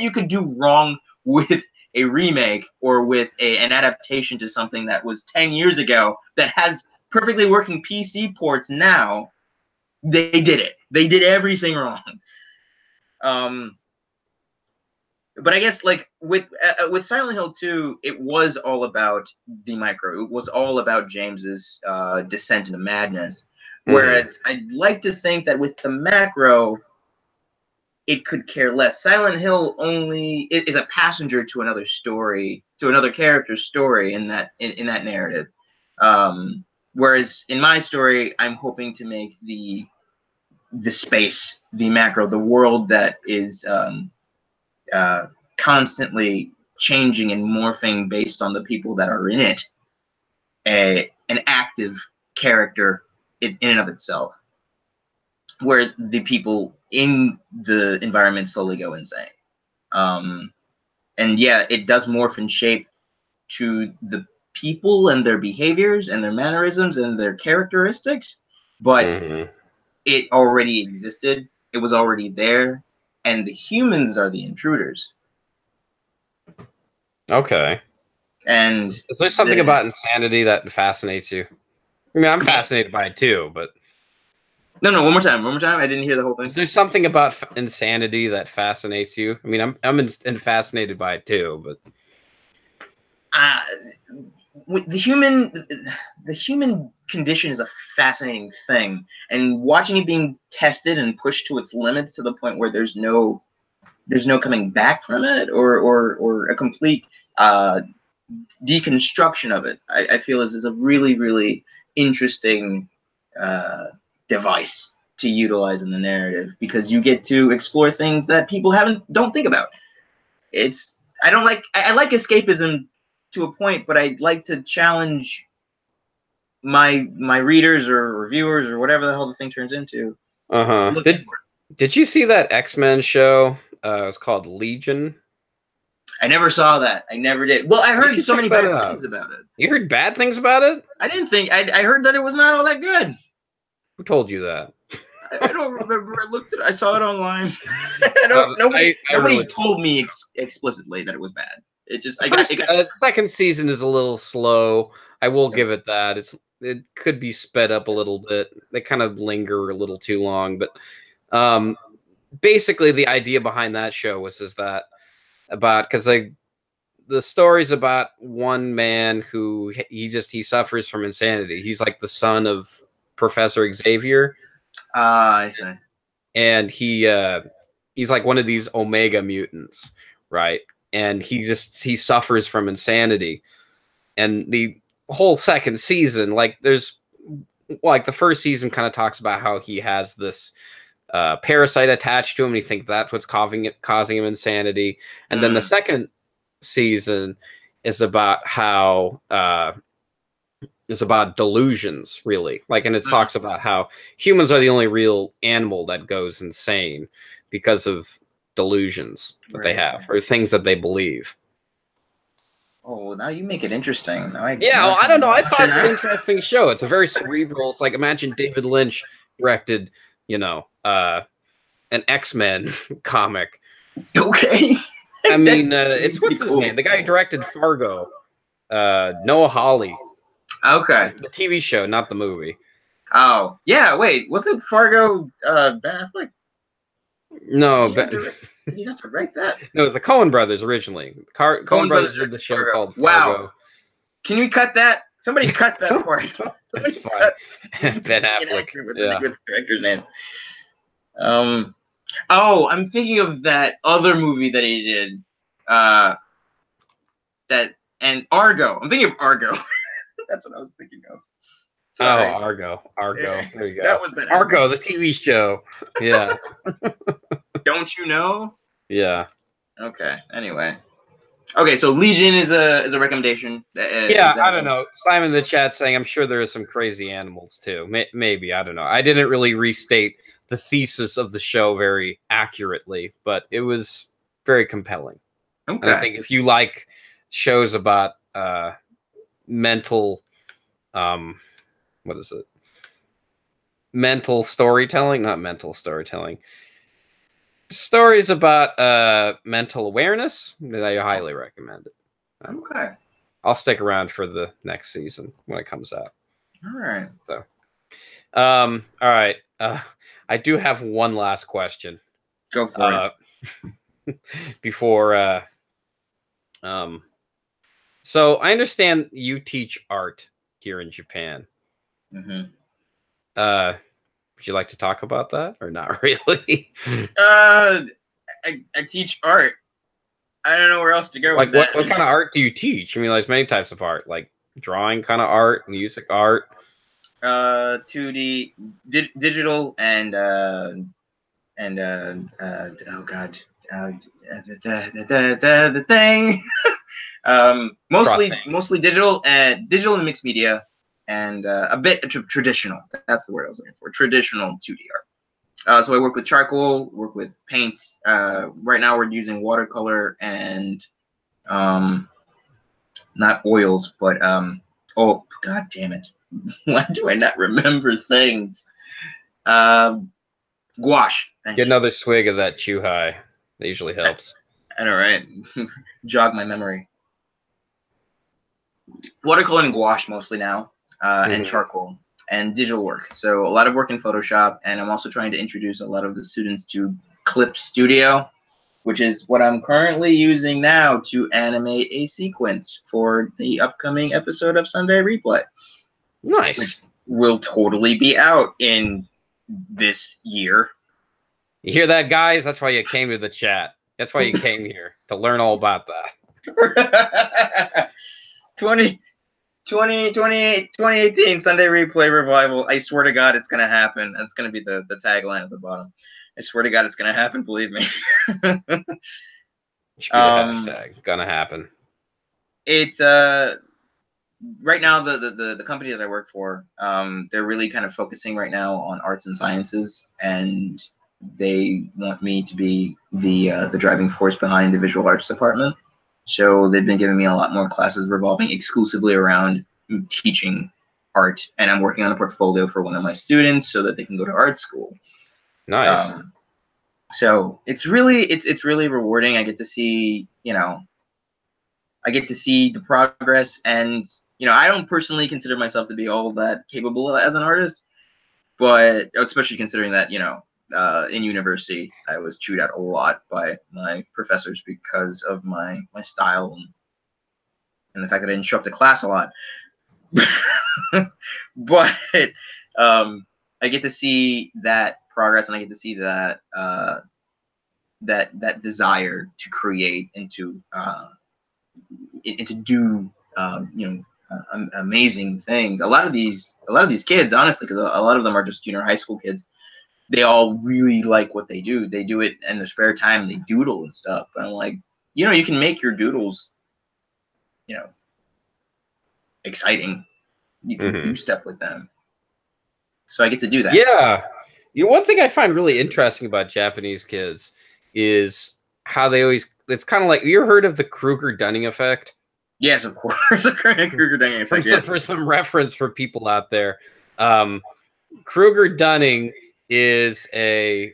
[SPEAKER 2] you could do wrong with a remake or with an adaptation to something that was 10 years ago that has perfectly working PC ports now. They did it. They did everything wrong. But I guess like with Silent Hill 2, it was all about the micro. It was all about James's descent into madness. Whereas I'd like to think that with the macro, it could care less. Silent Hill only is a passenger to another story, to another character's story in that narrative. Whereas in my story, I'm hoping to make the space, the macro, the world that is constantly changing and morphing based on the people that are in it, an active character in and of itself, where the people in the environment slowly go insane. And yeah, it does morph and shape to the people and their behaviors and their mannerisms and their characteristics, but it already existed. It was already there, and the humans are the intruders.
[SPEAKER 1] Okay.
[SPEAKER 2] And
[SPEAKER 1] is there something about insanity that fascinates you? I mean, I'm fascinated by it too, but
[SPEAKER 2] no, one more time. I didn't hear the whole thing.
[SPEAKER 1] Is there something about insanity that fascinates you? I mean, I'm fascinated by it too, but
[SPEAKER 2] the human condition is a fascinating thing, and watching it being tested and pushed to its limits to the point where there's no coming back from it, or a complete deconstruction of it, I feel is a really, really interesting device to utilize in the narrative, because you get to explore things that people don't think about. I like escapism to a point, but I'd like to challenge my readers or reviewers or whatever the hell the thing turns into.
[SPEAKER 1] Did you see that X-Men show? It was called Legion.
[SPEAKER 2] I never saw that. I never did. Well, I heard so many bad things about it.
[SPEAKER 1] You heard bad things about it?
[SPEAKER 2] I didn't think. I heard that it was not all that good.
[SPEAKER 1] Who told you that?
[SPEAKER 2] I don't remember. I looked at it. I saw it online. Nobody really told me explicitly that it was bad. It just
[SPEAKER 1] second season is a little slow. I will give it that. It could be sped up a little bit. They kind of linger a little too long, but basically the idea behind that show was because the story's about one man who he suffers from insanity. He's like the son of Professor Xavier.
[SPEAKER 2] I see.
[SPEAKER 1] And he's like one of these Omega mutants, right? And he suffers from insanity. And the whole second season, the first season kind of talks about how he has this parasite attached to him, and he thinks that's what's causing him insanity. And then the second season is about how is about delusions, really. And it talks about how humans are the only real animal that goes insane because of delusions that they have, or things that they believe.
[SPEAKER 2] Oh, now you make it interesting.
[SPEAKER 1] I don't know. I thought it's an interesting show. It's a very cerebral. It's like, imagine David Lynch directed, an X-Men comic.
[SPEAKER 2] Okay.
[SPEAKER 1] I mean, it's what's his name? The guy who directed Fargo, Noah Hawley.
[SPEAKER 2] Okay.
[SPEAKER 1] The TV show, not the movie.
[SPEAKER 2] Oh, yeah. Wait, wasn't Fargo Ben Affleck?
[SPEAKER 1] No,
[SPEAKER 2] did he not direct that?
[SPEAKER 1] No, it was the Coen Brothers originally. Coen Brothers did the show called Fargo.
[SPEAKER 2] Wow. Can you cut that? Somebody cut that part.
[SPEAKER 1] That's fine. Ben Affleck.
[SPEAKER 2] With the director's name. Oh, I'm thinking of that other movie that he did. And Argo. I'm thinking of Argo. That's what I was thinking of. Sorry.
[SPEAKER 1] Oh, Argo.
[SPEAKER 2] Yeah,
[SPEAKER 1] there you go.
[SPEAKER 2] That was better.
[SPEAKER 1] Argo, the TV show. Yeah.
[SPEAKER 2] Don't you know?
[SPEAKER 1] Yeah.
[SPEAKER 2] Okay. Anyway. Okay, so Legion is a recommendation.
[SPEAKER 1] I don't know. Simon in the chat saying, I'm sure there are some crazy animals too. Maybe, I don't know. I didn't really restate the thesis of the show very accurately, but it was very compelling.
[SPEAKER 2] Okay.
[SPEAKER 1] And I think if you like shows about mental mental storytelling, not mental storytelling, stories about mental awareness, then I highly recommend it.
[SPEAKER 2] Okay.
[SPEAKER 1] I'll stick around for the next season when it comes out.
[SPEAKER 2] All right.
[SPEAKER 1] So all right, I do have one last question.
[SPEAKER 2] Go for
[SPEAKER 1] it. Before, so I understand you teach art here in Japan.
[SPEAKER 2] Mm-hmm.
[SPEAKER 1] Would you like to talk about that or not really?
[SPEAKER 2] I teach art. I don't know where else to go
[SPEAKER 1] Like
[SPEAKER 2] with that.
[SPEAKER 1] what kind of art do you teach? I mean, there's many types of art, like drawing kind of art, music art.
[SPEAKER 2] 2D, digital, and oh god, the thing. Mostly digital and mixed media, and a bit of traditional. That's the word I was looking for. Traditional 2D art. So I work with charcoal, work with paint. Right now we're using watercolor and not oils, but oh god damn it. Why do I not remember things? Gouache.
[SPEAKER 1] Get another swig of that Chuhai. That usually helps.
[SPEAKER 2] I know, right? Jog my memory. Watercolor and gouache mostly now, and charcoal and digital work. So a lot of work in Photoshop, and I'm also trying to introduce a lot of the students to Clip Studio, which is what I'm currently using now to animate a sequence for the upcoming episode of Sunday Replay.
[SPEAKER 1] Nice.
[SPEAKER 2] Which will totally be out in this year.
[SPEAKER 1] You hear that, guys? That's why you came to the chat. That's why you came here, to learn all about that.
[SPEAKER 2] 2018 Sunday Replay Revival. I swear to God, it's going to happen. That's going to be the tagline at the bottom. I swear to God, it's going to happen. Believe me.
[SPEAKER 1] Should be the hashtag. Gonna happen.
[SPEAKER 2] It's right now the company that I work for, they're really kind of focusing right now on arts and sciences, and they want me to be the driving force behind the visual arts department. So they've been giving me a lot more classes revolving exclusively around teaching art, and I'm working on a portfolio for one of my students so that they can go to art school.
[SPEAKER 1] Nice.
[SPEAKER 2] So it's really rewarding. I get to see, I get to see the progress, and I don't personally consider myself to be all that capable as an artist, but especially considering that in university I was chewed out a lot by my professors because of my style and the fact that I didn't show up to class a lot. But I get to see that progress, and I get to see that that desire to create and to do amazing things. A lot of these kids, honestly, because a lot of them are just junior high school kids, they all really like what they do. They do it in their spare time. They doodle and stuff. And I'm like, you can make your doodles, exciting. You can do stuff with them. So I get to do that.
[SPEAKER 1] Yeah. One thing I find really interesting about Japanese kids is how they always, it's kind of like, you ever heard of the Kruger-Dunning effect?
[SPEAKER 2] Yes, of course. Kruger-Dunning effect.
[SPEAKER 1] Yes. For some reference for people out there, Kruger-Dunning is a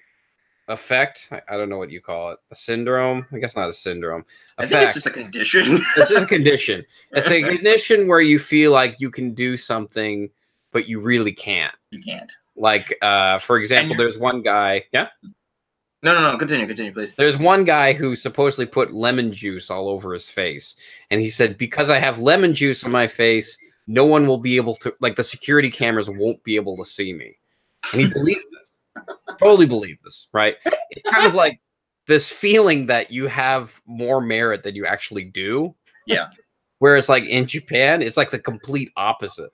[SPEAKER 1] effect. I don't know what you call it. A syndrome? I guess not a syndrome.
[SPEAKER 2] I think it's just a condition.
[SPEAKER 1] It's just a condition. It's a condition where you feel like you can do something, but you really can't.
[SPEAKER 2] You can't.
[SPEAKER 1] Like, for example, there's one guy. Yeah?
[SPEAKER 2] No. Continue, please.
[SPEAKER 1] There's one guy who supposedly put lemon juice all over his face. And he said, because I have lemon juice on my face, no one will be able to, like, the security cameras won't be able to see me. And he believed this. Totally believed this, right? It's kind of like this feeling that you have more merit than you actually do.
[SPEAKER 2] Yeah.
[SPEAKER 1] Whereas, like, in Japan, it's like the complete opposite,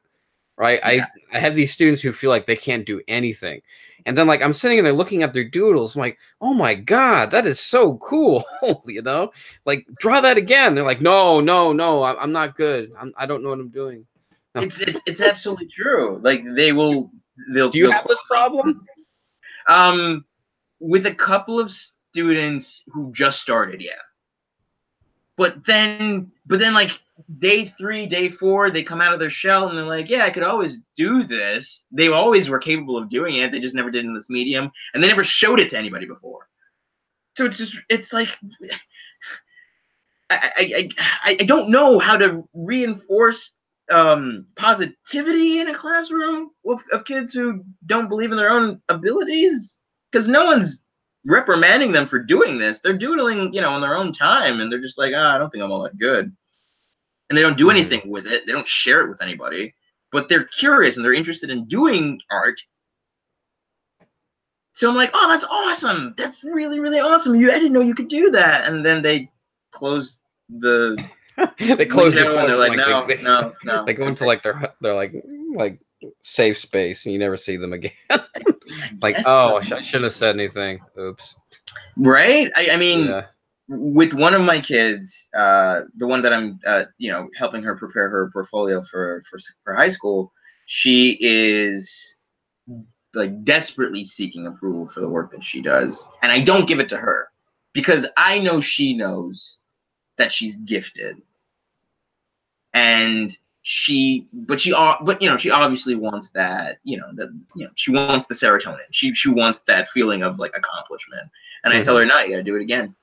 [SPEAKER 1] right? Yeah. I have these students who feel like they can't do anything. And then, like, I'm sitting there looking at their doodles. I'm like, oh, my God, that is so cool, Like, draw that again. They're like, no, I'm not good. I don't know what I'm doing. No.
[SPEAKER 2] It's absolutely true. Like, they'll
[SPEAKER 1] Do you have this problem?
[SPEAKER 2] With a couple of students who just started, yeah. But then like day 3, day 4, they come out of their shell and they're like, yeah, I could always do this. They always were capable of doing it. They just never did in this medium, and they never showed it to anybody before. So it's like I don't know how to reinforce positivity in a classroom of kids who don't believe in their own abilities, because no one's reprimanding them for doing this. They're doodling, on their own time, and they're just like, I don't think I'm all that good. And they don't do anything with it. They don't share it with anybody. But they're curious and they're interested in doing art. So I'm like, oh, that's awesome. That's really, really awesome. I didn't know you could do that. And then they close the
[SPEAKER 1] they close the
[SPEAKER 2] and they're like, no.
[SPEAKER 1] They go into like their like safe space, and you never see them again. Like, oh, I shouldn't have said anything. Oops.
[SPEAKER 2] Right? I mean, with one of my kids, the one that I'm, helping her prepare her portfolio for high school, she is like desperately seeking approval for the work that she does, and I don't give it to her because I know she knows that she's gifted, and she obviously wants that, she wants the serotonin. She wants that feeling of like accomplishment, and I tell her, no, you got to do it again.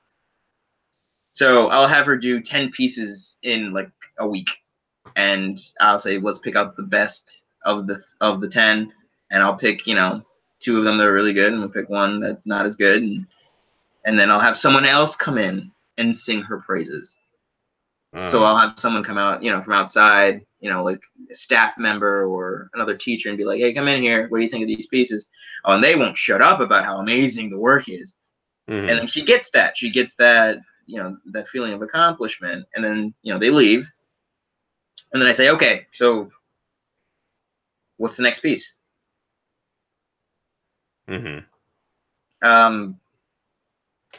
[SPEAKER 2] So I'll have her do 10 pieces in like a week, and I'll say, let's pick out the best of the 10. And I'll pick, 2 of them that are really good, and we'll pick one that's not as good. And then I'll have someone else come in and sing her praises. So I'll have someone come out, from outside, like a staff member or another teacher, and be like, hey, come in here. What do you think of these pieces? Oh, and they won't shut up about how amazing the work is. And then she gets that. She gets that, that feeling of accomplishment. And then, they leave. And then I say, okay, so what's the next piece?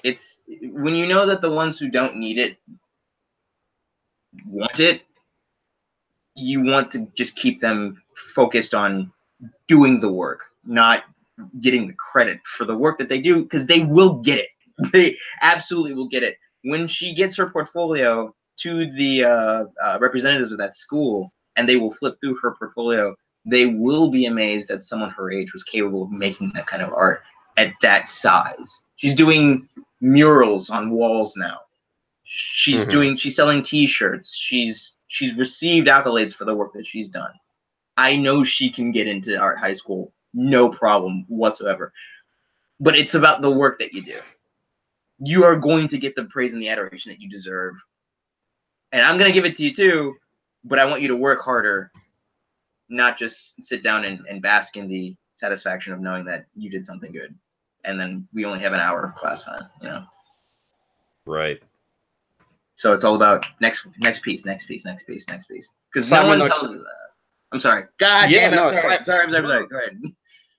[SPEAKER 2] It's when you know that the ones who don't need it want it, you want to just keep them focused on doing the work, not getting the credit for the work that they do, because they will get it. They absolutely will get it. When she gets her portfolio to the representatives of that school, and they will flip through her portfolio, they will be amazed that someone her age was capable of making that kind of art at that size. She's doing murals on walls now. She's selling T-shirts. She's received accolades for the work that she's done. I know she can get into art high school, no problem whatsoever. But it's about the work that you do. You are going to get the praise and the adoration that you deserve. And I'm going to give it to you too, but I want you to work harder, not just sit down and bask in the satisfaction of knowing that you did something good. And then we only have an hour of class time,
[SPEAKER 1] Right.
[SPEAKER 2] So it's all about next piece. Because no one tells you that. I'm sorry. God damn it. I'm sorry. Go ahead.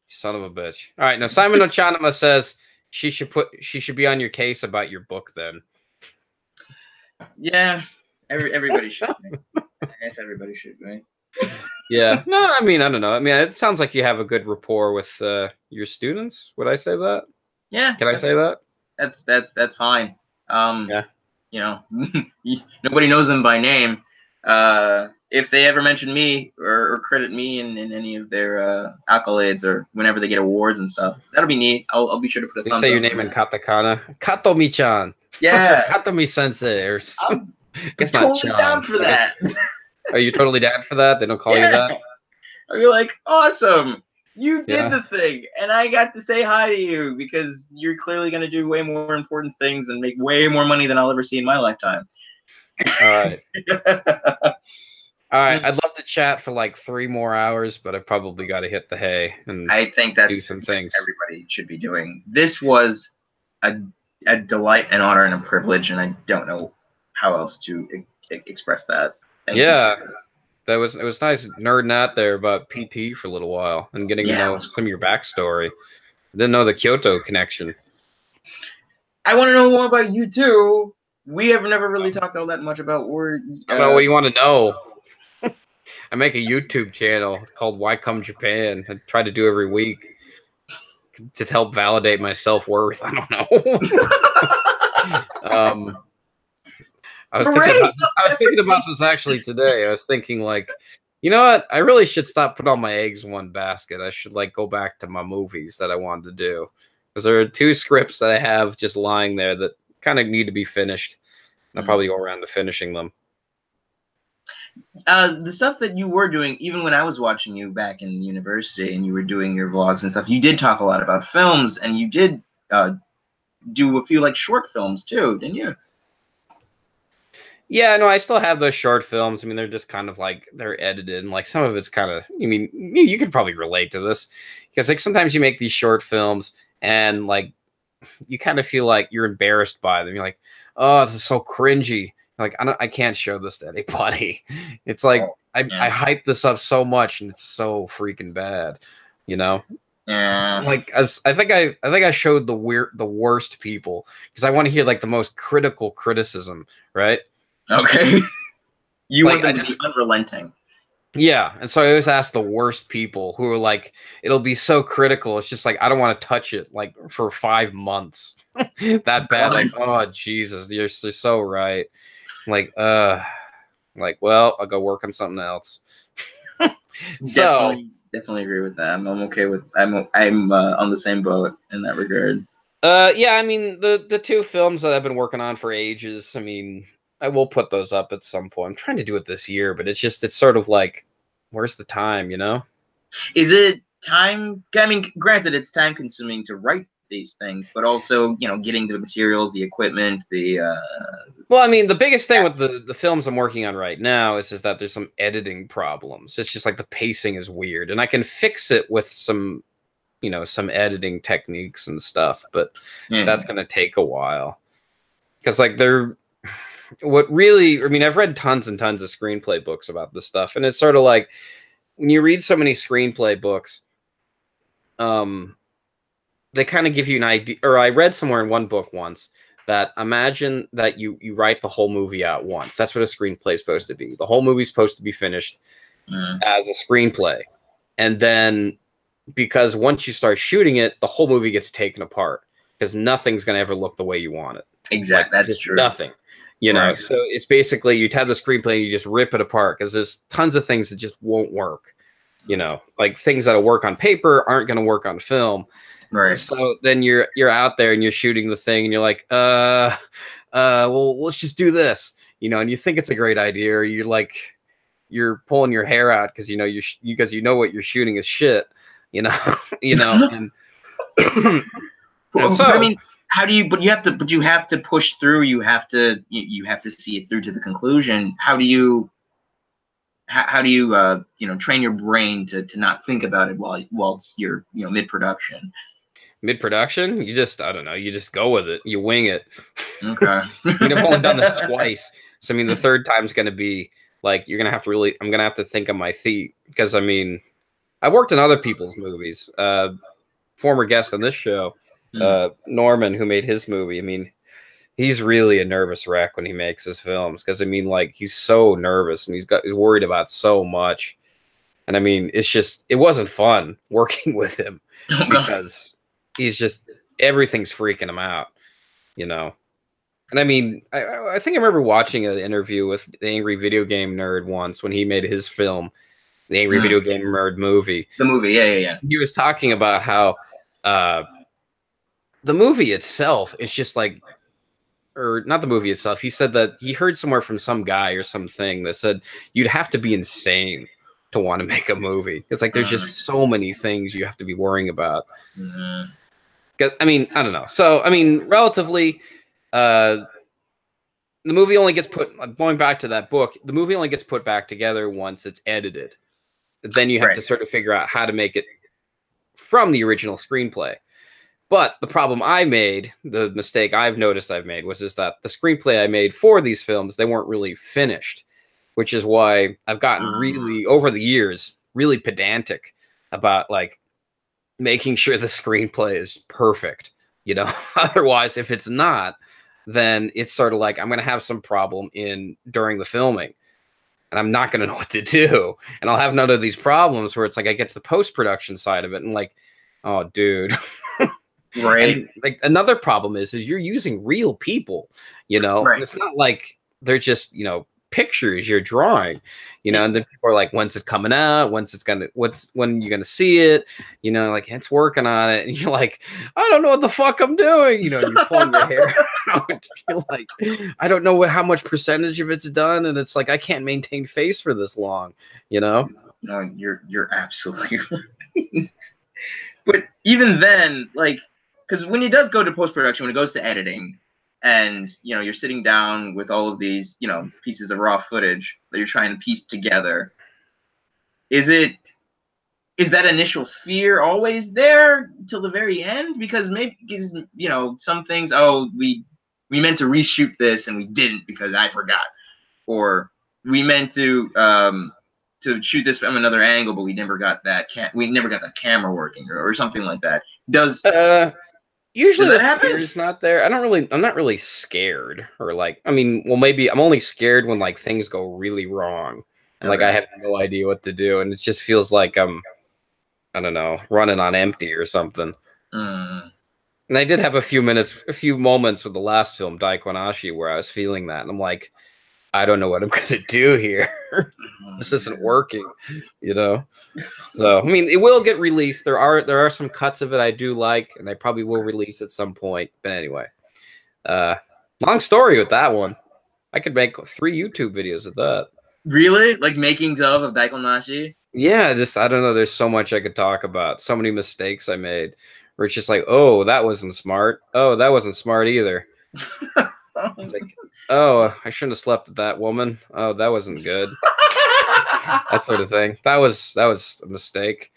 [SPEAKER 1] Son of a bitch. All right. Now, Simon Ochanama says she should be on your case about your book then.
[SPEAKER 2] Yeah. Everybody should be. I guess everybody should be.
[SPEAKER 1] Yeah. No, I mean, I don't know. I mean, it sounds like you have a good rapport with your students. Would I say that?
[SPEAKER 2] Yeah.
[SPEAKER 1] Can I say that?
[SPEAKER 2] That's fine.
[SPEAKER 1] Yeah.
[SPEAKER 2] Nobody knows them by name. If they ever mention me or credit me in any of their accolades or whenever they get awards and stuff, that'll be neat. I'll be sure to put a thumbs up.
[SPEAKER 1] Say your name in katakana. Katohmy-chan.
[SPEAKER 2] Yeah.
[SPEAKER 1] Katohmy-sensei. Or
[SPEAKER 2] I'm totally down for that.
[SPEAKER 1] Are you totally down for that? They don't call you that?
[SPEAKER 2] I'll be like, awesome. You did the thing, and I got to say hi to you because you're clearly going to do way more important things and make way more money than I'll ever see in my lifetime.
[SPEAKER 1] All right. All right. I'd love to chat for like 3 more hours, but I probably got to hit the hay and
[SPEAKER 2] I think that's
[SPEAKER 1] do some things
[SPEAKER 2] everybody should be doing. This was a delight, an honor, and a privilege, and I don't know how else to express that. Thank you.
[SPEAKER 1] It was nice nerding out there about PT for a little while and getting to know some of your backstory. I didn't know the Kyoto connection.
[SPEAKER 2] I want to know more about you too. We have never really talked all that much about where.
[SPEAKER 1] About what you want to know. I make a YouTube channel called Why Come Japan. I try to do every week to help validate my self-worth. I don't know. I was thinking about this actually today. I was thinking like, you know what? I really should stop putting all my eggs in one basket. I should like go back to my movies that I wanted to do. Because there are 2 scripts that I have just lying there that kind of need to be finished. I'll probably go around to finishing them.
[SPEAKER 2] The stuff that you were doing, even when I was watching you back in university and you were doing your vlogs and stuff, you did talk a lot about films, and you did do a few like short films too, didn't you?
[SPEAKER 1] Yeah, no, I still have those short films. I mean, they're just kind of like they're edited, and like some of it's kind of. I mean, you could probably relate to this because like sometimes you make these short films and like you kind of feel like you're embarrassed by them. You're like, oh, this is so cringy. Like I can't show this to anybody. It's like I hype this up so much and it's so freaking bad, you know.
[SPEAKER 2] Yeah.
[SPEAKER 1] Like I think I showed the worst people because I want to hear like the most critical criticism, right?
[SPEAKER 2] Okay. You
[SPEAKER 1] Like,
[SPEAKER 2] want them to be unrelenting.
[SPEAKER 1] Yeah, and so I always ask the worst people who are like, it'll be so critical. It's just like I don't want to touch it like for 5 months. That bad. Like, oh Jesus, you're so right. Like, well, I'll go work on something else. So
[SPEAKER 2] definitely agree with that. I'm okay with. I'm on the same boat in that regard.
[SPEAKER 1] Yeah, I mean the two films that I've been working on for ages. I mean, I will put those up at some point. I'm trying to do it this year, but it's sort of like, where's the time, you know?
[SPEAKER 2] Is it time? I mean, granted, it's time consuming to write these things, but also, you know, getting the materials, the equipment, the.
[SPEAKER 1] Well, I mean, the biggest thing with the films I'm working on right now is that there's some editing problems. It's just like the pacing is weird, and I can fix it with some, you know, some editing techniques and stuff, but that's going to take a while. Because like what really, I mean, I've read tons and tons of screenplay books about this stuff, and it's sort of like when you read so many screenplay books, they kind of give you an idea. Or I read somewhere in one book once that imagine that you write the whole movie out once. That's what a screenplay is supposed to be. The whole movie's supposed to be finished as a screenplay, and then because once you start shooting it, the whole movie gets taken apart because nothing's going to ever look the way you want it.
[SPEAKER 2] Exactly,
[SPEAKER 1] like,
[SPEAKER 2] that's true.
[SPEAKER 1] Nothing. You know, so it's basically you'd have the screenplay and you just rip it apart because there's tons of things that just won't work. You know, like things that'll work on paper aren't going to work on film.
[SPEAKER 2] Right.
[SPEAKER 1] So then you're out there and you're shooting the thing and you're like, well, let's just do this. You know, and you think it's a great idea, or you're pulling your hair out because you know because you know what you're shooting is shit. You know, and
[SPEAKER 2] so I mean. How do you? But you have to push through. You have to see it through to the conclusion. How do you? You know, train your brain to not think about it while you're mid production.
[SPEAKER 1] Mid production, you just I don't know. You just go with it. You wing it.
[SPEAKER 2] Okay.
[SPEAKER 1] I mean, I've only done this twice, so I mean, the third time's going to be like you're going to have to really. I'm going to have to think on my feet because I mean, I've worked in other people's movies. Former guest on this show. Norman, who made his movie, I mean, he's really a nervous wreck when he makes his films because I mean, like, he's so nervous and he's worried about so much, and I mean, it wasn't fun working with him because he's just everything's freaking him out, you know. And I mean, I think I remember watching an interview with the Angry Video Game Nerd once when he made his film, the Angry Video Game Nerd movie.
[SPEAKER 2] The movie, yeah.
[SPEAKER 1] He was talking about how. The movie itself is just like, or not the movie itself. He said that he heard somewhere from some guy or something that said you'd have to be insane to want to make a movie. It's like there's just so many things you have to be worrying about. I mean, I don't know. So, I mean, relatively, the movie only gets going back to that book, the movie only gets put back together once it's edited. Then you have to sort of figure out how to make it from the original screenplay. But the problem I made, the mistake I've noticed I've made, was that the screenplay I made for these films, they weren't really finished, which is why I've gotten really, over the years, really pedantic about like making sure the screenplay is perfect. You know, otherwise, if it's not, then it's sort of like I'm going to have some problem during the filming, and I'm not going to know what to do, and I'll have none of these problems where it's like I get to the post-production side of it and like, oh, dude.
[SPEAKER 2] Right.
[SPEAKER 1] And like another problem is you're using real people, you know. It's not like they're just, you know, pictures you're drawing, you know, and then people are like, when's it coming out? When you're gonna see it? You know, like it's working on it, and you're like, I don't know what the fuck I'm doing, you know, and you're pulling your hair out. You're like, I don't know how much percentage of it's done, and it's like I can't maintain face for this long, you know.
[SPEAKER 2] No, you're absolutely right. But even then, like, because when it does go to post-production, when it goes to editing, and you're sitting down with all of these pieces of raw footage that you're trying to piece together, is that initial fear always there till the very end? Because maybe some things, we meant to reshoot this and we didn't because I forgot, or we meant to shoot this from another angle, but we never got that camera working, or something like that.
[SPEAKER 1] Usually
[SPEAKER 2] Does
[SPEAKER 1] the
[SPEAKER 2] that happen?
[SPEAKER 1] fear is not there. I'm not really scared, or like, I mean, well, maybe I'm only scared when like things go really wrong and like I have no idea what to do, and it just feels like I don't know, running on empty or something. And I did have a few moments with the last film, Daikonashi, where I was feeling that, and I'm like, I don't know what I'm gonna do here. This isn't working, So I mean, it will get released. There are some cuts of it I do like, and I probably will release at some point. But anyway, long story with that one. I could make 3 YouTube videos of that.
[SPEAKER 2] Really? Like makings of Daikonashi?
[SPEAKER 1] Yeah, I don't know. There's so much I could talk about. So many mistakes I made. Where it's just like, oh, that wasn't smart. Oh, that wasn't smart either. Like, oh, I shouldn't have slept with that woman. Oh, that wasn't good. That sort of thing. That was a mistake.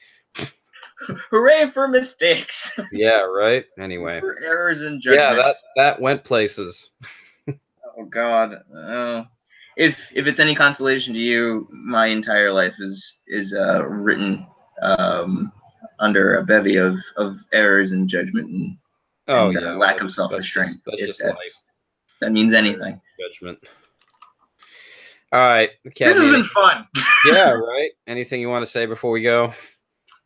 [SPEAKER 2] Hooray for mistakes.
[SPEAKER 1] Yeah, right. Anyway,
[SPEAKER 2] for errors in judgment.
[SPEAKER 1] Yeah, that went places.
[SPEAKER 2] Oh God. If it's any consolation to you, my entire life is written under a bevy of errors in judgment and lack of self-restraint. If that means anything.
[SPEAKER 1] Judgment. All right.
[SPEAKER 2] This has been fun.
[SPEAKER 1] Yeah, right. Anything you want to say before we go?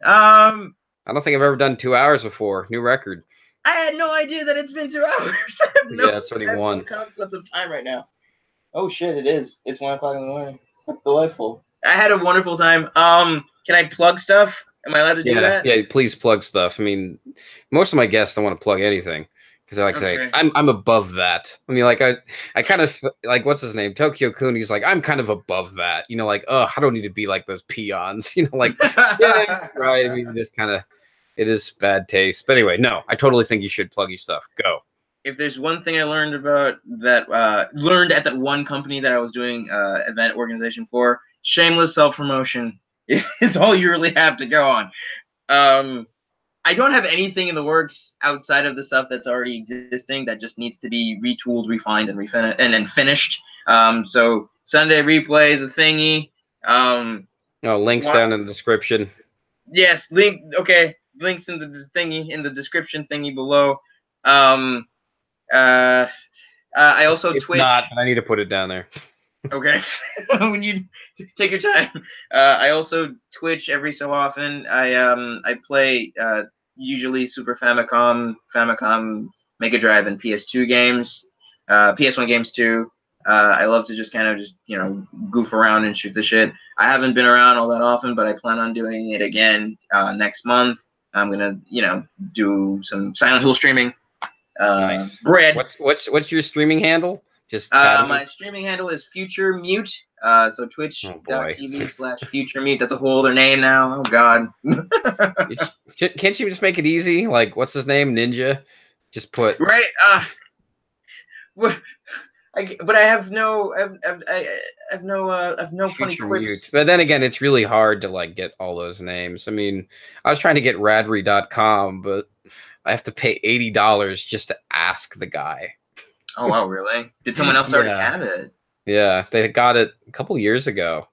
[SPEAKER 2] I
[SPEAKER 1] don't think I've ever done 2 hours before. New record.
[SPEAKER 2] I had no idea that it's been 2 hours.
[SPEAKER 1] Yeah, it's 21.
[SPEAKER 2] No concept of time right now. Oh shit, it is. It's 1 o'clock in the morning. That's delightful. I had a wonderful time. Can I plug stuff? Am I allowed to do that?
[SPEAKER 1] Yeah, please plug stuff. I mean, most of my guests don't want to plug anything because I like to say I'm above that. I mean, like I kind of like, what's his name, Tokyo Kuni's like, I'm kind of above that. Like, I don't need to be like those peons. Like, yeah, right. I mean, just kind of, it is bad taste. But anyway, no, I totally think you should plug your stuff. Go.
[SPEAKER 2] If there's one thing I learned about that, learned at that one company that I was doing event organization for, shameless self-promotion is all you really have to go on. I don't have anything in the works outside of the stuff that's already existing that just needs to be retooled, refined, and finished. So Sunday Replay is a thingy.
[SPEAKER 1] Links down in the description.
[SPEAKER 2] Yes, links in the thingy, in the description thingy below. I also
[SPEAKER 1] it's
[SPEAKER 2] Twitch.
[SPEAKER 1] Not, I need to put it down there.
[SPEAKER 2] Okay. When you take your time. I also Twitch every so often. I play usually Super Famicom, Mega Drive, and PS2 games. PS1 games too. I love to just kind of goof around and shoot the shit. I haven't been around all that often, but I plan on doing it again next month. I'm gonna do some Silent Hill streaming.
[SPEAKER 1] Nice.
[SPEAKER 2] Bread.
[SPEAKER 1] What's your streaming handle? Just
[SPEAKER 2] my streaming handle is Future Mute. So twitch.tv/Future Mute. That's a whole other name now. Oh God.
[SPEAKER 1] Can't you just make it easy? Like, what's his name? Ninja. Just put
[SPEAKER 2] right. But I have no. I have no funny quips.
[SPEAKER 1] But then again, it's really hard to like get all those names. I mean, I was trying to get Radrey.com, but I have to pay $80 just to ask the guy.
[SPEAKER 2] Oh wow, really? Did someone else already have it?
[SPEAKER 1] Yeah, they got it a couple years ago.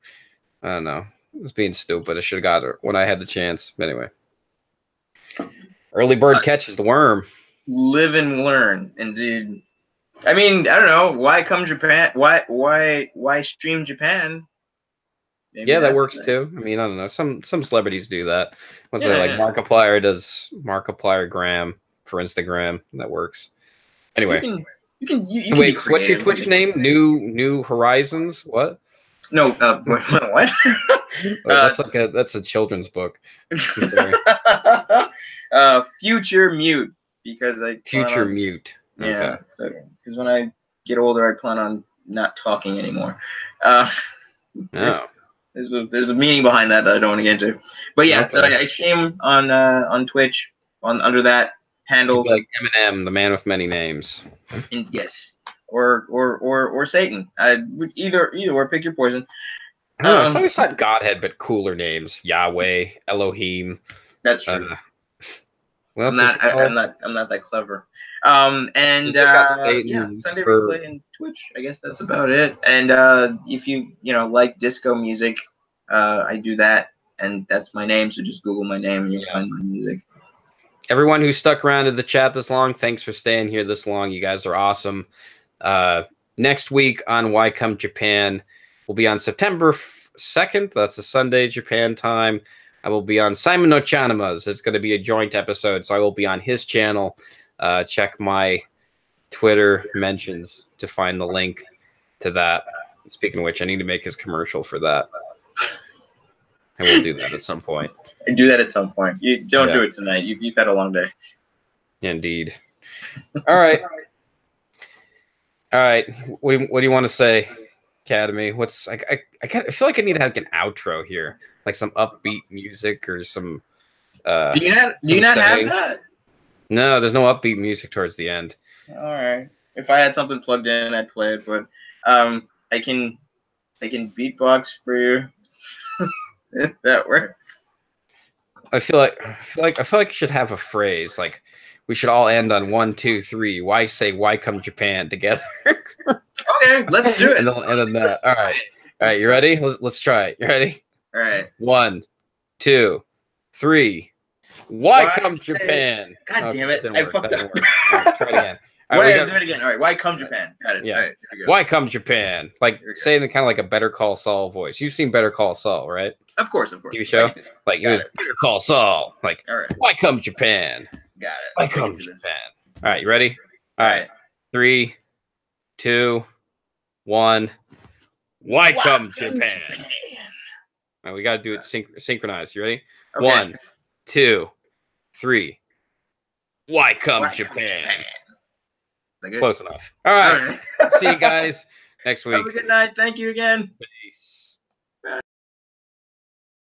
[SPEAKER 1] I don't know. I was being stupid. I should have got it when I had the chance. But anyway, early bird catches the worm.
[SPEAKER 2] Live and learn, indeed. I mean, I don't know. Why come Japan? Why stream Japan?
[SPEAKER 1] Maybe that works too. I mean, I don't know. Some celebrities do that. What's it like? Markiplier does Markiplier-gram for Instagram. That works. Anyway.
[SPEAKER 2] You can
[SPEAKER 1] wait, what's your Twitch name? New Horizons? What?
[SPEAKER 2] No, what?
[SPEAKER 1] That's a children's book.
[SPEAKER 2] Future Mute, because
[SPEAKER 1] Future Mute.
[SPEAKER 2] Yeah, because when I get older, I plan on not talking anymore. There's a meaning behind that I don't want to get into. But yeah, so I stream on Twitch under that. handles.
[SPEAKER 1] Like Eminem, the man with many names.
[SPEAKER 2] Yes, or Satan. Either or. Pick your poison.
[SPEAKER 1] I don't know, I thought we had Godhead, but cooler names: Yahweh, Elohim.
[SPEAKER 2] That's true.
[SPEAKER 1] What else
[SPEAKER 2] I'm not that clever. And yeah, Sunday replay and Twitch. I guess that's about it. And if you like disco music, I do that, and that's my name. So just Google my name and you'll find my music.
[SPEAKER 1] Everyone who stuck around in the chat this long, thanks for staying here this long. You guys are awesome. Next week on Why Come Japan, we'll be on September 2nd. That's a Sunday, Japan time. I will be on Simon no Chanama's. It's going to be a joint episode, so I will be on his channel. Check my Twitter mentions to find the link to that. Speaking of which, I need to make his commercial for that. I will do that at some point.
[SPEAKER 2] Do that at some point. You don't do it tonight. You've had a long day.
[SPEAKER 1] Indeed. All right. All right. What do you want to say, Katohmy? What's I feel like I need to have an outro here, like some upbeat music or some.
[SPEAKER 2] Do you not have that?
[SPEAKER 1] No, there's no upbeat music towards the end.
[SPEAKER 2] All right. If I had something plugged in, I'd play it. But I can beatbox for you if that works.
[SPEAKER 1] I feel like you should have a phrase like we should all end on 1, 2, 3. Why come Japan together?
[SPEAKER 2] Okay, let's do it.
[SPEAKER 1] And then that. All right. You ready? Let's try it. You ready?
[SPEAKER 2] All right.
[SPEAKER 1] 1, 2, 3. Why come Japan?
[SPEAKER 2] God damn it! I fucked up.
[SPEAKER 1] Right, try it again.
[SPEAKER 2] All right, do it again. All right. Why come Japan? Got it.
[SPEAKER 1] Yeah.
[SPEAKER 2] All right,
[SPEAKER 1] why come Japan? Like saying it kind of like a Better Call Saul voice. You've seen Better Call Saul, right?
[SPEAKER 2] Of course.
[SPEAKER 1] TV show. Like it was Better Call Saul. Like, all right. Why come Japan?
[SPEAKER 2] Got it.
[SPEAKER 1] Why come Japan? All right, you ready? All right. 3, 2, 1. Why come Japan? All right, we got to do it synchronized. You ready? Okay. 1, 2, 3. Why come Japan? Close enough. All right. See you guys next week.
[SPEAKER 2] Have a good night. Thank you again.
[SPEAKER 1] Peace.